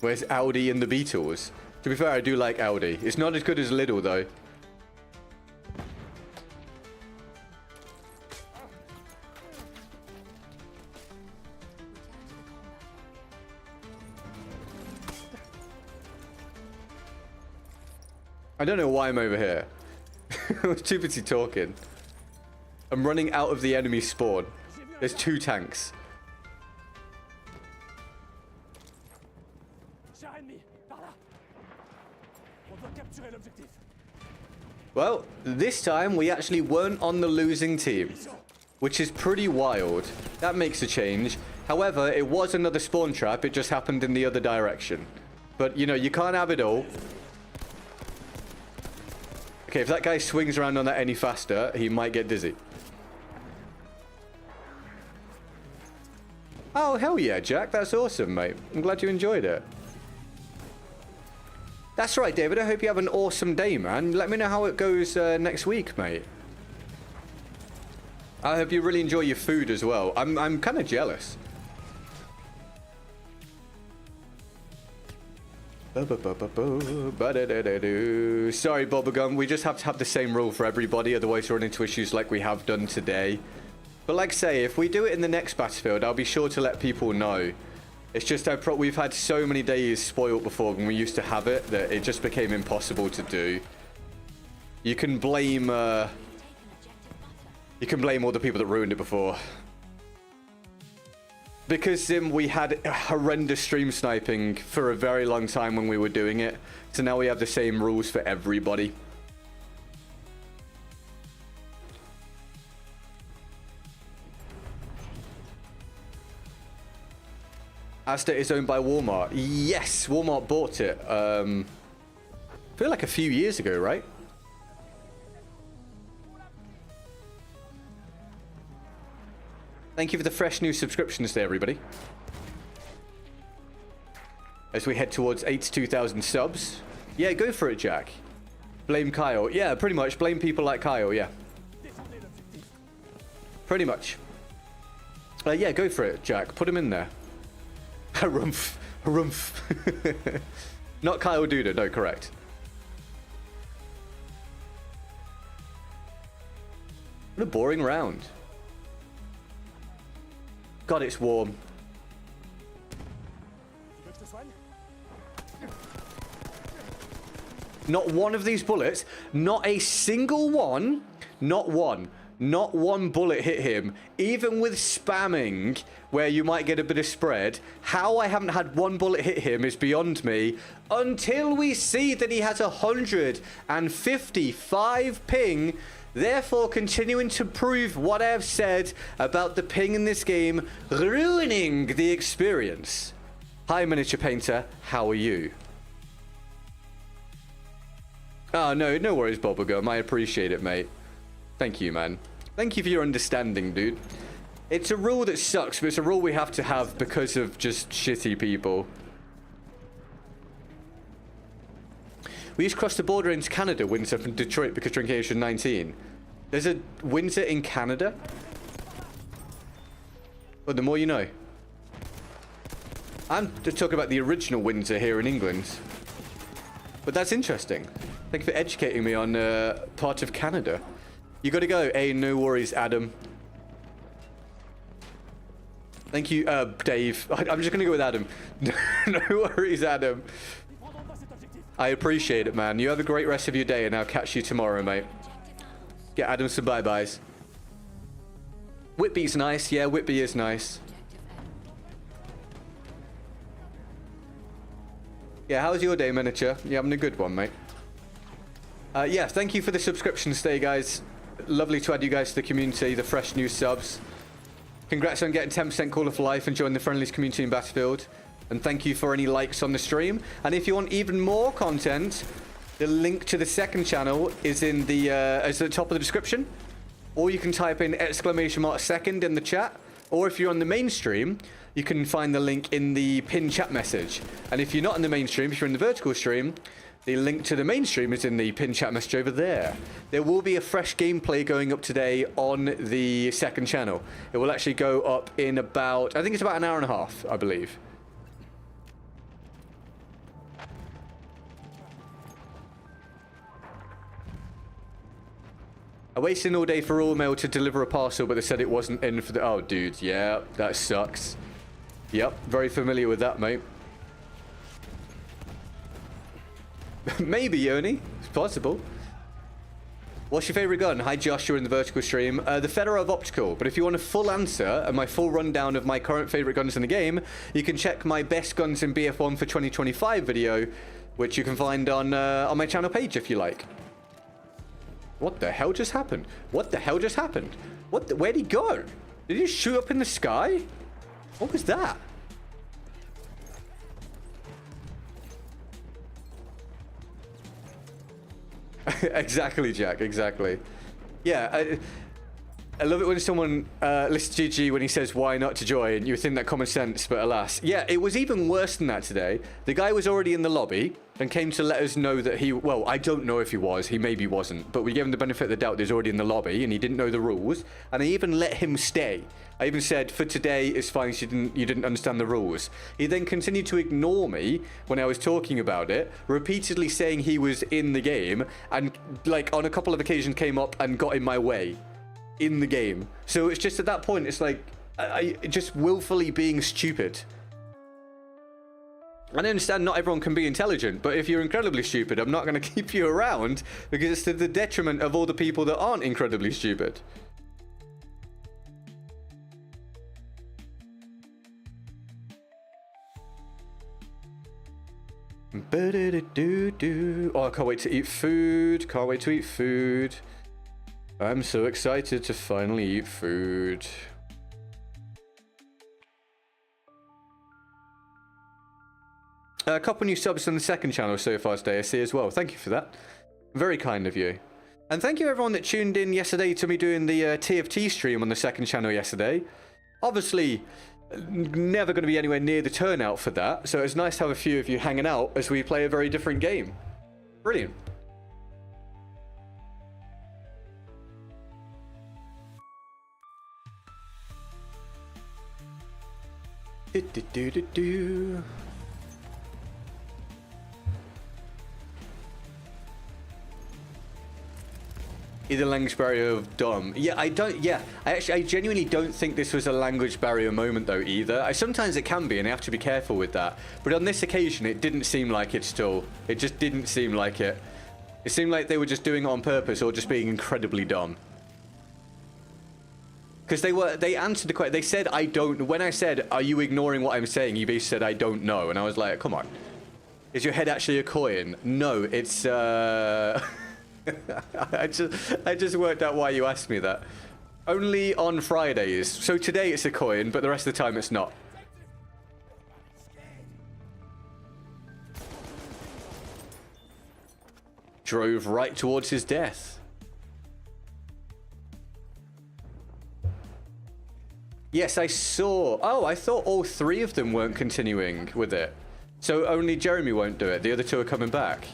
Where's Audi and the Beatles? To be fair, I do like Audi. It's not as good as Lidl, though. I don't know why I'm over here. I was too busy talking. I'm running out of the enemy spawn. There's 2 tanks. Cher ennemi, par là. On doit capturer l'objectif. Well, this time we actually weren't on the losing team, which is pretty wild. That makes a change. However, it was another spawn trap. It just happened in the other direction. But, you know, you can't have it all. Okay, if that guy swings around on that any faster, he might get dizzy. Oh, hell yeah, Jack. That's awesome, mate. I'm glad you enjoyed it. That's right, David. I hope you have an awesome day, man. Let me know how it goes next week, mate. I hope you really enjoy your food as well. I'm kind of jealous. Sorry, Bubblegum. We just have to have the same rule for everybody, otherwise we run into issues like we have done today. But like I say, if we do it in the next Battlefield, I'll be sure to let people know. It's just we've had so many days spoiled before when we used to have it that it just became impossible to do. You can blame all the people that ruined it before. Because we had horrendous stream sniping for a very long time when we were doing it. So now we have the same rules for everybody. Asda is owned by Walmart. Yes, Walmart bought it. I feel like a few years ago, right? Thank you for the fresh new subscriptions there, everybody. As we head towards 82,000 subs. Yeah, go for it, Jack. Blame Kyle. Yeah, pretty much. Blame people like Kyle, yeah. Pretty much. Yeah, go for it, Jack. Put him in there. Harumph. Harumph. Not Kyle Duda, no, correct. What a boring round. God, it's warm. Not one of these bullets, not a single one, not one bullet hit him, even with spamming where you might get a bit of spread. How I haven't had one bullet hit him is beyond me until we see that he has 155 ping, therefore continuing to prove what I have said about the ping in this game, ruining the experience. Hi, Miniature Painter, how are you? Oh, no worries, Bubblegum. I appreciate it, mate. Thank you, man. Thank you for your understanding, dude. It's a rule that sucks, but it's a rule we have to have because of just shitty people. We just crossed the border into Canada, Windsor, from Detroit because Drinkation 19. There's a Windsor in Canada? Well, the more you know. I'm just talking about the original Windsor here in England. But that's interesting. Thank you for educating me on part of Canada. You gotta go. Hey, no worries, Adam. Thank you, Dave. I'm just gonna go with Adam. No worries, Adam. I appreciate it, man. You have a great rest of your day, and I'll catch you tomorrow, mate. Get Adam some bye-byes. Whitby's nice. Yeah, Whitby is nice. Yeah, how's your day, Miniature? You having a good one, mate? Yeah, thank you for the subscription stay, guys. Lovely to add you guys to the community, the fresh new subs. Congrats on getting 10% Call of Life and joining the Friendlies community in Battlefield. And thank you for any likes on the stream. And if you want even more content, the link to the second channel is in the at the top of the description. Or you can type in !second in the chat. Or if you're on the main stream, you can find the link in the pinned chat message. And if you're not in the main stream, if you're in the vertical stream, the link to the main stream is in the pinned chat message over there. There will be a fresh gameplay going up today on the second channel. It will actually go up in about, I think it's about an hour and a half, I believe. I waited all day for All Mail to deliver a parcel, but they said it wasn't in for the... Oh, dude, yeah, that sucks. Yep, very familiar with that, mate. Maybe, Yoni. It's possible. What's your favorite gun? Hi, Josh, you're in the vertical stream. The Fedorov Optical. But if you want a full answer and my full rundown of my current favorite guns in the game, you can check my best guns in BF1 for 2025 video, which you can find on my channel page if you like. What the hell just happened? What the hell just happened? Where'd he go? Did he just shoot up in the sky? What was that? Exactly, Jack, exactly. Yeah, I love it when someone lists GG when he says why not to join. You would think that common sense, but alas. Yeah, it was even worse than that today. The guy was already in the lobby and came to let us know that he... Well, I don't know if he was. He maybe wasn't. But we gave him the benefit of the doubt that he's already in the lobby and he didn't know the rules. And I even let him stay. I even said, for today, it's fine. You didn't understand the rules. He then continued to ignore me when I was talking about it, repeatedly saying he was in the game. And, like, on a couple of occasions came up and got in my way. In the game. So it's just at that point, it's like, I just willfully being stupid. I understand not everyone can be intelligent, but if you're incredibly stupid, I'm not going to keep you around because it's to the detriment of all the people that aren't incredibly stupid. Oh, I can't wait to eat food. Can't wait to eat food. I'm so excited to finally eat food. A couple new subs on the second channel so far today, I see as well. Thank you for that. Very kind of you. And thank you everyone that tuned in yesterday to me doing the TFT stream on the second channel yesterday. Obviously, never going to be anywhere near the turnout for that, so it's nice to have a few of you hanging out as we play a very different game. Brilliant. Do-do-do-do-do. Either language barrier of dumb. Yeah, I genuinely don't think this was a language barrier moment though either. Sometimes it can be and I have to be careful with that. But on this occasion it didn't seem like it still. It just didn't seem like it. It seemed like they were just doing it on purpose or just being incredibly dumb. Because they answered the question. They said, I don't. When I said, are you ignoring what I'm saying? You basically said, I don't know. And I was like, come on. Is your head actually a coin? No, it's I just worked out why you asked me that. Only on Fridays. So today it's a coin, but the rest of the time it's not. Drove right towards his death. Yes, I saw. Oh, I thought all three of them weren't continuing with it. So only Jeremy won't do it. The other two are coming back.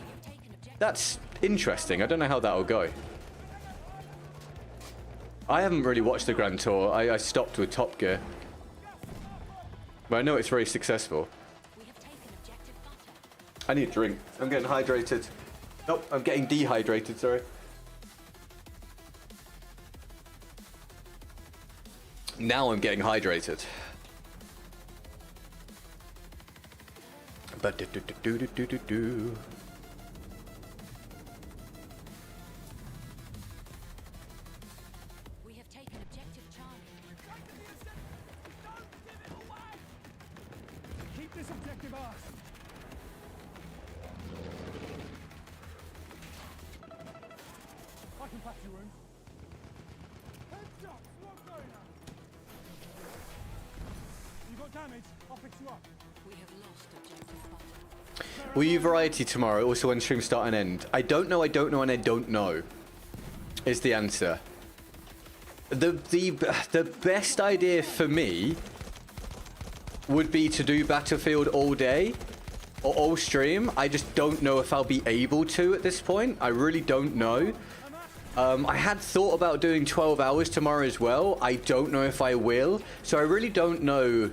That's interesting. I don't know how that'll go. I haven't really watched the Grand Tour. I stopped with Top Gear. But I know it's very successful. I need a drink. I'm getting hydrated. Nope, I'm getting dehydrated, sorry. Now I'm getting hydrated. But do. We have taken objective Charlie. Keep this objective ours. I can patch you in. Heads up, what's going on? You got damage? I'll fix you up. We have lost objective Butter. Will you variety tomorrow? Also when stream start and end? I don't know, and I don't know. Is the answer. The best idea for me would be to do Battlefield all day or all stream. I just don't know if I'll be able to at this point. I really don't know. I had thought about doing 12 hours tomorrow as well. I don't know if I will. So I really don't know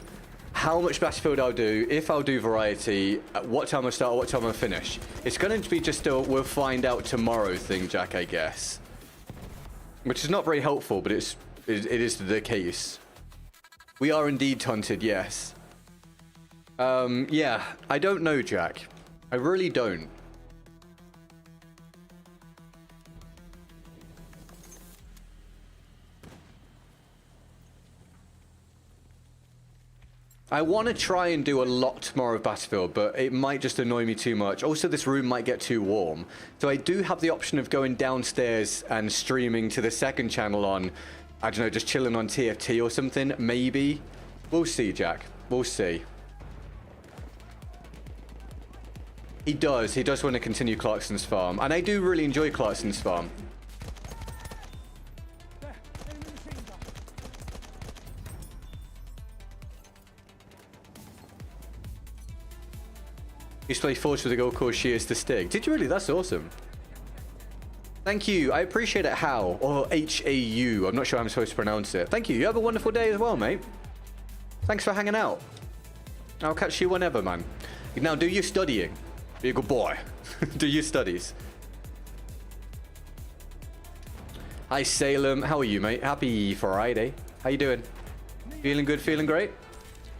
how much Battlefield I'll do, if I'll do variety, at what time I'll start, what time I'll finish. It's going to be just a we'll find out tomorrow thing, Jack, I guess. Which is not very helpful, but it is the case. We are indeed taunted, yes. Yeah, I don't know, Jack. I really don't. I want to try and do a lot tomorrow of Battlefield, but it might just annoy me too much. Also, this room might get too warm. So I do have the option of going downstairs and streaming to the second channel on, I don't know, just chilling on TFT or something, maybe. We'll see, Jack. We'll see. He does want to continue Clarkson's Farm. And I do really enjoy Clarkson's Farm. Used to play Forge with a girl called She Is the Stig. Did you really? That's awesome. Thank you. I appreciate it, How. Or H-A-U. I'm not sure how I'm supposed to pronounce it. Thank you. You have a wonderful day as well, mate. Thanks for hanging out. I'll catch you whenever, man. Now, do your studying. Be a good boy. Do your studies. Hi, Salem. How are you, mate? Happy Friday. How you doing? Feeling good? Feeling great?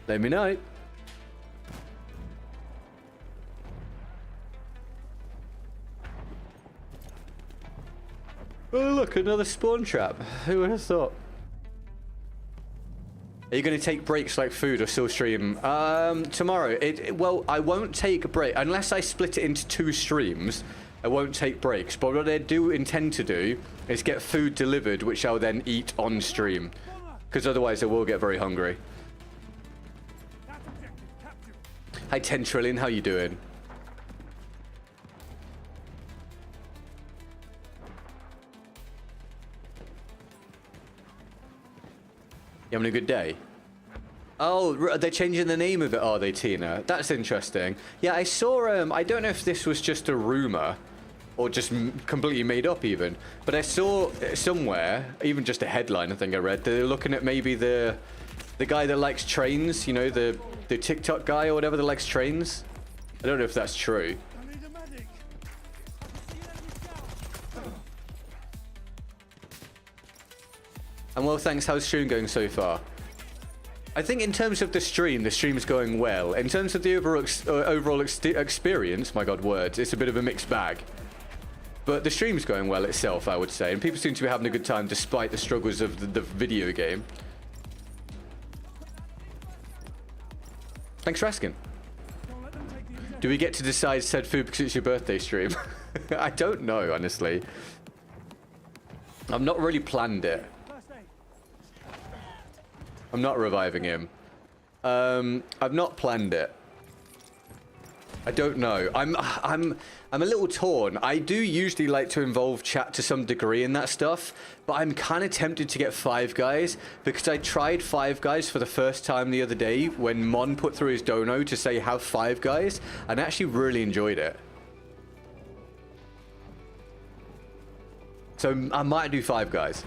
Let me know. Oh, look, another spawn trap. Who would have thought? Are you going to take breaks like food or still stream? Tomorrow. Well, I won't take a break. Unless I split it into 2 streams, I won't take breaks. But what I do intend to do is get food delivered, which I'll then eat on stream. Because otherwise I will get very hungry. Hi 10 trillion, how you doing? You having a good day? Oh, they're changing the name of it, are they, Tina? That's interesting. Yeah, I saw, I don't know if this was just a rumor or just completely made up even, but I saw somewhere, even just a headline I think I read, they're looking at maybe the guy that likes trains, you know, the TikTok guy or whatever that likes trains. I don't know if that's true. I need a medic. And well, thanks. How's stream going so far? I think in terms of the stream's going well. In terms of the overall experience, my god, words, it's a bit of a mixed bag. But the stream's going well itself, I would say. And people seem to be having a good time despite the struggles of the video game. Thanks for asking. Do we get to decide said food because it's your birthday stream? I don't know, honestly. I've not really planned it. I'm not reviving him. I've not planned it. I don't know. I'm a little torn. I do usually like to involve chat to some degree in that stuff, but I'm kind of tempted to get Five Guys because I tried Five Guys for the first time the other day when Mon put through his dono to say have Five Guys, and I actually really enjoyed it. So I might do Five Guys.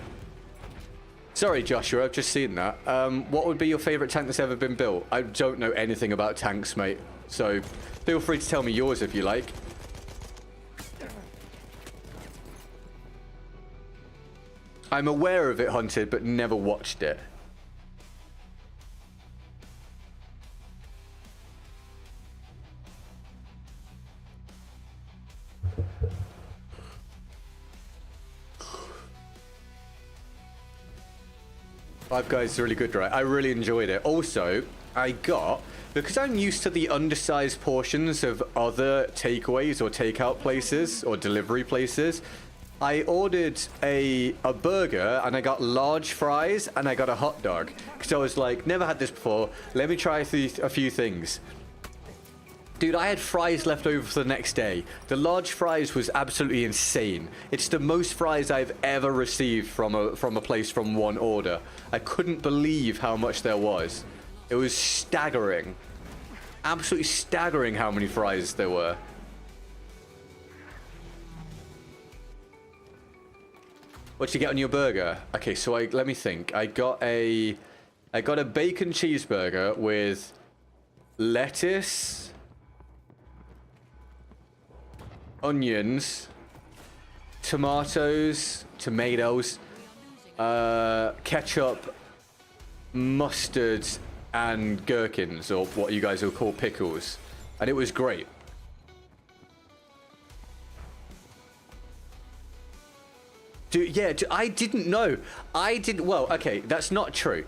Sorry, Joshua, I've just seen that. What would be your favorite tank that's ever been built? I don't know anything about tanks, mate. So feel free to tell me yours if you like. I'm aware of it, Hunted, but never watched it. Five Guys is really good, right? I really enjoyed it. Also, I got, because I'm used to the undersized portions of other takeaways or takeout places or delivery places, I ordered a burger and I got large fries and I got a hot dog. Because I was like, never had this before. Let me try a few things. Dude, I had fries left over for the next day. The large fries was absolutely insane. It's the most fries I've ever received from a place from one order. I couldn't believe how much there was. It was staggering. Absolutely staggering how many fries there were. What'd you get on your burger? Okay, so let me think. I got a bacon cheeseburger with lettuce, onions, tomatoes, ketchup, mustard, and gherkins, or what you guys will call pickles. And it was great. Dude, yeah, I didn't know. Well, okay, that's not true.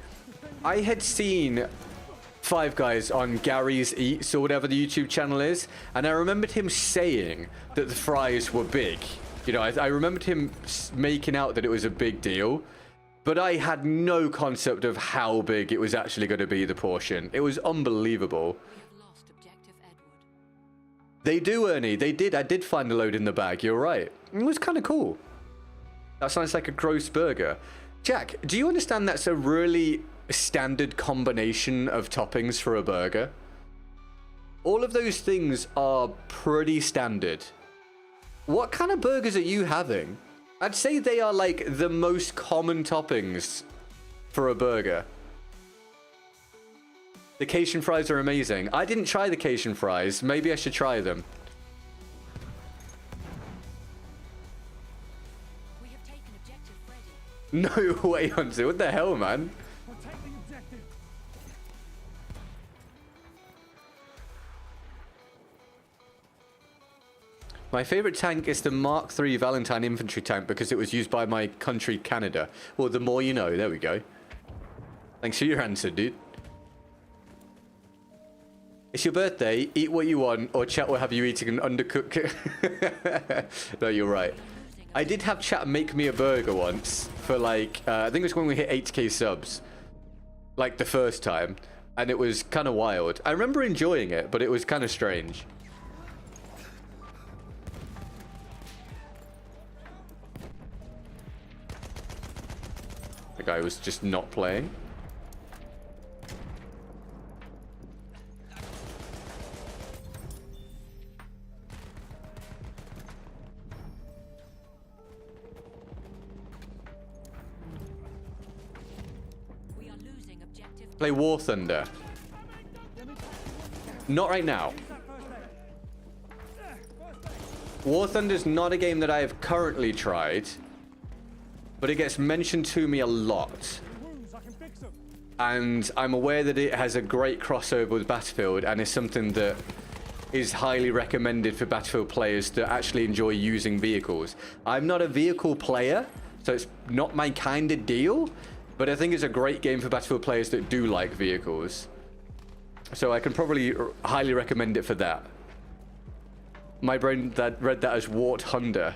I had seen Five Guys on Gary's Eats or whatever the YouTube channel is, and I remembered him saying that the fries were big. You know, I remembered him making out that it was a big deal, but I had no concept of how big it was actually going to be, the portion. It was unbelievable. You've lost objective Edward. They do, Ernie. They did. I did find a load in the bag. You're right. It was kind of cool. That sounds like a gross burger. Jack, do you understand that's a really standard combination of toppings for a burger? All of those things are pretty standard. What kind of burgers are you having? I'd say they are like the most common toppings for a burger. The Cajun fries are amazing. I didn't try the Cajun fries. Maybe I should try them. We have taken objective Freddy. No way, Hunter. What the hell, man? Protect the objective. My favorite tank is the Mark III Valentine infantry tank because it was used by my country, Canada. Well, the more you know. There we go. Thanks for your answer, dude. It's your birthday. Eat what you want, or chat will have you eating an undercooked... No, you're right. I did have chat make me a burger once for like... I think it was when we hit 8k subs. Like the first time. And it was kind of wild. I remember enjoying it, but it was kind of strange. The guy was just not playing. We are losing objective. Play War Thunder. Not right now. War Thunder's not a game that I have currently tried, but it gets mentioned to me a lot. And I'm aware that it has a great crossover with Battlefield and is something that is highly recommended for Battlefield players that actually enjoy using vehicles. I'm not a vehicle player, so it's not my kind of deal, but I think it's a great game for Battlefield players that do like vehicles. So I can probably highly recommend it for that. My brain that read that as Wart Thunder.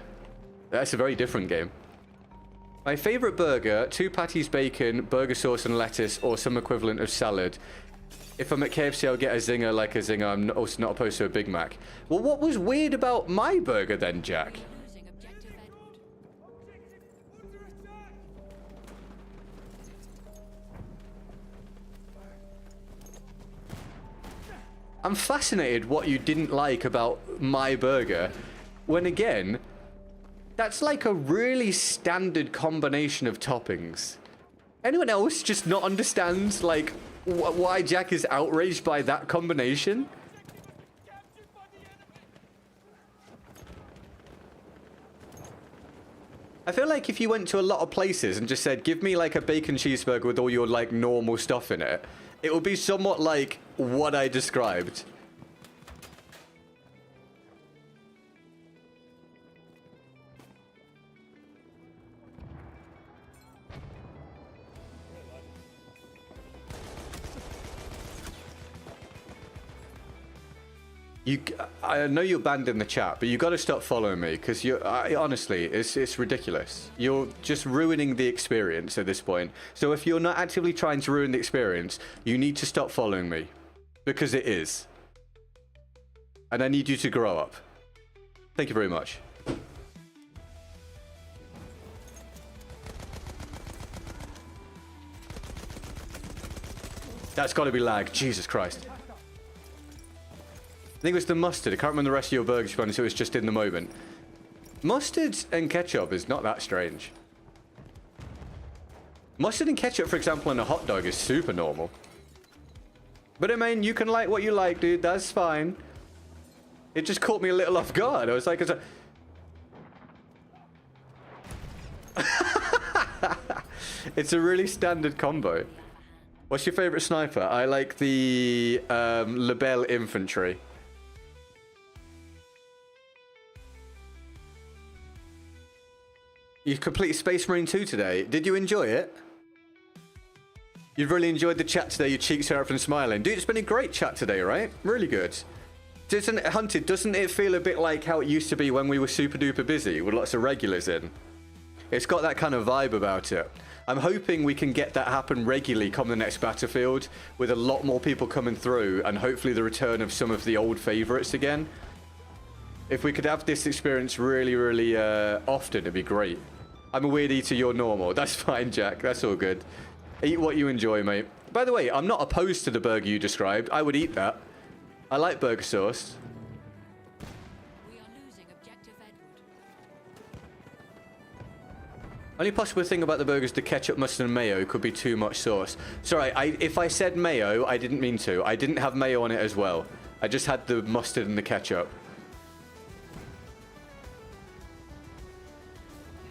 That's a very different game. My favorite burger, 2 patties, bacon, burger sauce and lettuce, or some equivalent of salad. If I'm at KFC, I'll get a zinger like a zinger. I'm also not opposed to a Big Mac. Well, what was weird about my burger then, Jack? Losing objective Edward. I'm fascinated what you didn't like about my burger, when again, that's like a really standard combination of toppings. Anyone else just not understands, like, why Jack is outraged by that combination? I feel like if you went to a lot of places and just said, give me like a bacon cheeseburger with all your like normal stuff in it, it would be somewhat like what I described. I know you're banned in the chat, but you got to stop following me because honestly, it's ridiculous. You're just ruining the experience at this point. So if you're not actively trying to ruin the experience, you need to stop following me because it is. And I need you to grow up. Thank you very much. That's got to be lag. Jesus Christ. I think it was the mustard. I can't remember the rest of your burgers, so it was just in the moment. Mustard and ketchup is not that strange. Mustard and ketchup, for example, on a hot dog is super normal. But I mean, you can like what you like, dude. That's fine. It just caught me a little off guard. I was like, it's a really standard combo. What's your favorite sniper? I like the Lebel infantry. You completed Space Marine 2 today. Did you enjoy it? You've really enjoyed the chat today. Your cheeks are up and smiling. Dude, it's been a great chat today, right? Really good. Doesn't it feel a bit like how it used to be when we were super duper busy with lots of regulars in? It's got that kind of vibe about it. I'm hoping we can get that happen regularly come the next Battlefield with a lot more people coming through and hopefully the return of some of the old favorites again. If we could have this experience really, really often, it'd be great. I'm a weird eater, you're normal. That's fine, Jack. That's all good. Eat what you enjoy, mate. By the way, I'm not opposed to the burger you described. I would eat that. I like burger sauce. We are losing objective Edward. Only possible thing about the burgers, the ketchup, mustard, and mayo could be too much sauce. Sorry, if I said mayo, I didn't mean to. I didn't have mayo on it as well. I just had the mustard and the ketchup.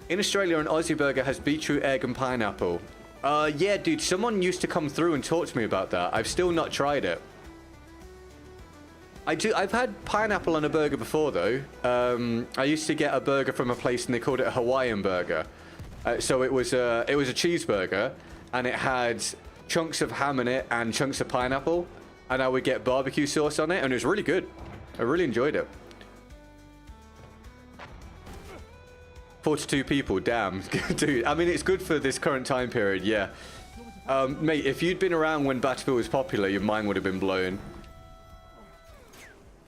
In Australia, an Aussie burger has beetroot, egg, and pineapple. Yeah, dude, someone used to come through and talk to me about that. I've still not tried it. I've had pineapple on a burger before, though. I used to get a burger from a place, and they called it a Hawaiian burger. So it was a cheeseburger, and it had chunks of ham in it and chunks of pineapple. And I would get barbecue sauce on it, and it was really good. I really enjoyed it. 42 people, damn. Dude, I mean, it's good for this current time period, yeah. Mate, if you'd been around when Battlefield was popular, your mind would have been blown.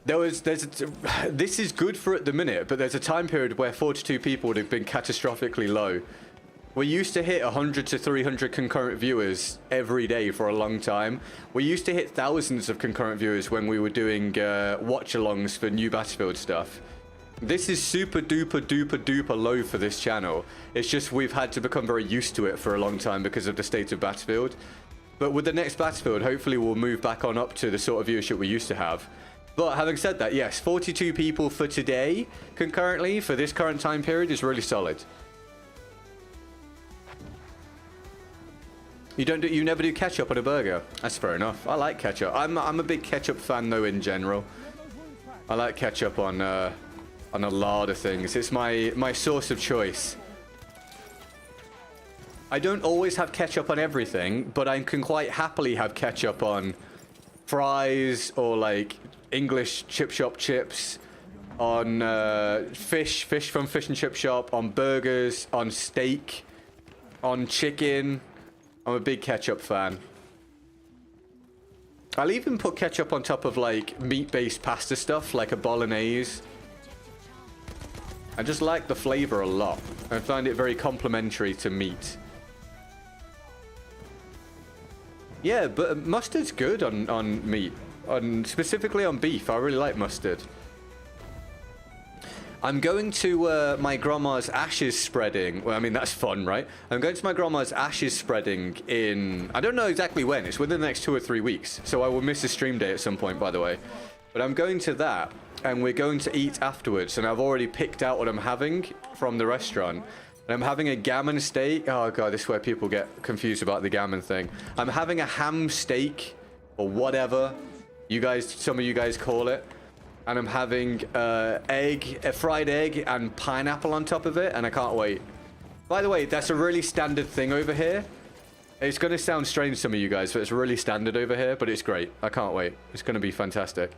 This is good for at the minute, but there's a time period where 42 people would have been catastrophically low. We used to hit 100 to 300 concurrent viewers every day for a long time. We used to hit thousands of concurrent viewers when we were doing watch-alongs for new Battlefield stuff. This is super duper duper duper low for this channel. It's just we've had to become very used to it for a long time because of the state of Battlefield. But with the next Battlefield, hopefully we'll move back on up to the sort of viewership we used to have. But having said that, yes, 42 people for today, concurrently, for this current time period, is really solid. You never do ketchup on a burger. That's fair enough. I like ketchup. I'm a big ketchup fan though in general. I like ketchup on a lot of things. It's my sauce of choice. I don't always have ketchup on everything, but I can quite happily have ketchup on fries or like English chip shop chips, on fish from fish and chip shop, on burgers, on steak, on chicken. I'm a big ketchup fan. I'll even put ketchup on top of like meat-based pasta stuff, like a bolognese. I just like the flavor a lot. I find it very complimentary to meat. Yeah, but mustard's good on meat. Specifically on beef. I really like mustard. I'm going to my grandma's ashes spreading. Well, I mean, that's fun, right? I'm going to my grandma's ashes spreading in... I don't know exactly when. It's within the next 2 or 3 weeks. So I will miss a stream day at some point, by the way. But I'm going to that, and we're going to eat afterwards. And I've already picked out what I'm having from the restaurant. And I'm having a gammon steak. Oh, God, this is where people get confused about the gammon thing. I'm having a ham steak, or whatever some of you guys call it. And I'm having a fried egg and pineapple on top of it, and I can't wait. By the way, that's a really standard thing over here. It's going to sound strange to some of you guys, but it's really standard over here, but it's great. I can't wait. It's going to be fantastic.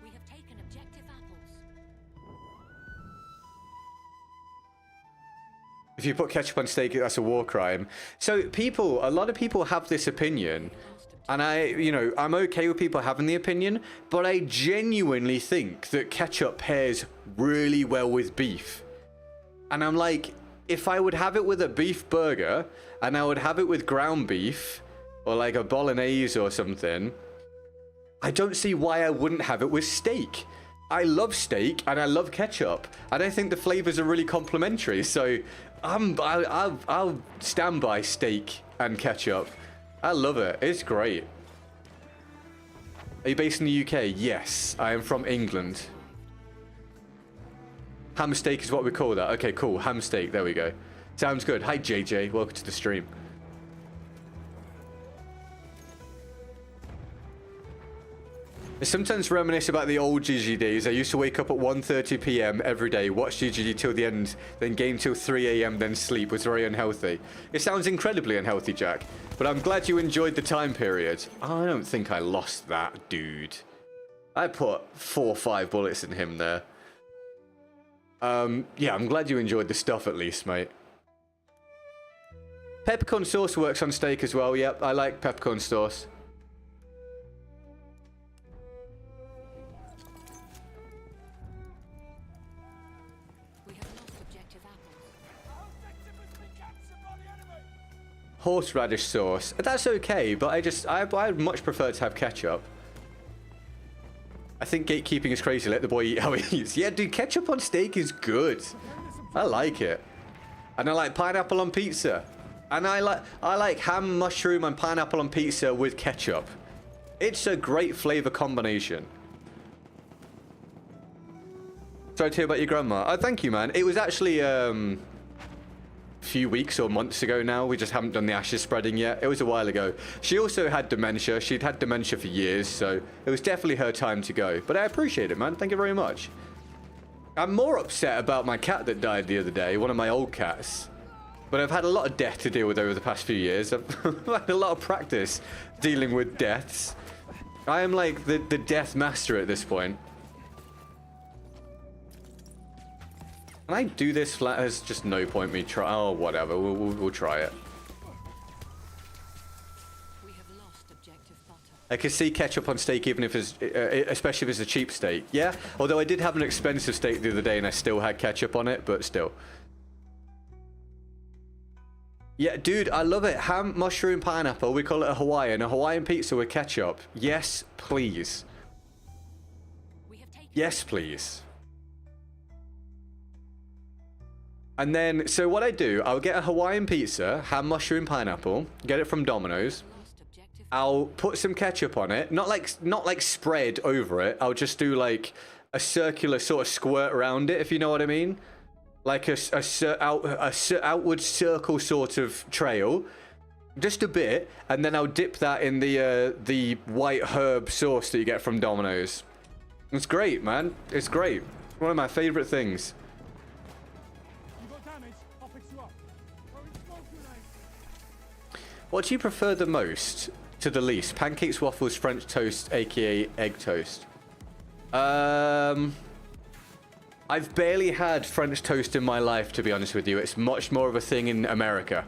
We have taken objective apples. If you put ketchup on steak, that's a war crime. So a lot of people have this opinion. And I'm okay with people having the opinion, but I genuinely think that ketchup pairs really well with beef. And I'm like, if I would have it with a beef burger, and I would have it with ground beef, or like a bolognese or something, I don't see why I wouldn't have it with steak. I love steak, and I love ketchup, and I think the flavors are really complementary, so I'll stand by steak and ketchup. I love it. It's great. Are you based in the UK? Yes, I am from England. Ham steak is what we call that. Okay, cool. Ham steak. There we go. Sounds good. Hi, JJ. Welcome to the stream. I sometimes reminisce about the old GG days. I used to wake up at 1:30 p.m. every day, watch GG till the end, then game till 3 a.m., then sleep. It was very unhealthy. It sounds incredibly unhealthy, Jack. But I'm glad you enjoyed the time period. I don't think I lost that, dude. I put 4 or 5 bullets in him there. Yeah, I'm glad you enjoyed the stuff at least, mate. Peppercorn sauce works on steak as well. Yep, I like peppercorn sauce. Horseradish sauce. That's okay, but I'd much prefer to have ketchup. I think gatekeeping is crazy. Let the boy eat how he eats. Yeah, dude, ketchup on steak is good. I like it. And I like pineapple on pizza. And I like ham, mushroom, and pineapple on pizza with ketchup. It's a great flavor combination. Sorry to hear about your grandma. Oh, thank you, man. It was actually few weeks or months ago now. We just haven't done the ashes spreading yet. It was a while ago. She also had dementia. She'd had dementia for years, so it was definitely her time to go. But I appreciate it, man. Thank you very much. I'm more upset about my cat that died the other day, one of my old cats. But I've had a lot of death to deal with over the past few years. I've had a lot of practice dealing with deaths. I am like the death master at this point. Can I do this flat? There's just no point me try. Oh, whatever. We'll try it. We have lost objective butter. I can see ketchup on steak even if it's, especially if it's a cheap steak. Yeah, although I did have an expensive steak the other day and I still had ketchup on it, but still. Yeah, dude, I love it. Ham, mushroom, pineapple. We call it a Hawaiian pizza with ketchup. Yes, please. We have taken Yes, please. And then, so what I do, I'll get a Hawaiian pizza, ham, mushroom, pineapple, get it from Domino's. lost objective. I'll put some ketchup on it, not like spread over it. I'll just do like a circular sort of squirt around it, if you know what I mean. Like a outward circle sort of trail, just a bit, and then I'll dip that in the white herb sauce that you get from Domino's. It's great, man. It's great. One of my favorite things. You got damage? I'll fix you up. Throwing smoke grenades. What do you prefer the most to the least? Pancakes, waffles, French toast, aka egg toast. I've barely had French toast in my life, to be honest with you. It's much more of a thing in America.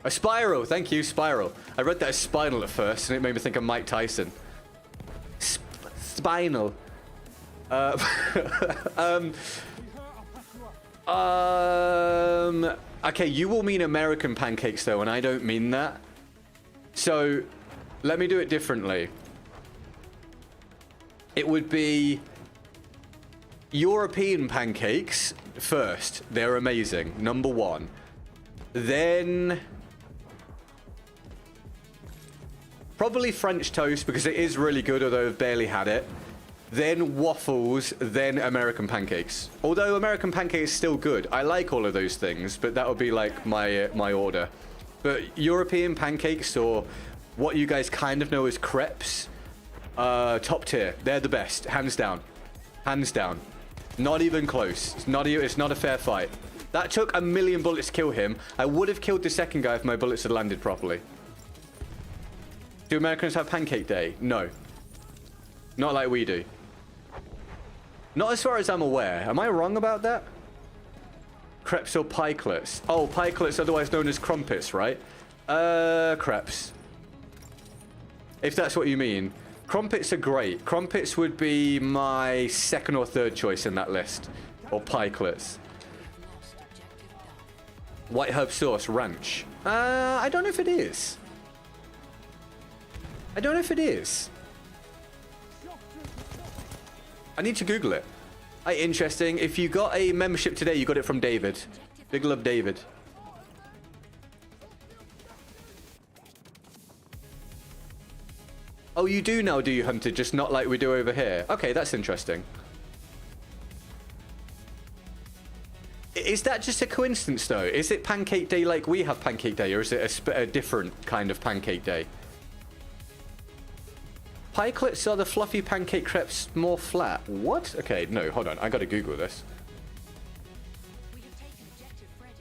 A spiral, thank you, spiral. I read that as spinal at first, and it made me think of Mike Tyson. Spinal. Okay, you will mean American pancakes though, and I don't mean that. So, let me do it differently. It would be European pancakes first. They're amazing. Number one. Then probably French toast because it is really good, although I've barely had it. Then waffles, then American pancakes. Although American pancakes is still good. I like all of those things, but that would be like my order. But European pancakes, or what you guys kind of know as crepes, top tier. They're the best, hands down. Hands down. Not even close. It's not a fair fight. That took a million bullets to kill him. I would have killed the second guy if my bullets had landed properly. Do Americans have Pancake Day? No. Not like we do. Not as far as I'm aware. Am I wrong about that? Crepes or pikelets? Oh, pikelets, otherwise known as crumpets, right? Crepes. If that's what you mean. Crumpets are great. Crumpets would be my second or third choice in that list. Or pikelets. Lost objective Duff. White herb sauce, ranch. I don't know if it is. I don't know if it is. I need to Google it. Interesting. If you got a membership today, you got it from David. Big love, David. Oh, you do now, do you, Hunter? Just not like we do over here. Okay, that's interesting. Is that just a coincidence, though? Is it Pancake Day like we have Pancake Day, or is it a different kind of Pancake Day? Pikelets are the fluffy pancake crepes more flat. What? Okay, no, hold on. I gotta Google this. We have taken objective Freddy.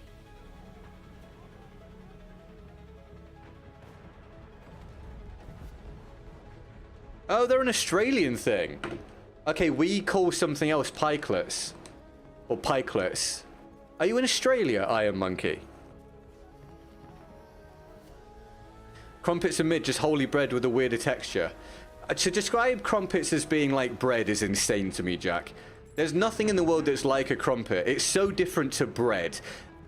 Oh, they're an Australian thing. Okay, we call something else pikelets. Or pikelets. Are you in Australia, Iron Monkey? Crumpets are mid, just holy bread with a weirder texture. To describe crumpets as being like bread is insane to me, Jack. There's nothing in the world that's like a crumpet. It's so different to bread.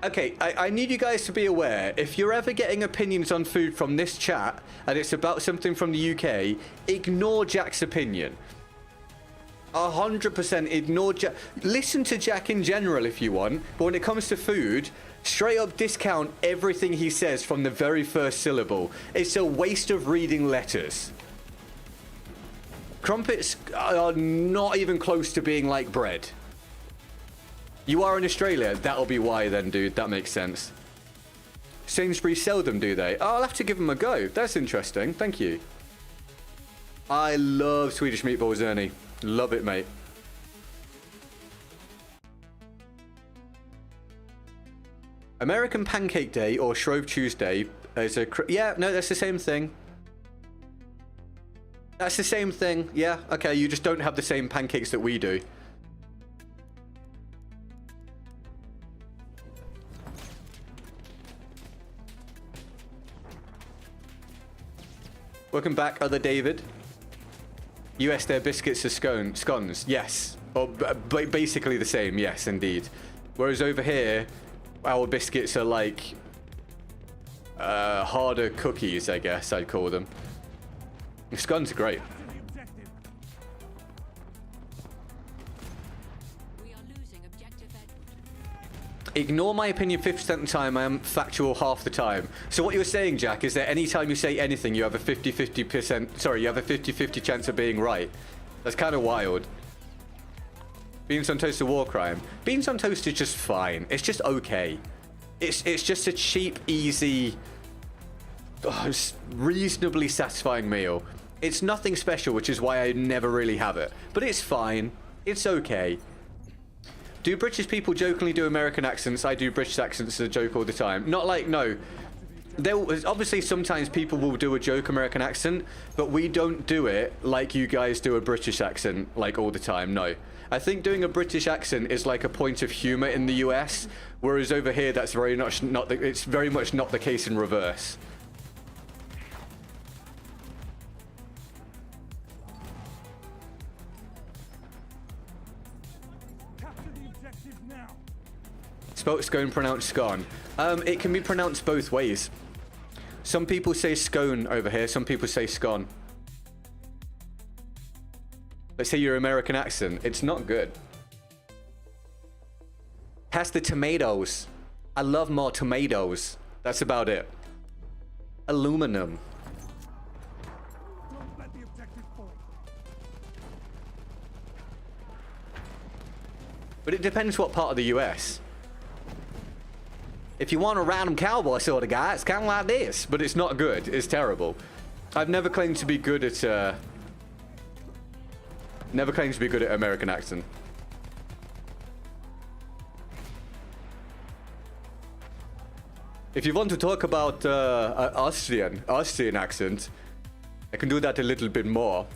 Okay, I need you guys to be aware, if you're ever getting opinions on food from this chat, and it's about something from the UK, ignore Jack's opinion. 100% ignore Jack. Listen to Jack in general if you want, but when it comes to food, straight up discount everything he says from the very first syllable. It's a waste of reading letters. Crumpets are not even close to being like bread. You are in Australia. That'll be why then, dude. That makes sense. Sainsbury's sell them, do they? Oh, I'll have to give them a go. That's interesting. Thank you. I love Swedish meatballs, Ernie. Love it, mate. American Pancake Day or Shrove Tuesday is a... Yeah, no, that's the same thing. That's the same thing. Yeah, okay, you just don't have the same pancakes that we do. Welcome back, other David. US, their biscuits are scones. Yes. Or basically the same. Yes, indeed. Whereas over here, our biscuits are like harder cookies, I guess I'd call them. The scones are great. We are losing objective Edward. Ignore my opinion 50% of the time. I am factual half the time. So what you're saying, Jack, is that any time you say anything, you have a 50-50%. Sorry, you have a 50-50 chance of being right. That's kind of wild. Beans on toast a war crime. Beans on toast is just fine. It's just okay. It's just a cheap, easy, reasonably satisfying meal. It's nothing special, which is why I never really have it. But it's fine. It's okay. Do British people jokingly do American accents? I do British accents as a joke all the time. Not like, no. Obviously, sometimes people will do a joke American accent, but we don't do it like you guys do a British accent, like, all the time. No. I think doing a British accent is like a point of humor in the US, whereas over here, that's very much not it's very much not the case in reverse. Capture the objective now. Spelt scone, pronounced scone. It can be pronounced both ways. Some people say scone over here, some people say scone. Let's say your American accent. It's not good. Pass the tomatoes. I love more tomatoes. That's about it. Aluminum. Don't let the objective fall. But it depends what part of the US. If you want a random cowboy sort of guy, it's kind of like this. But it's not good. It's terrible. I've never claimed to be good at... Never claimed to be good at American accent. If you want to talk about Austrian accent, I can do that a little bit more.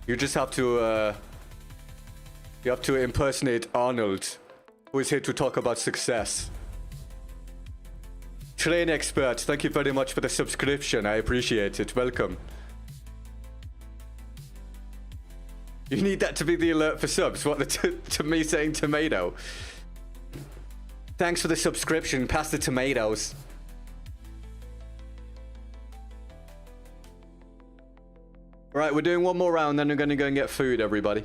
You just have to impersonate Arnold, who is here to talk about success. Train expert, thank you very much for the subscription. I appreciate it. Welcome. You need that to be the alert for subs. What, to me saying tomato? Thanks for the subscription. Pass the tomatoes. Right, we're doing one more round, then we're going to go and get food, everybody.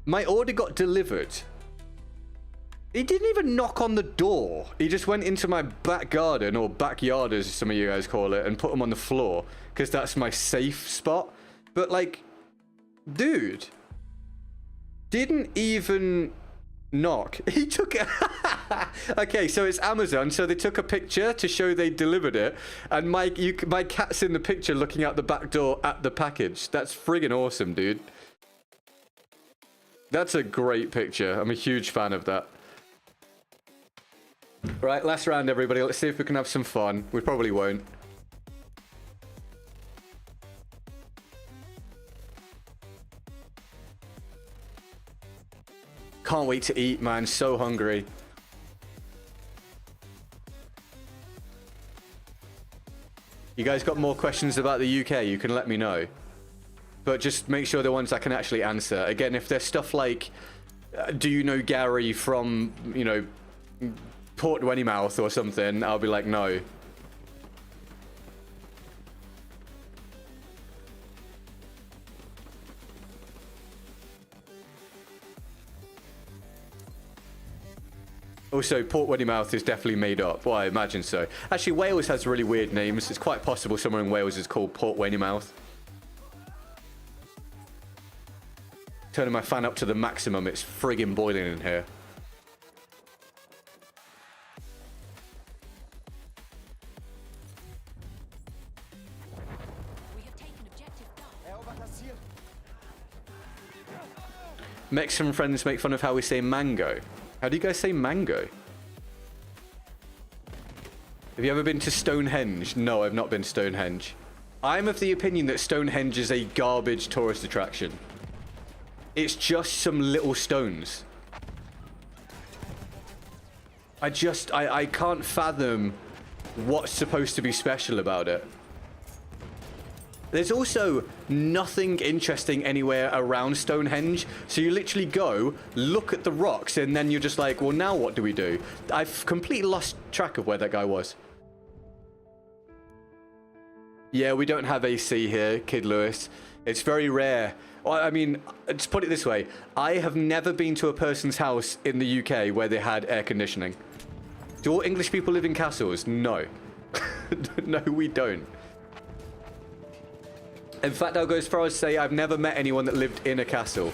My order got delivered. He didn't even knock on the door. He just went into my back garden, or backyard as some of you guys call it, and put them on the floor, because that's my safe spot. But like, dude, didn't even knock. He took it. Okay, so it's Amazon, so they took a picture to show they delivered it, and my cat's in the picture looking out the back door at the package. That's friggin' awesome, dude. That's a great picture. I'm a huge fan of that. Right, last round, everybody. Let's see if we can have some fun. We probably won't. Can't wait to eat, man. So hungry. You guys got more questions about the UK? You can let me know. But just make sure they're ones I can actually answer. Again, if there's stuff like, do you know Gary from, you know, Port Weymouth or something, I'll be like, no. Also, Port Weymouth is definitely made up. Well, I imagine so. Actually, Wales has really weird names. It's quite possible somewhere in Wales is called Port Weymouth. Turning my fan up to the maximum. It's friggin' boiling in here. We have taken objective Duff. Mexican friends make fun of how we say mango. How do you guys say mango? Have you ever been to Stonehenge? No, I've not been to Stonehenge. I'm of the opinion that Stonehenge is a garbage tourist attraction. It's just some little stones. I can't fathom what's supposed to be special about it. There's also nothing interesting anywhere around Stonehenge. So you literally go, look at the rocks, and then you're just like, well, now what do we do? I've completely lost track of where that guy was. Yeah, we don't have AC here, Kid Lewis. It's very rare. Well, I mean, let's put it this way. I have never been to a person's house in the UK where they had air conditioning. Do all English people live in castles? No. No, we don't. In fact, I'll go as far as to say I've never met anyone that lived in a castle.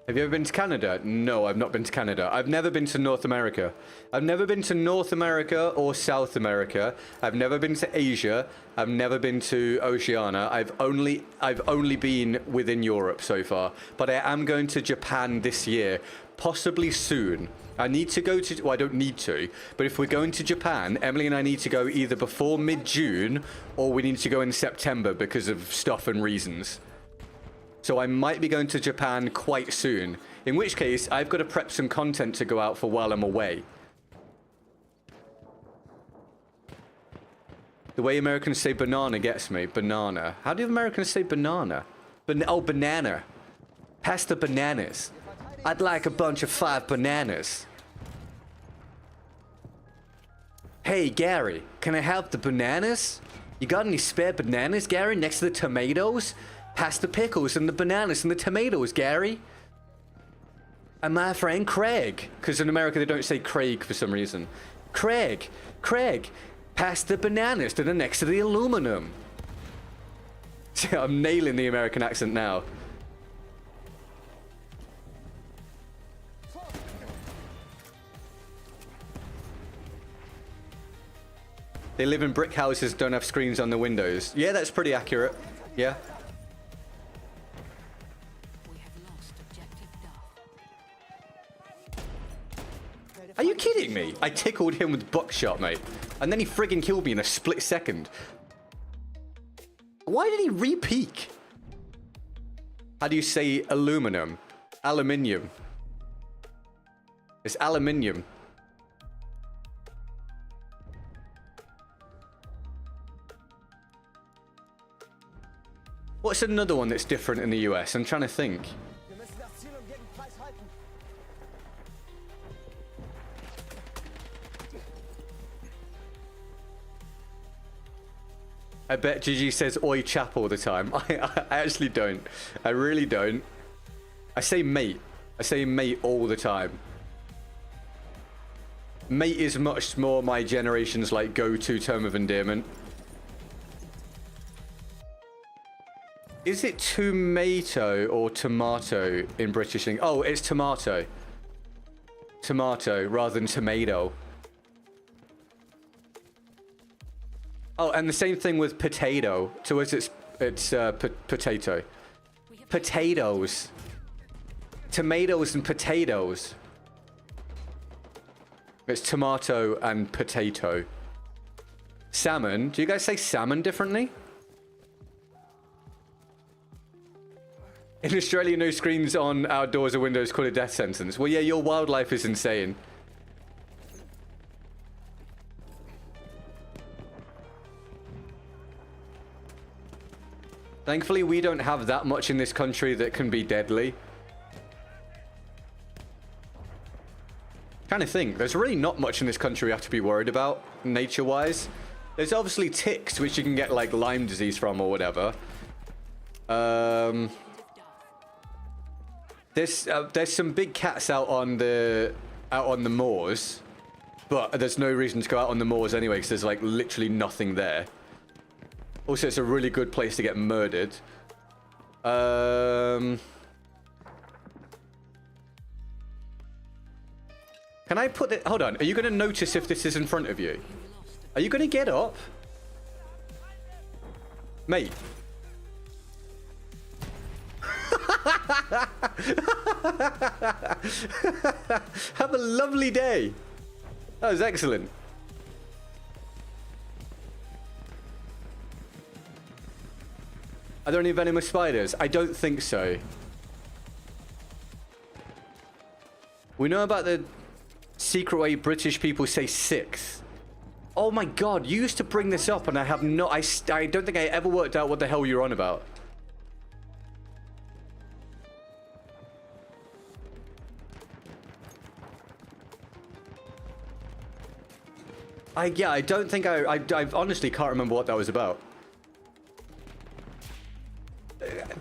Have you ever been to Canada? No, I've not been to Canada. I've never been to North America. I've never been to North America or South America. I've never been to Asia. I've never been to Oceania. I've only been within Europe so far. But I am going to Japan this year, possibly soon. I need to go to, well, I don't need to, but if we're going to Japan, Emily and I need to go either before mid-June or we need to go in September because of stuff and reasons. So I might be going to Japan quite soon, in which case I've got to prep some content to go out for while I'm away. The way Americans say banana gets me. Banana. How do Americans say banana? Oh, banana. Pass the bananas. I'd like a bunch of 5 bananas. Hey, Gary, can I have the bananas? You got any spare bananas, Gary, next to the tomatoes? Pass the pickles and the bananas and the tomatoes, Gary. And my friend Craig. Because in America they don't say Craig for some reason. Craig, pass the bananas to the next to the aluminum. I'm nailing the American accent now. They live in brick houses, don't have screens on the windows. Yeah, that's pretty accurate. Yeah. Are you kidding me? I tickled him with buckshot, mate. And then he friggin' killed me in a split second. Why did he re-peek? How do you say aluminum? Aluminium. It's aluminium. What's another one that's different in the US? I'm trying to think. I bet Gigi says oi chap all the time. I actually don't. I really don't. I say mate. I say mate all the time. Mate is much more my generation's like go-to term of endearment. Is it tomato or tomato in British English? Oh, it's tomato. Tomato rather than tomato. Oh, and the same thing with potato. So it's potato. Potatoes. Tomatoes and potatoes. It's tomato and potato. Salmon. Do you guys say salmon differently? In Australia, no screens on outdoors or windows called a death sentence. Well, yeah, your wildlife is insane. Thankfully, we don't have that much in this country that can be deadly. Trying to think, there's really not much in this country we have to be worried about, nature-wise. There's obviously ticks, which you can get like Lyme disease from or whatever. There's some big cats out on the moors, but there's no reason to go out on the moors anyway, because there's like literally nothing there. Also, it's a really good place to get murdered. Can I put it? Hold on. Are you going to notice if this is in front of you? Are you going to get up? Mate. Have a lovely day. That was excellent. Are there any venomous spiders? I don't think so. We know about the secret way British people say sixth. Oh my god, you used to bring this up and I have not... I don't think I ever worked out what the hell you're on about. Yeah, I don't think I honestly can't remember what that was about.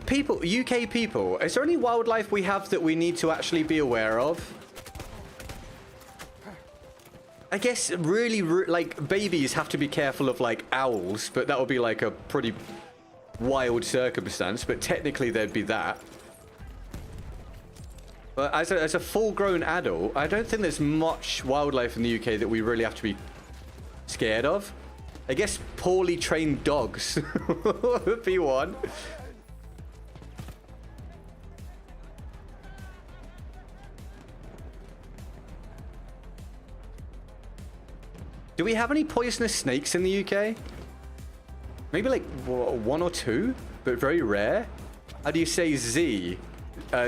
People, UK people, is there any wildlife we have that we need to actually be aware of? I guess really, like, babies have to be careful of, like, owls, but that would be, like, a pretty wild circumstance, but technically there'd be that. But as a full-grown adult, I don't think there's much wildlife in the UK that we really have to be scared of. I guess poorly trained dogs would be one. Do we have any poisonous snakes in the UK? Maybe like one or two, but very rare. How do you say Z?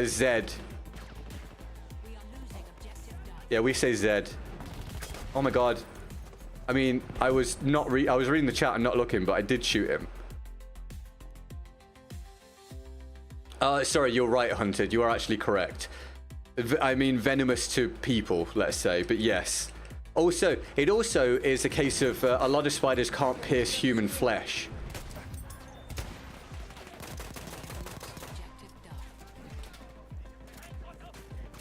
Z. Yeah, we say Z. Oh my god. I mean, I was reading the chat and not looking, but I did shoot him. Sorry, you're right, Hunted. You are actually correct. I mean, venomous to people, let's say, but yes. Also, it also is a case of a lot of spiders can't pierce human flesh.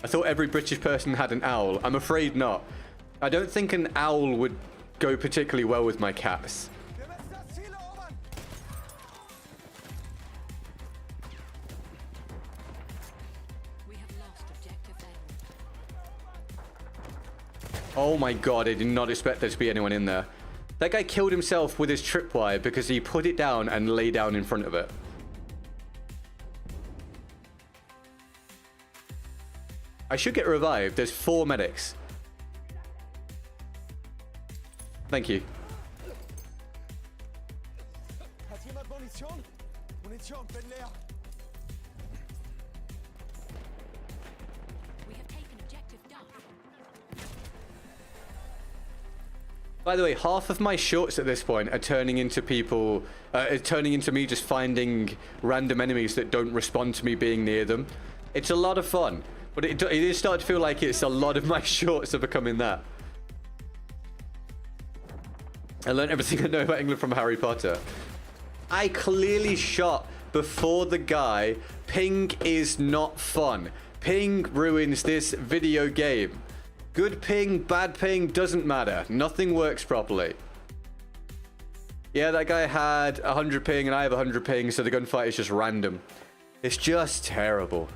I thought every British person had an owl. I'm afraid not. I don't think an owl would go particularly well with my cats. Oh my god, I did not expect there to be anyone in there. That guy killed himself with his tripwire because he put it down and lay down in front of it. I should get revived. There's 4 medics. Thank you. By the way, half of my shorts at this point are turning into people, turning into me just finding random enemies that don't respond to me being near them. It's a lot of fun, but it is starting to feel like it's a lot of my shorts are becoming that. I learned everything I know about England from Harry Potter. I clearly shot before the guy. Ping is not fun. Ping ruins this video game. Good ping, bad ping, doesn't matter. Nothing works properly. Yeah, that guy had 100 ping and I have 100 ping, so the gunfight is just random. It's just terrible.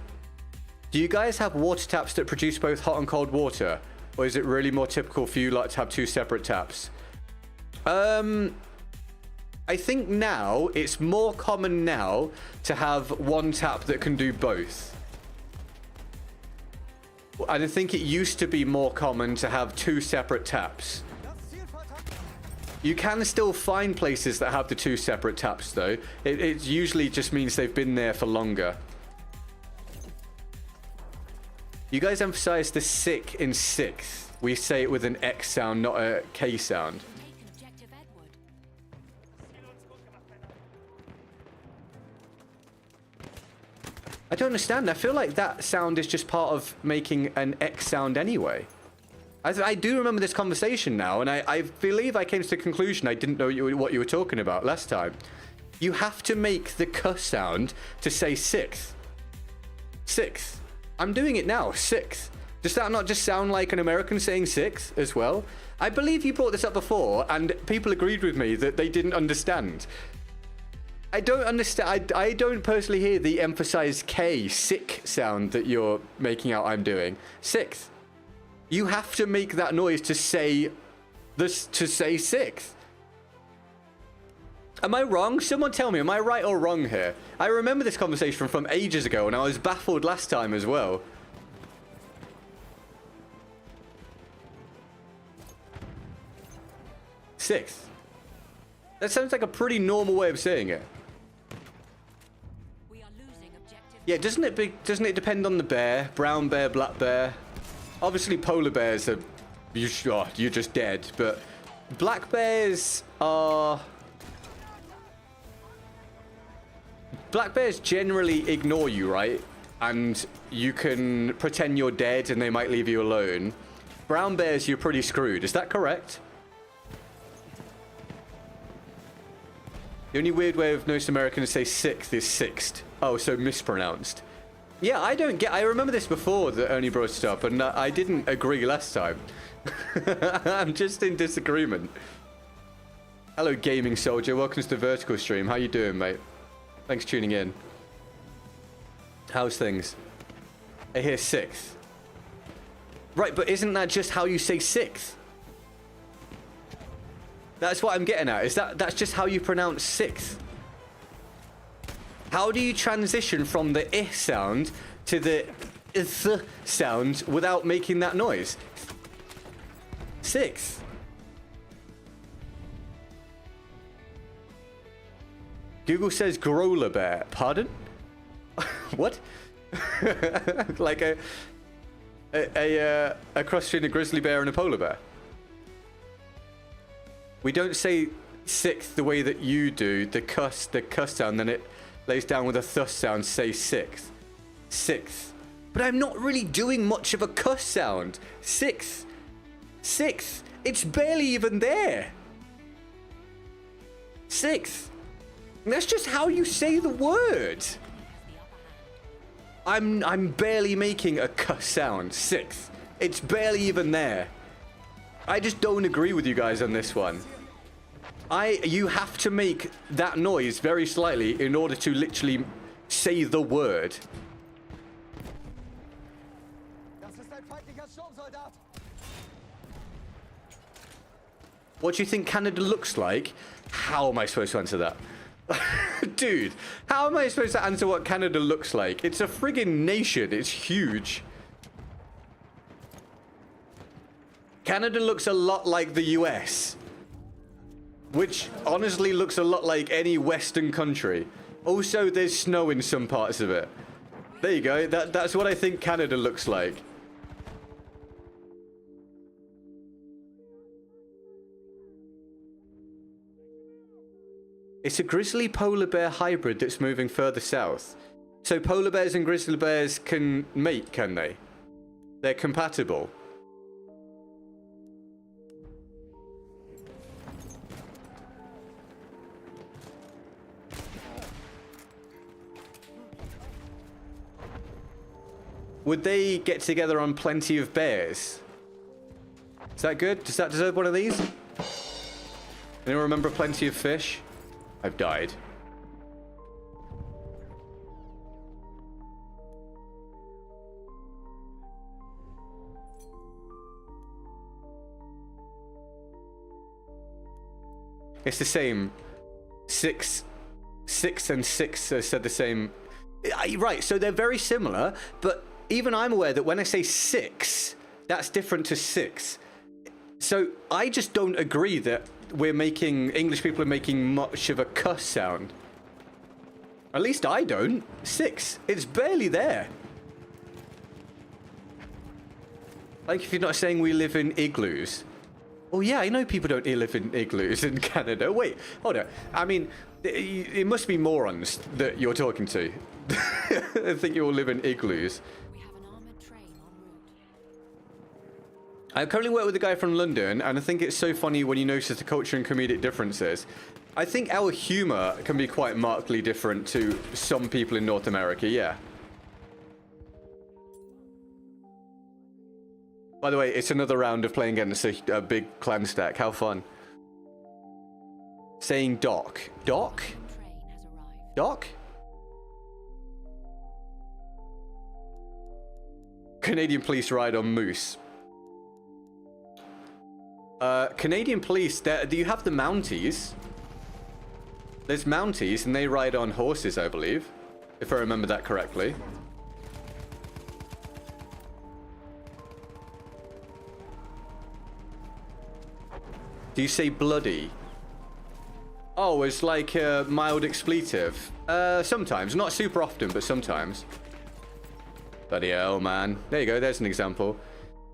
Do you guys have water taps that produce both hot and cold water? Or is it really more typical for you lot to have 2 separate taps? I think now, it's more common now to have 1 tap that can do both. I think it used to be more common to have 2 separate taps. You can still find places that have the 2 separate taps though. It usually just means they've been there for longer. You guys emphasize the sick in 6th. We say it with an X sound, not a K sound. I don't understand. I feel like that sound is just part of making an X sound anyway. I do remember this conversation now, and I believe I came to the conclusion I didn't know what you were talking about last time. You have to make the K sound to say 6th. 6th. I'm doing it now. 6th. Does that not just sound like an American saying 6th as well? I believe you brought this up before, and people agreed with me that they didn't understand. I don't understand. I don't personally hear the emphasized K, sick sound that you're making out I'm doing. 6th. You have to make that noise to say this, to say 6th. Am I wrong? Someone tell me, am I right or wrong here? I remember this conversation from ages ago, and I was baffled last time as well. Sixth. That sounds like a pretty normal way of saying it. We are losing objective. Yeah, doesn't it depend on the bear? Brown bear, black bear. Obviously, polar bears are you're just dead. But black bears are. Black bears generally ignore you, right? And you can pretend you're dead, and they might leave you alone. Brown bears, you're pretty screwed. Is that correct? The only weird way of most Americans say sixth is sixth. Oh, so mispronounced. Yeah, I don't get... I remember this before that Ernie brought it up, and I didn't agree last time. I'm just in disagreement. Hello, Gaming Soldier. Welcome to the Vertical stream. How you doing, mate? Thanks for tuning in. How's things? I hear sixth. Right, but isn't that just how you say sixth? That's what I'm getting at. Is that's just how you pronounce sixth? How do you transition from the I sound to the th sound without making that noise? Sixth. Google says growler bear. Pardon? What? Like a cross between a grizzly bear and a polar bear. We don't say sixth the way that you do, the cuss sound, then it lays down with a thus sound, say sixth. Sixth. But I'm not really doing much of a cuss sound. Sixth. Sixth. It's barely even there. Sixth. And that's just how you say the word. I'm barely making a cuss sound. Sixth. It's barely even there. I just don't agree with you guys on this one. You have to make that noise very slightly in order to literally say the word. What do you think Canada looks like? How am I supposed to answer that? Dude, how am I supposed to answer what Canada looks like? It's a friggin' nation. It's huge. Canada looks a lot like the US, which honestly looks a lot like any Western country. Also, there's snow in some parts of it. There you go. That's what I think Canada looks like. It's a grizzly polar bear hybrid that's moving further south. So polar bears and grizzly bears can mate, can they? They're compatible. Would they get together on Plenty of Bears? Is that good? Does that deserve one of these? Anyone remember Plenty of Fish? I've died. It's the same. Six and six said the same. Right, so they're very similar, but even I'm aware that when I say six, that's different to six. So I just don't agree that English people are making much of a cuss sound. At least I don't. Six. It's barely there. Like if you're not saying we live in igloos. Oh yeah, I know people don't live in igloos in Canada. Wait, hold on. I mean, it must be morons that you're talking to. I think you all live in igloos. We have an armored train en route. I currently work with a guy from London, and I think it's so funny when you notice the culture and comedic differences. I think our humor can be quite markedly different to some people in North America, yeah. By the way, it's another round of playing against a big clan stack. How fun. Saying dock. Dock? Train has arrived. Dock? Canadian police ride on moose. Canadian police, do you have the Mounties? There's Mounties, and they ride on horses, I believe. If I remember that correctly. Do you say bloody? Oh, it's like a mild expletive. Sometimes. Not super often, but sometimes. Bloody hell, man. There you go. There's an example.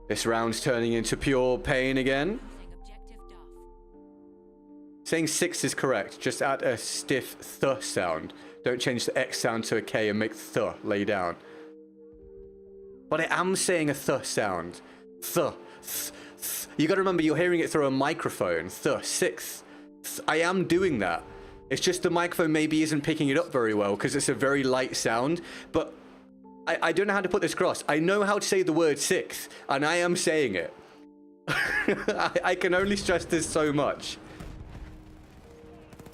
This round's turning into pure pain again. Objective Duff. Saying 6 is correct. Just add a stiff th sound. Don't change the X sound to a K and make th lay down. But I am saying a th sound. Th. You gotta remember, you're hearing it through a microphone. Th. 6. I am doing that. It's just the microphone maybe isn't picking it up very well because it's a very light sound. But I don't know how to put this across. I know how to say the word 6, and I am saying it. I can only stress this so much.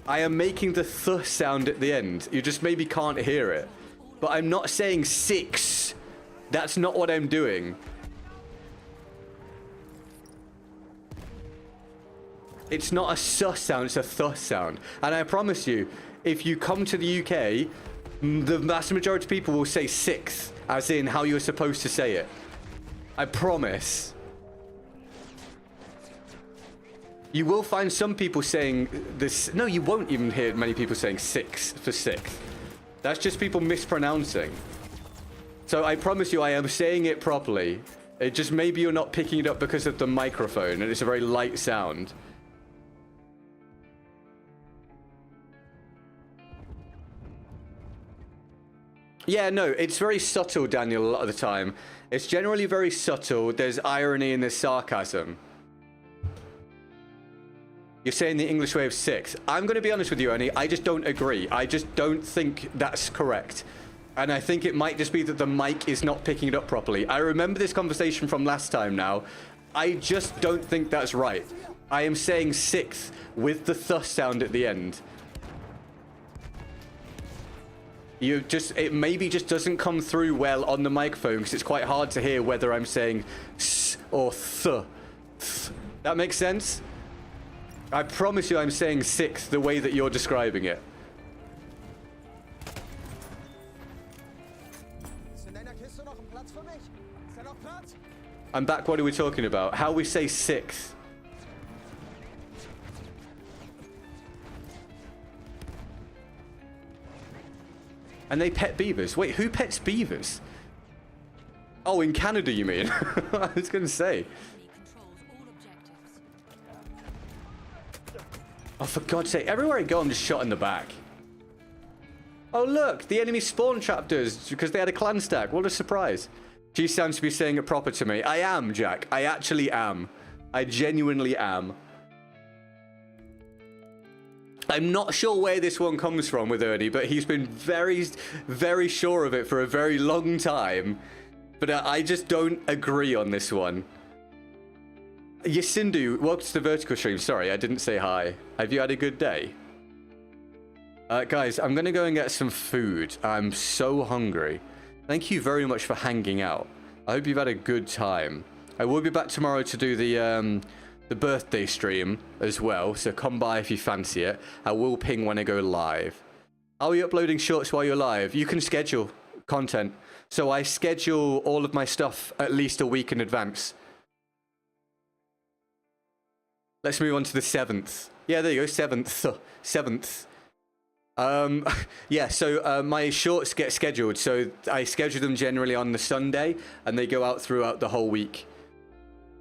I am making the th sound at the end. You just maybe can't hear it. But I'm not saying 6. That's not what I'm doing. It's not a sus sound, it's a th sound. And I promise you, if you come to the UK, the vast majority of people will say 6, as in how you're supposed to say it. I promise. You will find some people saying this. No, you won't even hear many people saying 6 for 6. That's just people mispronouncing. So I promise you, I am saying it properly. It just maybe you're not picking it up because of the microphone, and it's a very light sound. Yeah, no, it's very subtle, Daniel, a lot of the time. It's generally very subtle. There's irony and there's sarcasm. You're saying the English way of 6. I'm going to be honest with you, Ernie. I just don't agree. I just don't think that's correct. And I think it might just be that the mic is not picking it up properly. I remember this conversation from last time now. I just don't think that's right. I am saying 6 with the th sound at the end. It maybe just doesn't come through well on the microphone because it's quite hard to hear whether I'm saying s or th. That makes sense? I promise you I'm saying 6 the way that you're describing it. I'm back. What are we talking about? How we say 6. And they pet beavers. Wait, who pets beavers? Oh, in Canada, you mean? I was going to say. Oh, for God's sake. Everywhere I go, I'm just shot in the back. Oh, look. The enemy spawn trapped us because they had a clan stack. What a surprise. She sounds to be saying it proper to me. I am, Jack. I actually am. I genuinely am. I'm not sure where this one comes from with Ernie, but he's been very, very sure of it for a very long time. But I just don't agree on this one. Yasindu, welcome to the vertical stream. Sorry, I didn't say hi. Have you had a good day? Guys, I'm going to go and get some food. I'm so hungry. Thank you very much for hanging out. I hope you've had a good time. I will be back tomorrow to do the birthday stream as well, so come by if you fancy it. I will ping when I go live. Are you uploading shorts while you're live? You can schedule content. So I schedule all of my stuff at least a week in advance. Let's move on to the 7th. Yeah, there you go, 7th. 7th. Yeah, so my shorts get scheduled. So I schedule them generally on the Sunday, and they go out throughout the whole week.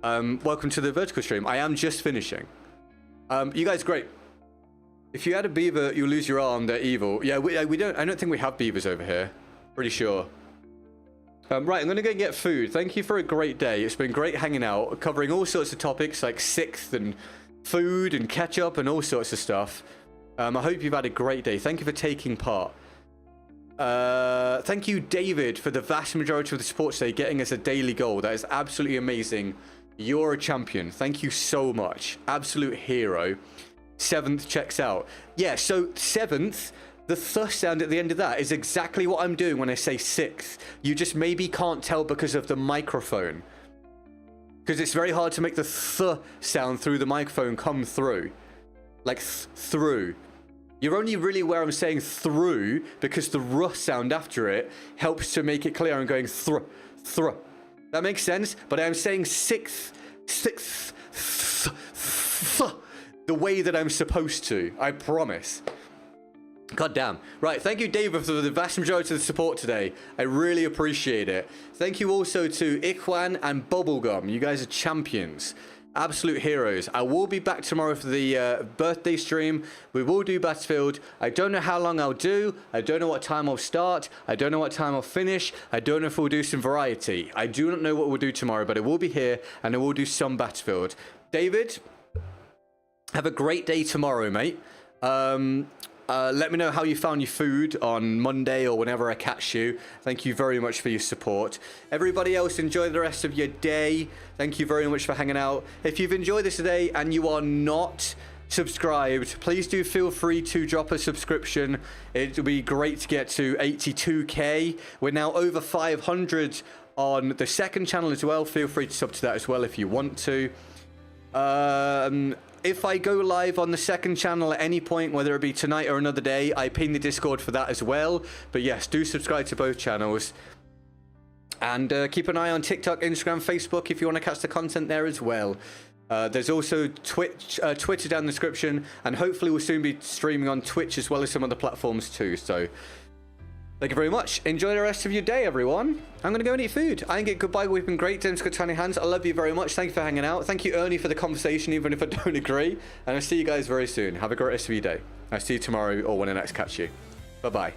Welcome to the vertical stream. I am just finishing. You guys, great. If you had a beaver, you'll lose your arm. They're evil. Yeah, we don't. I don't think we have beavers over here. Pretty sure. Right, I'm gonna go get food. Thank you for a great day. It's been great hanging out, covering all sorts of topics like 6th and food and ketchup and all sorts of stuff. I hope you've had a great day. Thank you for taking part. Thank you, David, for the vast majority of the support today, getting us a daily goal. That is absolutely amazing. You're a champion. Thank you so much. Absolute hero. 7th checks out. Yeah, so 7th, the th sound at the end of that is exactly what I'm doing when I say 6th. You just maybe can't tell because of the microphone. Because it's very hard to make the th sound through the microphone come through. Like through. You're only really where I'm saying through because the ruh sound after it helps to make it clear I'm going thruh. That makes sense? But I'm saying sixth, the way that I'm supposed to. I promise. God damn. Right, thank you, David, for the vast majority of the support today. I really appreciate it. Thank you also to Ikwan and Bubblegum. You guys are champions. Absolute heroes. I will be back tomorrow for the birthday stream. We will do Battlefield. I don't know how long I'll do. I don't know what time I'll start. I don't know what time I'll finish. I don't know if we'll do some variety. I do not know what we'll do tomorrow, but I will be here and I will do some Battlefield. David, have a great day tomorrow, mate. Let me know how you found your food on Monday or whenever I catch you. Thank you very much for your support. Everybody else, enjoy the rest of your day. Thank you very much for hanging out. If you've enjoyed this today and you are not subscribed, please do feel free to drop a subscription. It would be great to get to 82k. We're now over 500 on the second channel as well. Feel free to sub to that as well if you want to. If I go live on the second channel at any point, whether it be tonight or another day, I pin the Discord for that as well. But yes, do subscribe to both channels. And keep an eye on TikTok, Instagram, Facebook if you want to catch the content there as well. There's also Twitter down in the description. And hopefully we'll soon be streaming on Twitch as well as some other platforms too. So thank you very much. Enjoy the rest of your day, everyone. I'm going to go and eat food. I can get goodbye. We've been great. James got tiny hands. I love you very much. Thank you for hanging out. Thank you, Ernie, for the conversation, even if I don't agree. And I'll see you guys very soon. Have a great rest of your day. I'll see you tomorrow or when I next catch you. Bye-bye.